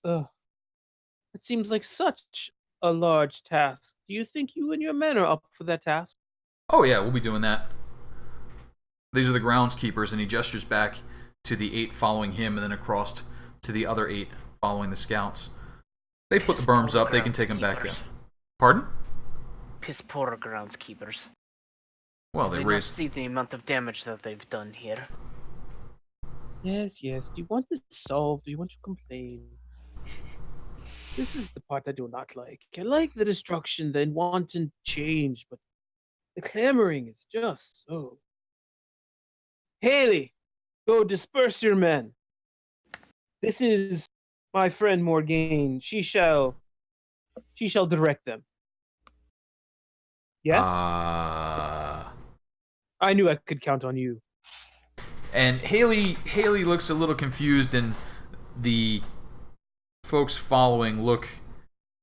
It seems like such a large task. Do you think you and your men are up for that task? Oh yeah, we'll be doing that. These are the groundskeepers, and he gestures back to the 8 following him and then across to the other 8 following the scouts. They put the berms up, they can take them back in. Pardon? Piss poor groundskeepers. Well, they not raised... see the amount of damage that they've done here. Yes. Do you want this solved? Do you want to complain? This is the part I do not like. I like the destruction, the wanton change, but the clamoring is just so... Haley, go disperse your men. This is my friend Morrigan. She shall direct them. Yes? I knew I could count on you. And Haley looks a little confused, and the folks following look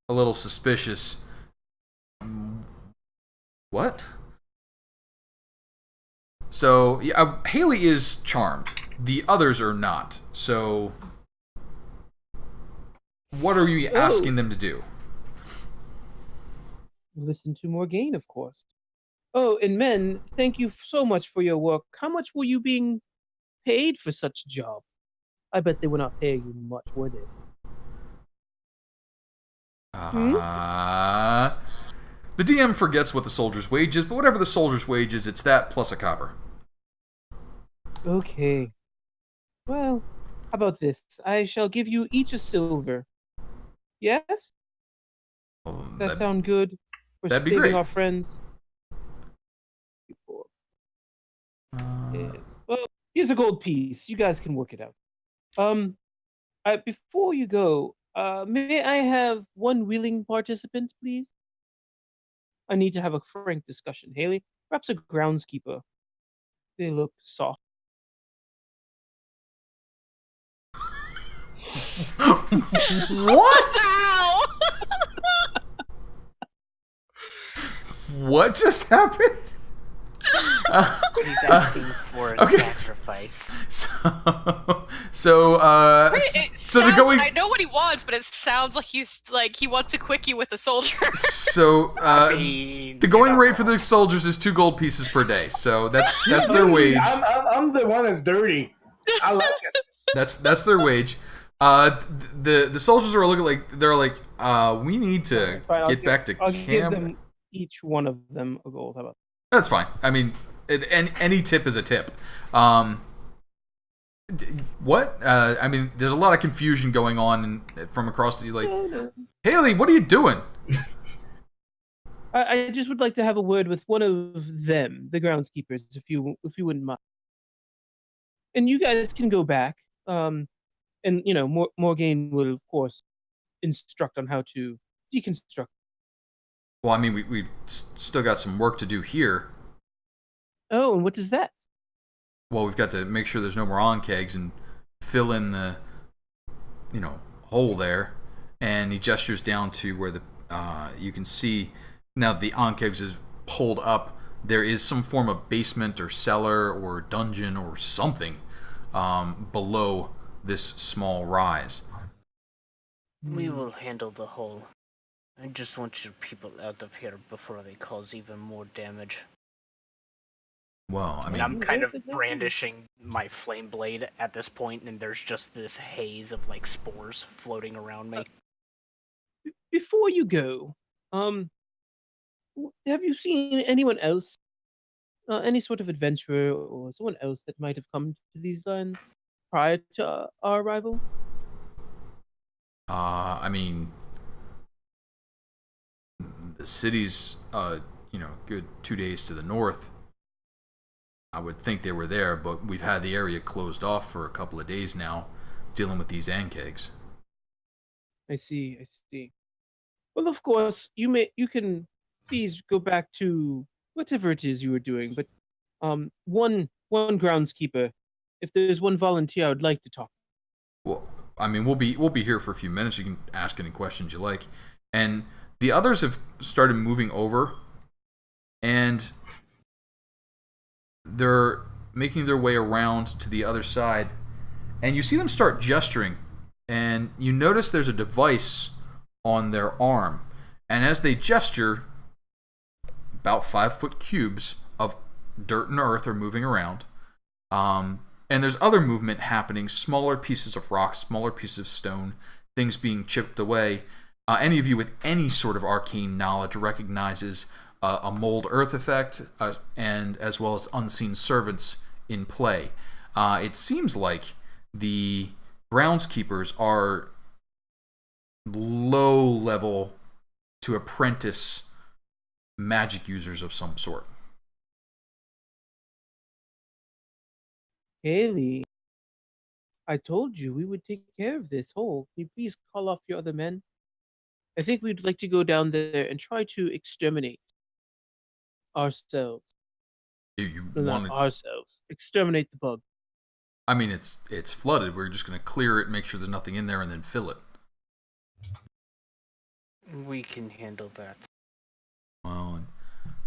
a little suspicious. What? So, yeah, Haley is charmed. The others are not. So, what are you asking them to do? Listen to Morrigan, of course. Oh, and men, thank you so much for your work. How much were you being paid for such a job? I bet they were not paying you much, were they? The DM forgets what the soldier's wage is, but whatever the soldier's wage is, it's that plus a copper. Okay. Well, how about this? I shall give you each a silver. Yes? Well, that sound good? For that'd be saving great. our friends? Yes. Well, here's a gold piece. You guys can work it out. Before you go, may I have one willing participant, please? I need to have a frank discussion. Haley, perhaps a groundskeeper. They look soft. What? What just happened? He's asking for a sacrifice. So the going. I know what he wants, but it sounds like he wants a quickie with a soldier. So the going rate for the soldiers is 2 gold pieces per day. So that's their wage. I'm the one that's dirty. I like it. That's their wage. The soldiers are looking like we need to get back to I'll camp. give them each one of them a gold. How about that? That's fine. I mean, any tip is a tip. What? I mean, there's a lot of confusion going on from across the No. Haley, what are you doing? I just would like to have a word with one of them, the groundskeepers, if you wouldn't mind. And you guys can go back. And Morrigan will, of course, instruct on how to deconstruct. Well, I mean, we've still got some work to do here. Oh, and what is that? Well, we've got to make sure there's no more on-kegs and fill in the, hole there. And he gestures down to where you can see now the on-kegs is pulled up. There is some form of basement or cellar or dungeon or something below this small rise. We will handle the whole. I just want your people out of here before they cause even more damage. Well, I mean, And I'm kind of brandishing my flame blade at this point, and there's just this haze of like spores floating around me. Before you go, have you seen anyone else, any sort of adventurer or someone else that might have come to these lands prior to our arrival? I mean, the city's, good 2 days to the north. I would think they were there, but we've had the area closed off for a couple of days now, dealing with these ankegs. I see. Well, of course, you can please go back to whatever it is you were doing, but one groundskeeper, if there's one volunteer, I would like to talk. Well, I mean, we'll be here for a few minutes. You can ask any questions you like, and the others have started moving over, and they're making their way around to the other side, and you see them start gesturing, and you notice there's a device on their arm, and as they gesture, about 5-foot cubes of dirt and earth are moving around, and there's other movement happening, smaller pieces of rock, smaller pieces of stone, things being chipped away. Any of you with any sort of arcane knowledge recognizes a mold earth effect, and as well as unseen servants in play. It seems like the groundskeepers are low level to apprentice magic users of some sort. Haley, I told you we would take care of this hole. Can you please call off your other men? I think we'd like to go down there and try to exterminate ourselves. Not ourselves. Exterminate the bug. I mean, it's flooded. We're just going to clear it, make sure there's nothing in there, and then fill it. We can handle that. Well,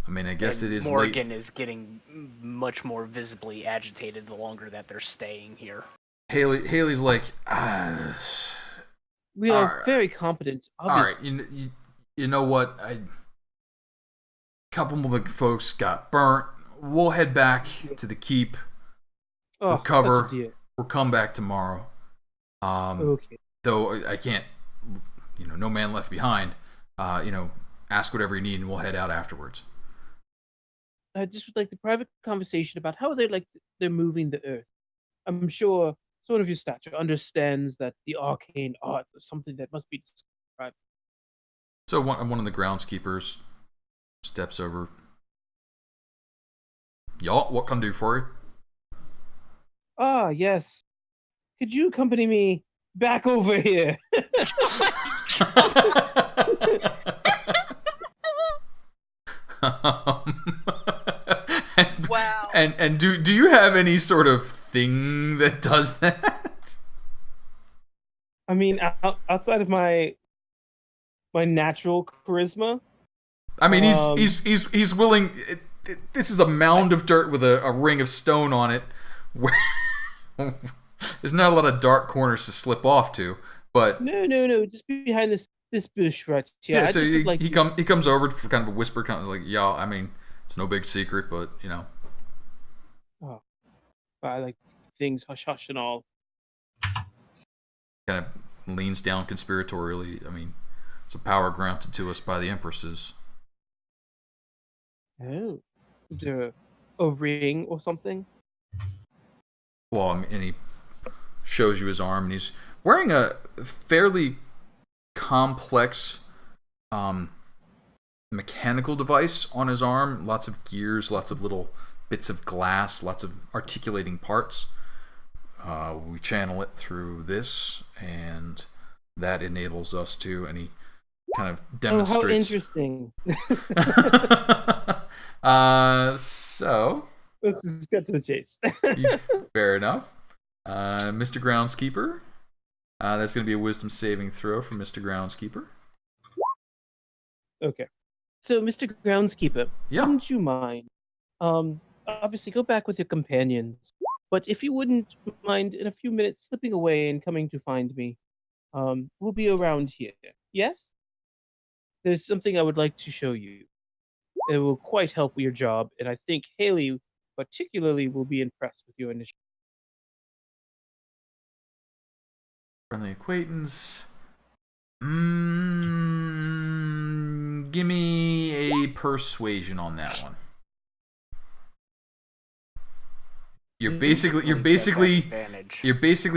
I mean, I guess it is Morrigan late. is getting much more visibly agitated the longer that they're staying here. Haley's like, we are very competent, obviously. all right, you know what? A couple of the folks got burnt. We'll head back to the keep. Oh, recover. We'll come back tomorrow. Okay. Though I can't, no man left behind. Ask whatever you need, and we'll head out afterwards. I just would like the private conversation about how they're moving the earth. I'm sure someone of your stature understands that the arcane art is something that must be described. So one of the groundskeepers steps over. Y'all, what can I do for you? Ah, yes. Could you accompany me back over here? Wow. And do you have any sort of thing that does that? I mean, outside of my natural charisma. I mean, he's willing. This is a mound of dirt with a ring of stone on it. Where there's not a lot of dark corners to slip off to, but no, just behind this bush right here. Yeah, so he comes over for kind of a whisper, kind of like, y'all. I mean, it's no big secret, but Oh, I like things hush hush and all. Kind of leans down conspiratorially. I mean, it's a power granted to us by the empresses. Oh, is there a ring or something? Well, I mean, and he shows you his arm, and he's wearing a fairly complex mechanical device on his arm. Lots of gears, lots of little bits of glass, lots of articulating parts. We channel it through this, and that enables us to, and he kind of Oh, how demonstrates. interesting. So, Let's just get to the chase. fair enough. Mr. Groundskeeper. That's going to be a wisdom saving throw from Mr. Groundskeeper. Okay. So, Mr. Groundskeeper, Yeah. wouldn't you mind? Obviously, go back with your companions. But if you wouldn't mind, in a few minutes, slipping away and coming to find me, we'll be around here. Yes? There's something I would like to show you. It will quite help your job, and I think Haley particularly will be impressed with your initiative. Friendly acquaintance. Give me a persuasion on that one. You're basically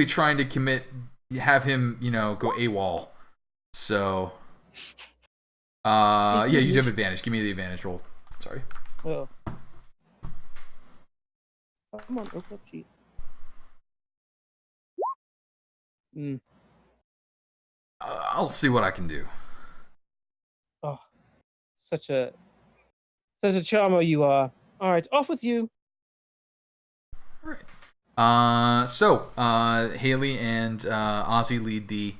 trying to have him, go AWOL. So, yeah, you have advantage. Give me the advantage roll. Sorry. Oh. Come on, open up sheet. I'll see what I can do. Oh, such a charmer you are. All right, off with you. All right. So Haley and Ozzy lead the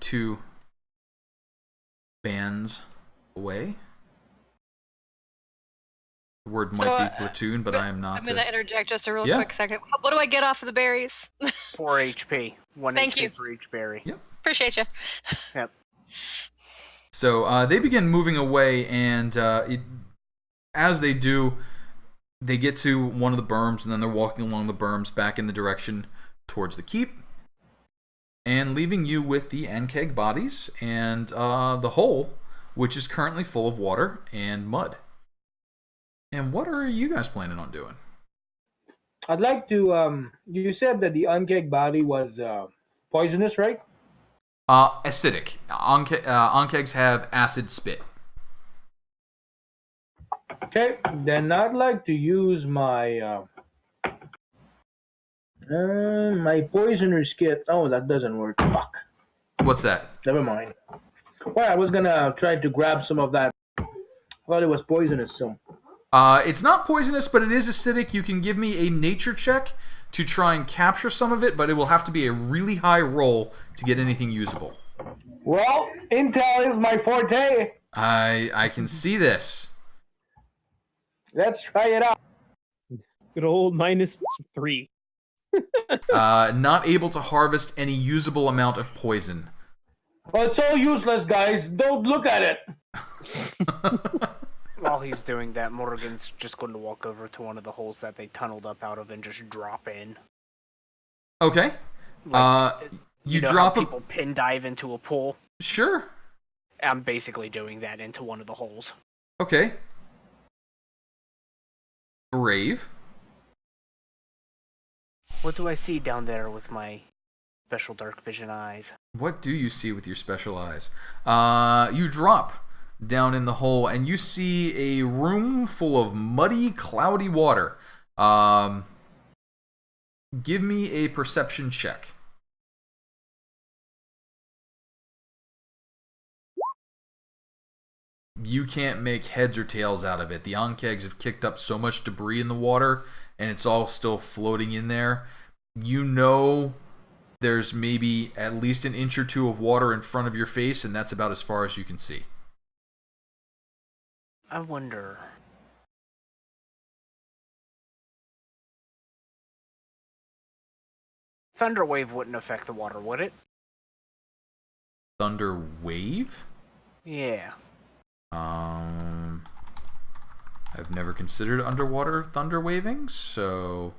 two bands away. The word might be platoon, but I am not. I'm going to interject just a real Yeah. quick second. What do I get off of the berries? 4 HP. 1 Thank HP you. for each berry. Yep. Appreciate you. Yep. So they begin moving away, and as they do, they get to one of the berms, and then they're walking along the berms back in the direction towards the keep, and leaving you with the Ankeg bodies and the hole, which is currently full of water and mud. And what are you guys planning on doing? I'd like to. You said that the Ankeg body was poisonous, right? Acidic. Ankegs have acid spit. Okay, then I'd like to use my my poisoner's kit. Oh, that doesn't work. Fuck. What's that? Never mind. Well, I was gonna try to grab some of that. I thought it was poisonous, so. It's not poisonous, but it is acidic. You can give me a nature check to try and capture some of it, but it will have to be a really high roll to get anything usable. Well, intel is my forte. I can see this. Let's try it out. Good old -3. Not able to harvest any usable amount of poison. Well, it's all useless, guys. Don't look at it. While he's doing that, Morrigan's just going to walk over to one of the holes that they tunneled up out of and just drop in. Okay. You know drop how people pin dive into a pool? Sure. I'm basically doing that into one of the holes. Okay. Brave. What do I see down there with my special dark vision eyes? What do you see with your special eyes? You drop down in the hole, and you see a room full of muddy, cloudy water. Give me a perception check. You can't make heads or tails out of it. The Ankegs have kicked up so much debris in the water, and it's all still floating in there. You know there's maybe at least an inch or two of water in front of your face, and that's about as far as you can see. I wonder... Thunder wave wouldn't affect the water, would it? Thunder wave? Yeah. I've never considered underwater thunder waving, so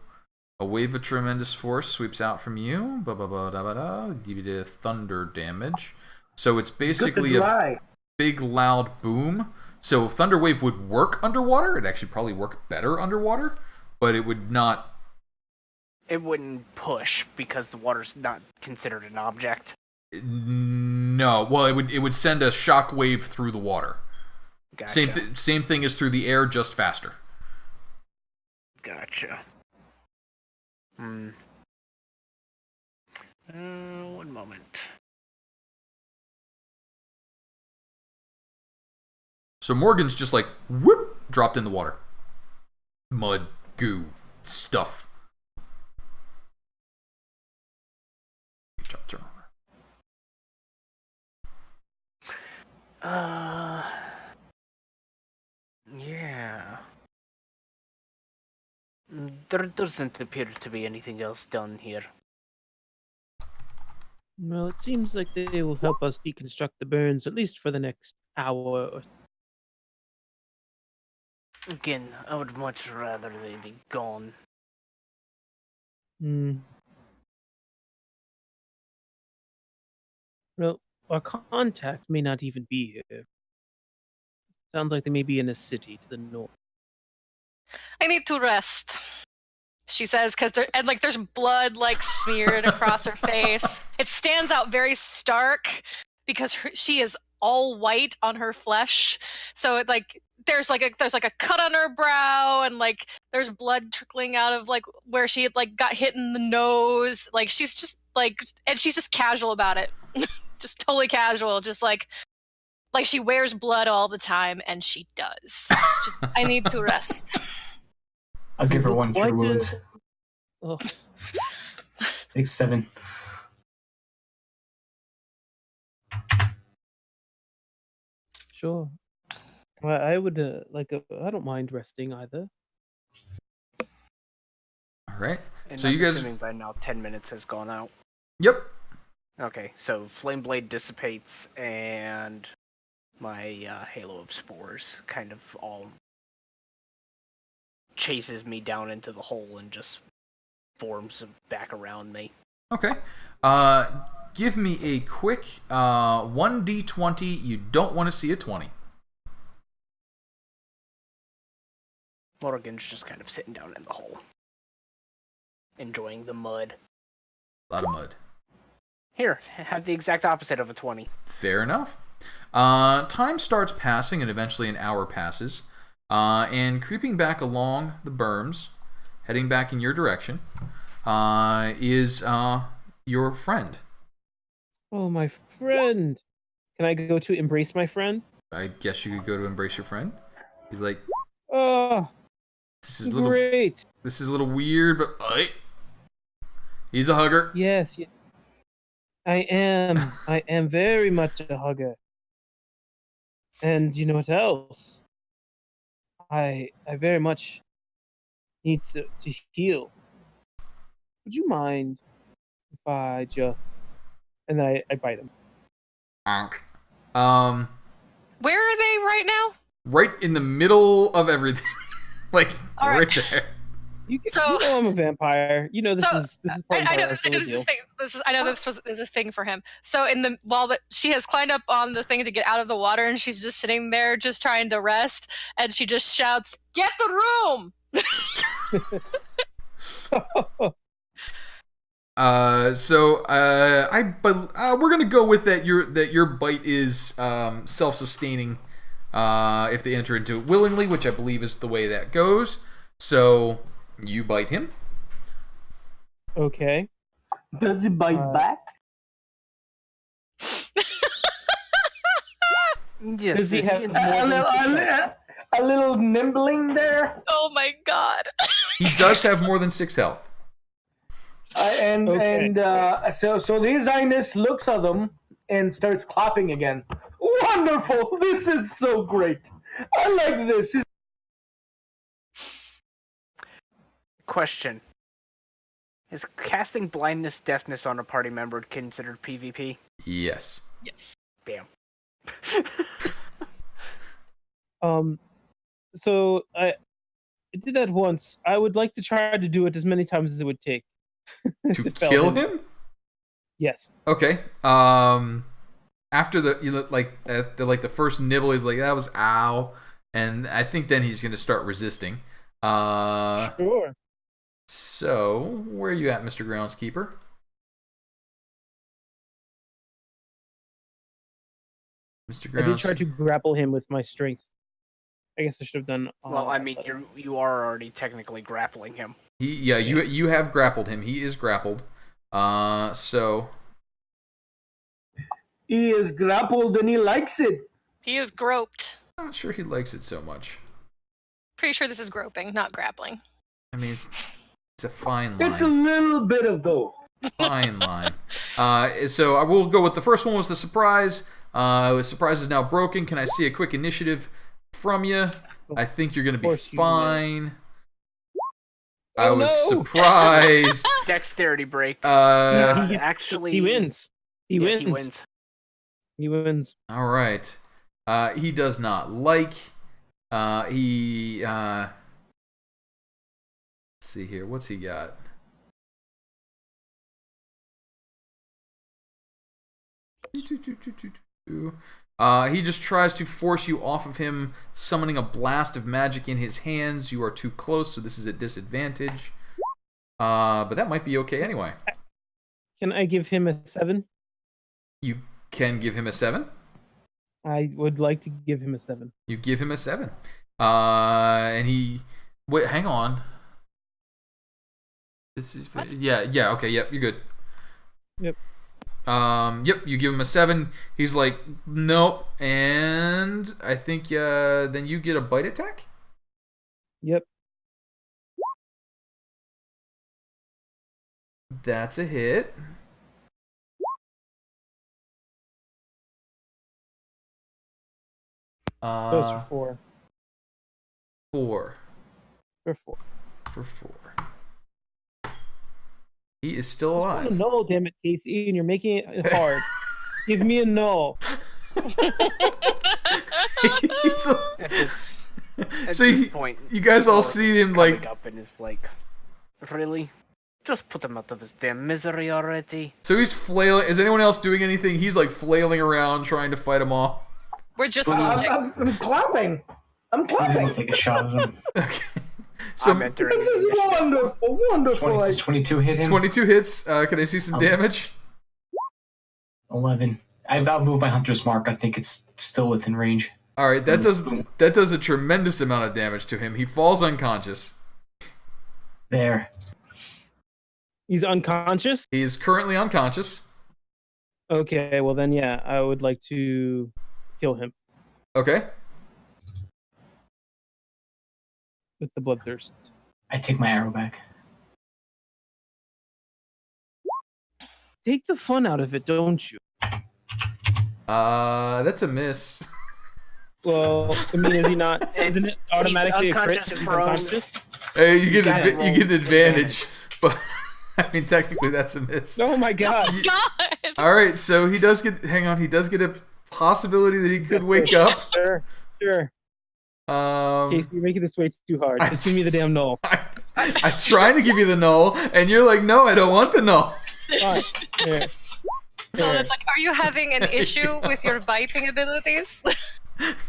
a wave of tremendous force sweeps out from you. Give you the thunder damage. So it's basically a big loud boom. So thunder wave would work underwater. It'd actually probably work better underwater, but it would not. It wouldn't push because the water's not considered an object. No, well, it would send a shock wave through the water. Gotcha. Same thing as through the air, just faster. Gotcha. 1 moment. So Morgan's just like, whoop, dropped in the water. Mud, goo, stuff. Dropped her. Yeah. There doesn't appear to be anything else done here. Well, it seems like they will help us deconstruct the burns at least for the next hour. Or... Again, I would much rather they be gone. Hmm. Well, our contact may not even be here. Sounds like they may be in a city to the north. I need to rest, she says, because there's blood smeared across her face. It stands out very stark because she is all white on her flesh. So there's a cut on her brow, and there's blood trickling out of where she had got hit in the nose. She's just and she's just casual about it. Just totally casual, just like she wears blood all the time, and she does. I need to rest. I'll give her one cure wounds. Oh. Like 7. Sure. Well, I would I don't mind resting either. All right. And So I'm you guys. assuming by now 10 minutes has gone out. Yep. Okay, so Flame Blade dissipates, and my Halo of Spores kind of all chases me down into the hole and just forms back around me. Okay. Give me a quick 1d20. You don't want to see a 20. Morrigan's just kind of sitting down in the hole, enjoying the mud. A lot of mud. Here, have the exact opposite of a 20. Fair enough. Time starts passing, and eventually an hour passes. And creeping back along the berms, heading back in your direction, is your friend. Oh, my friend. Can I go to embrace my friend? I guess you could go to embrace your friend. He's like, Oh, this is great. This is a little weird, but he's a hugger. Yes. I am. I am very much a hugger. And you know what else? I very much need to heal. Would you mind if I just... And then I bite him. Where are they right now? Right in the middle of everything. All right. there. You know I'm a vampire. You know this is part of I know our this deal. is a thing for him. So she has climbed up on the thing to get out of the water, and she's just sitting there just trying to rest, and she just shouts, "Get the room!" We're gonna go with that. Your bite is self-sustaining. If they enter into it willingly, which I believe is the way that goes. So you bite him. Okay. Does he bite back? Yes, Does he have A little nibbling there? Oh my god. He does have more than 6 health. So His Highness looks at them and starts clapping again. Wonderful! This is so great. I like this. Question. Is casting blindness, deafness on a party member considered PvP? Yes. Damn. So I did that once. I would like to try to do it as many times as it would take. To kill him? Yes. Okay. After the first nibble, he's like, that was ow. And I think then he's gonna start resisting. Sure. So, where are you at, Mr. Groundskeeper? Mr. I did try to grapple him with my strength. I guess I should have done. Well, I mean, you are already technically grappling him. You have grappled him. He is grappled. So he is grappled and he likes it. He is groped. Not sure he likes it so much. Pretty sure this is groping, not grappling. I mean, it's a fine line. It's a little bit of both. Fine line. So I will go with the first one was the surprise. The surprise is now broken. Can I see a quick initiative from you? I think you're going to be fine. I was surprised. Dexterity break. Actually, he wins. He wins. He wins. All right. He does not like. Let's see here. What's he got? He just tries to force you off of him, summoning a blast of magic in his hands. You are too close, so this is a disadvantage. But that might be okay anyway. Can I give him a 7? You can give him a 7? I would like to give him a 7. You give him a 7. And he... Wait, hang on. This is... Yeah, okay, yep, you're good. Yep. Yep, you give him a 7. He's like, nope. And I think then you get a bite attack? Yep. That's a hit. Goes for 4. 4. For 4. For 4. He is still alive. No, damn it, Casey, and you're making it hard. Give me a no. So you guys all see him like up and is like, really? Just put him out of his damn misery already. So he's flailing. Is anyone else doing anything? He's like flailing around trying to fight him off. We're just I'm clapping. I'm clapping. Take a shot at him. Okay. So this is wonderful, wonderful. Does 22 hit him? 22 hits. Can I see some damage? 11. I'll move my hunter's mark. I think it's still within range. All right, that does a tremendous amount of damage to him. He falls unconscious. There. He's unconscious? He is currently unconscious. Okay, well then, yeah, I would like to kill him. Okay. With the bloodthirst. I take my arrow back. Take the fun out of it, don't you? That's a miss. Well, I mean, is he not? Isn't it automatically a crit? If he's unconscious? Hey, you get an advantage, but I mean, technically that's a miss. Oh my god! Oh god! All right, so he does get. Hang on, he does get a possibility that he could wake up. Sure. Casey, you're making this way too hard. Just give me the damn null. I'm trying to give you the null, and you're like, no, I don't want the null. Fine. Here. So it's like, are you having an issue with your biting abilities?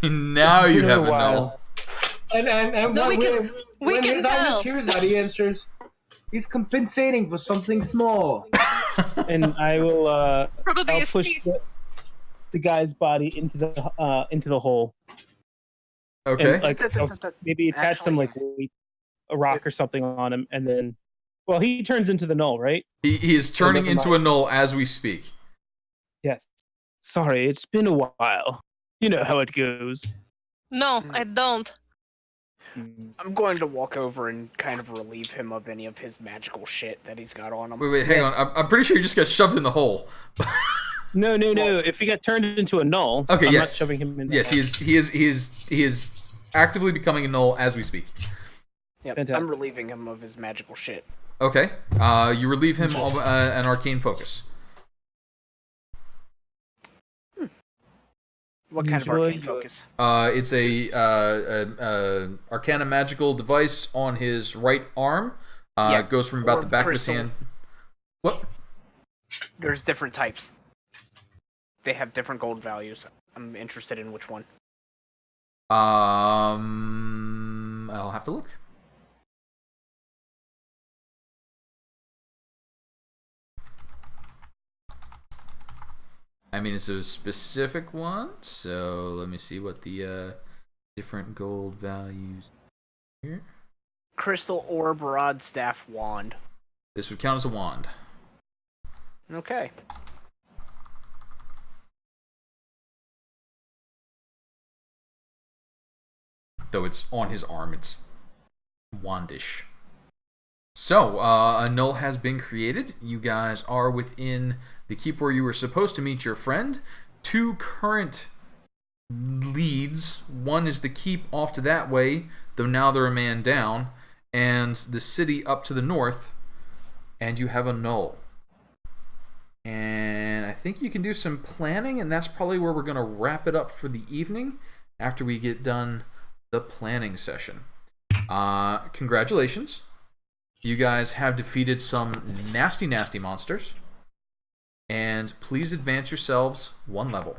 Now you have a null. And No, when we can his tell. eyes hears that, he answers, he's compensating for something small. And I will Probably I'll a push speed. the guy's body into the hole. Okay. And, like, maybe attach some like weight, a rock or something on him, and then, well, he turns into the null, right? He is turning into a null as we speak. Yes. Sorry, it's been a while. You know how it goes. No, I don't. I'm going to walk over and kind of relieve him of any of his magical shit that he's got on him. Wait, hang on. I'm pretty sure he just got shoved in the hole. No. If he got turned into a null, okay, I'm yes. not shoving him in. Yes, he is actively becoming a null as we speak. Yep, Fantastic. I'm relieving him of his magical shit. Okay. You relieve him of an arcane focus. What kind of arcane focus? It's a arcana magical device on his right arm. It goes from about the back crystal. of his hand. What? There's different types. They have different gold values. I'm interested in which one. I'll have to look. I mean, it's a specific one, so let me see what the different gold values here. Crystal orb, rod, staff, wand. This would count as a wand. Okay. though it's on his arm. It's wandish. So, a null has been created. You guys are within the keep where you were supposed to meet your friend. 2 current leads. One is the keep off to that way, though now they're a man down, and the city up to the north, and you have a null. And I think you can do some planning, and that's probably where we're going to wrap it up for the evening after we get done the planning session. Congratulations. You guys have defeated some nasty, nasty monsters. And please advance yourselves 1 level.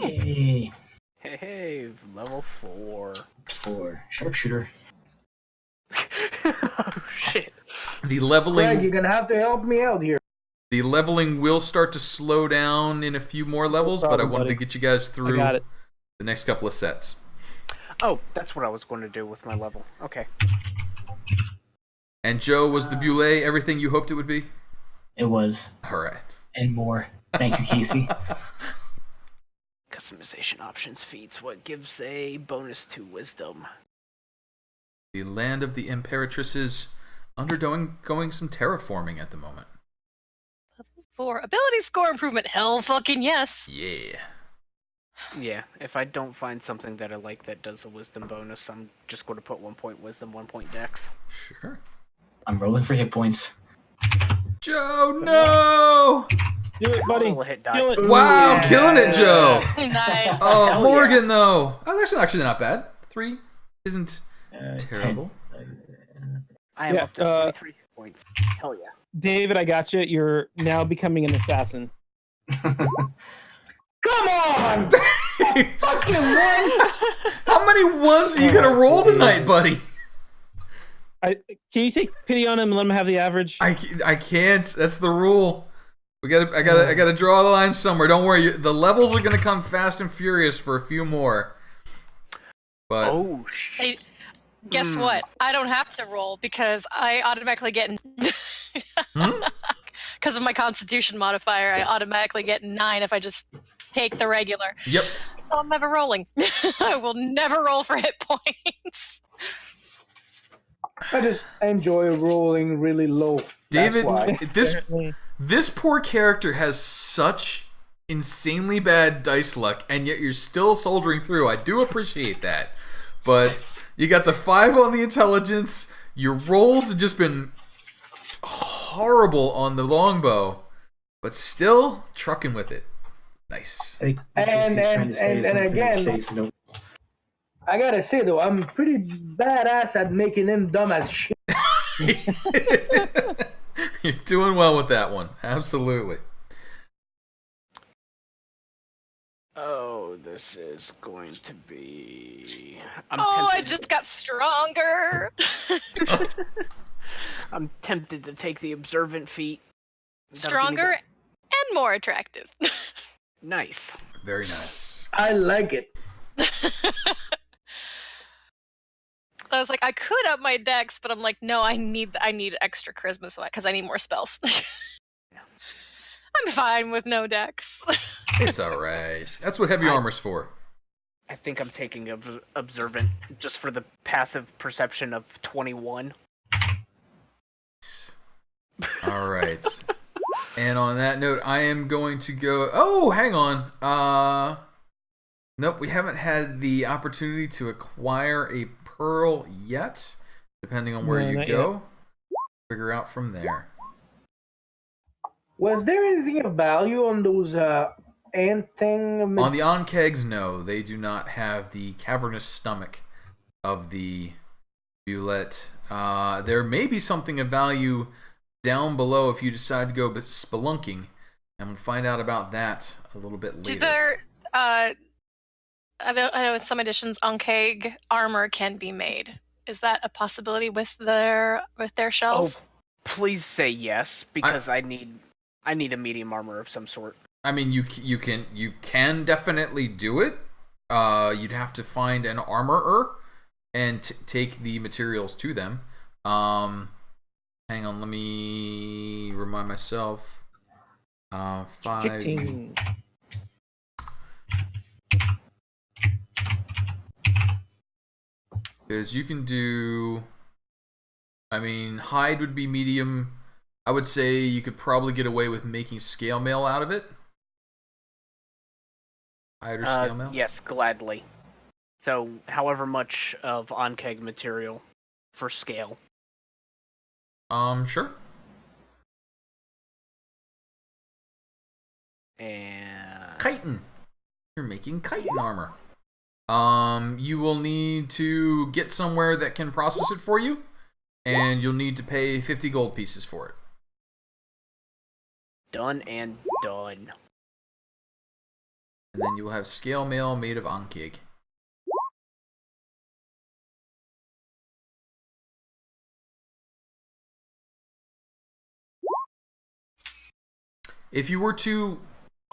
Yay. Hey, level 4. 4. Sharpshooter. Oh, shit. The leveling... Greg, you're gonna have to help me out here. The leveling will start to slow down in a few more levels, but I wanted to get you guys through the next couple of sets. Oh, that's what I was going to do with my level. Okay. And Joe, was the Bulle everything you hoped it would be? It was. All right. And more. Thank you, Casey. Customization options feats what gives a bonus to wisdom. The land of the Imperatrice is undergoing some terraforming at the moment. For ability score improvement, hell fucking yes. Yeah. Yeah, if I don't find something that I like that does a wisdom bonus, I'm just going to put 1 point wisdom, 1 point dex. Sure. I'm rolling for hit points. Joe, no! Do it, buddy. Roll a hit die. Kill it. Wow, Yeah. killing it, Joe! Nice. Oh, Hell Morrigan, though. Oh, that's actually not bad. 3 isn't 10. terrible. I am Yeah, up to 33 hit points. Hell yeah. David, I got you. You're now becoming an assassin. Come on! Fucking one! How many ones are you gonna roll tonight, buddy? Can you take pity on him and let him have the average? I can't. That's the rule. I gotta draw the line somewhere. Don't worry. The levels are gonna come fast and furious for a few more. But Oh, shit. Hey, guess what? I don't have to roll because I automatically get... Because of my Constitution modifier, I automatically get 9 if I just take the regular. Yep. So I'm never rolling. I will never roll for hit points. I just enjoy rolling really low. David, That's why. this poor character has such insanely bad dice luck, and yet you're still soldiering through. I do appreciate that. But you got the 5 on the intelligence. Your rolls have just been horrible on the longbow, but still trucking with it. Nice. I think And again, I gotta say though, I'm pretty badass at making him dumb as shit. You're doing well with that one. Absolutely. Oh, this is going to be... I just got stronger. I'm tempted to take the observant feat. Stronger and more attractive. Nice. Very nice. I like it. I was like, I could up my dex, but I'm like, no, I need extra charisma because I need more spells. I'm fine with no dex. It's alright. That's what heavy armor's for. I think I'm taking observant just for the passive perception of 21. Alright. And on that note, I am going to go... Oh, hang on. Nope, we haven't had the opportunity to acquire a pearl yet. Depending on where you go. Figure out from there. Was there anything of value on those ant thing? On the Onkegs, no. They do not have the cavernous stomach of the Bulette. There may be something of value down below if you decide to go spelunking. And we'll find out about that a little bit later. Do there, I know in some editions Onkeg armor can be made. Is that a possibility with their shells? Oh, please say yes, because I need a medium armor of some sort. I mean, you can definitely do it. You'd have to find an armorer and take the materials to them. Hang on, let me remind myself. 5. 15. Because you can do... I mean, hide would be medium. I would say you could probably get away with making scale mail out of it. Hide or scale mail? Yes, gladly. So, however much of on-keg material for scale. Sure. And... Chitin. You're making chitin armor. You will need to get somewhere that can process it for you, and you'll need to pay 50 gold pieces for it. Done and done. And then you will have scale mail made of Ankig. If you were to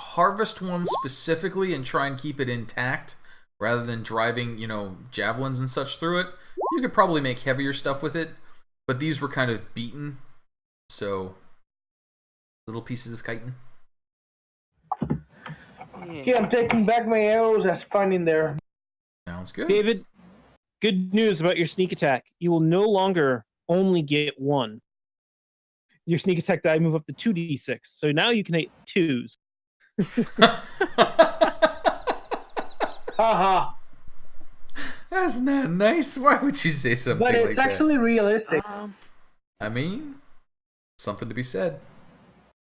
harvest one specifically and try and keep it intact, rather than driving, javelins and such through it, you could probably make heavier stuff with it. But these were kind of beaten, so little pieces of chitin. Okay, I'm taking back my arrows as fun in there. Sounds good. David, good news about your sneak attack. You will no longer only get 1. Your sneak attack die move up to 2d6, so now you can hit 2s. Haha. That's not nice. Why would you say something like that? But it's actually realistic. I mean, something to be said.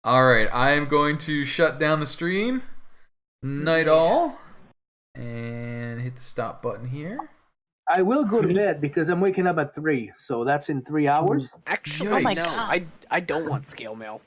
Alright, I am going to shut down the stream. Night all. And hit the stop button here. I will go to bed because I'm waking up at 3, so that's in 3 hours. Actually, Oh my no. God. I don't want scale mail.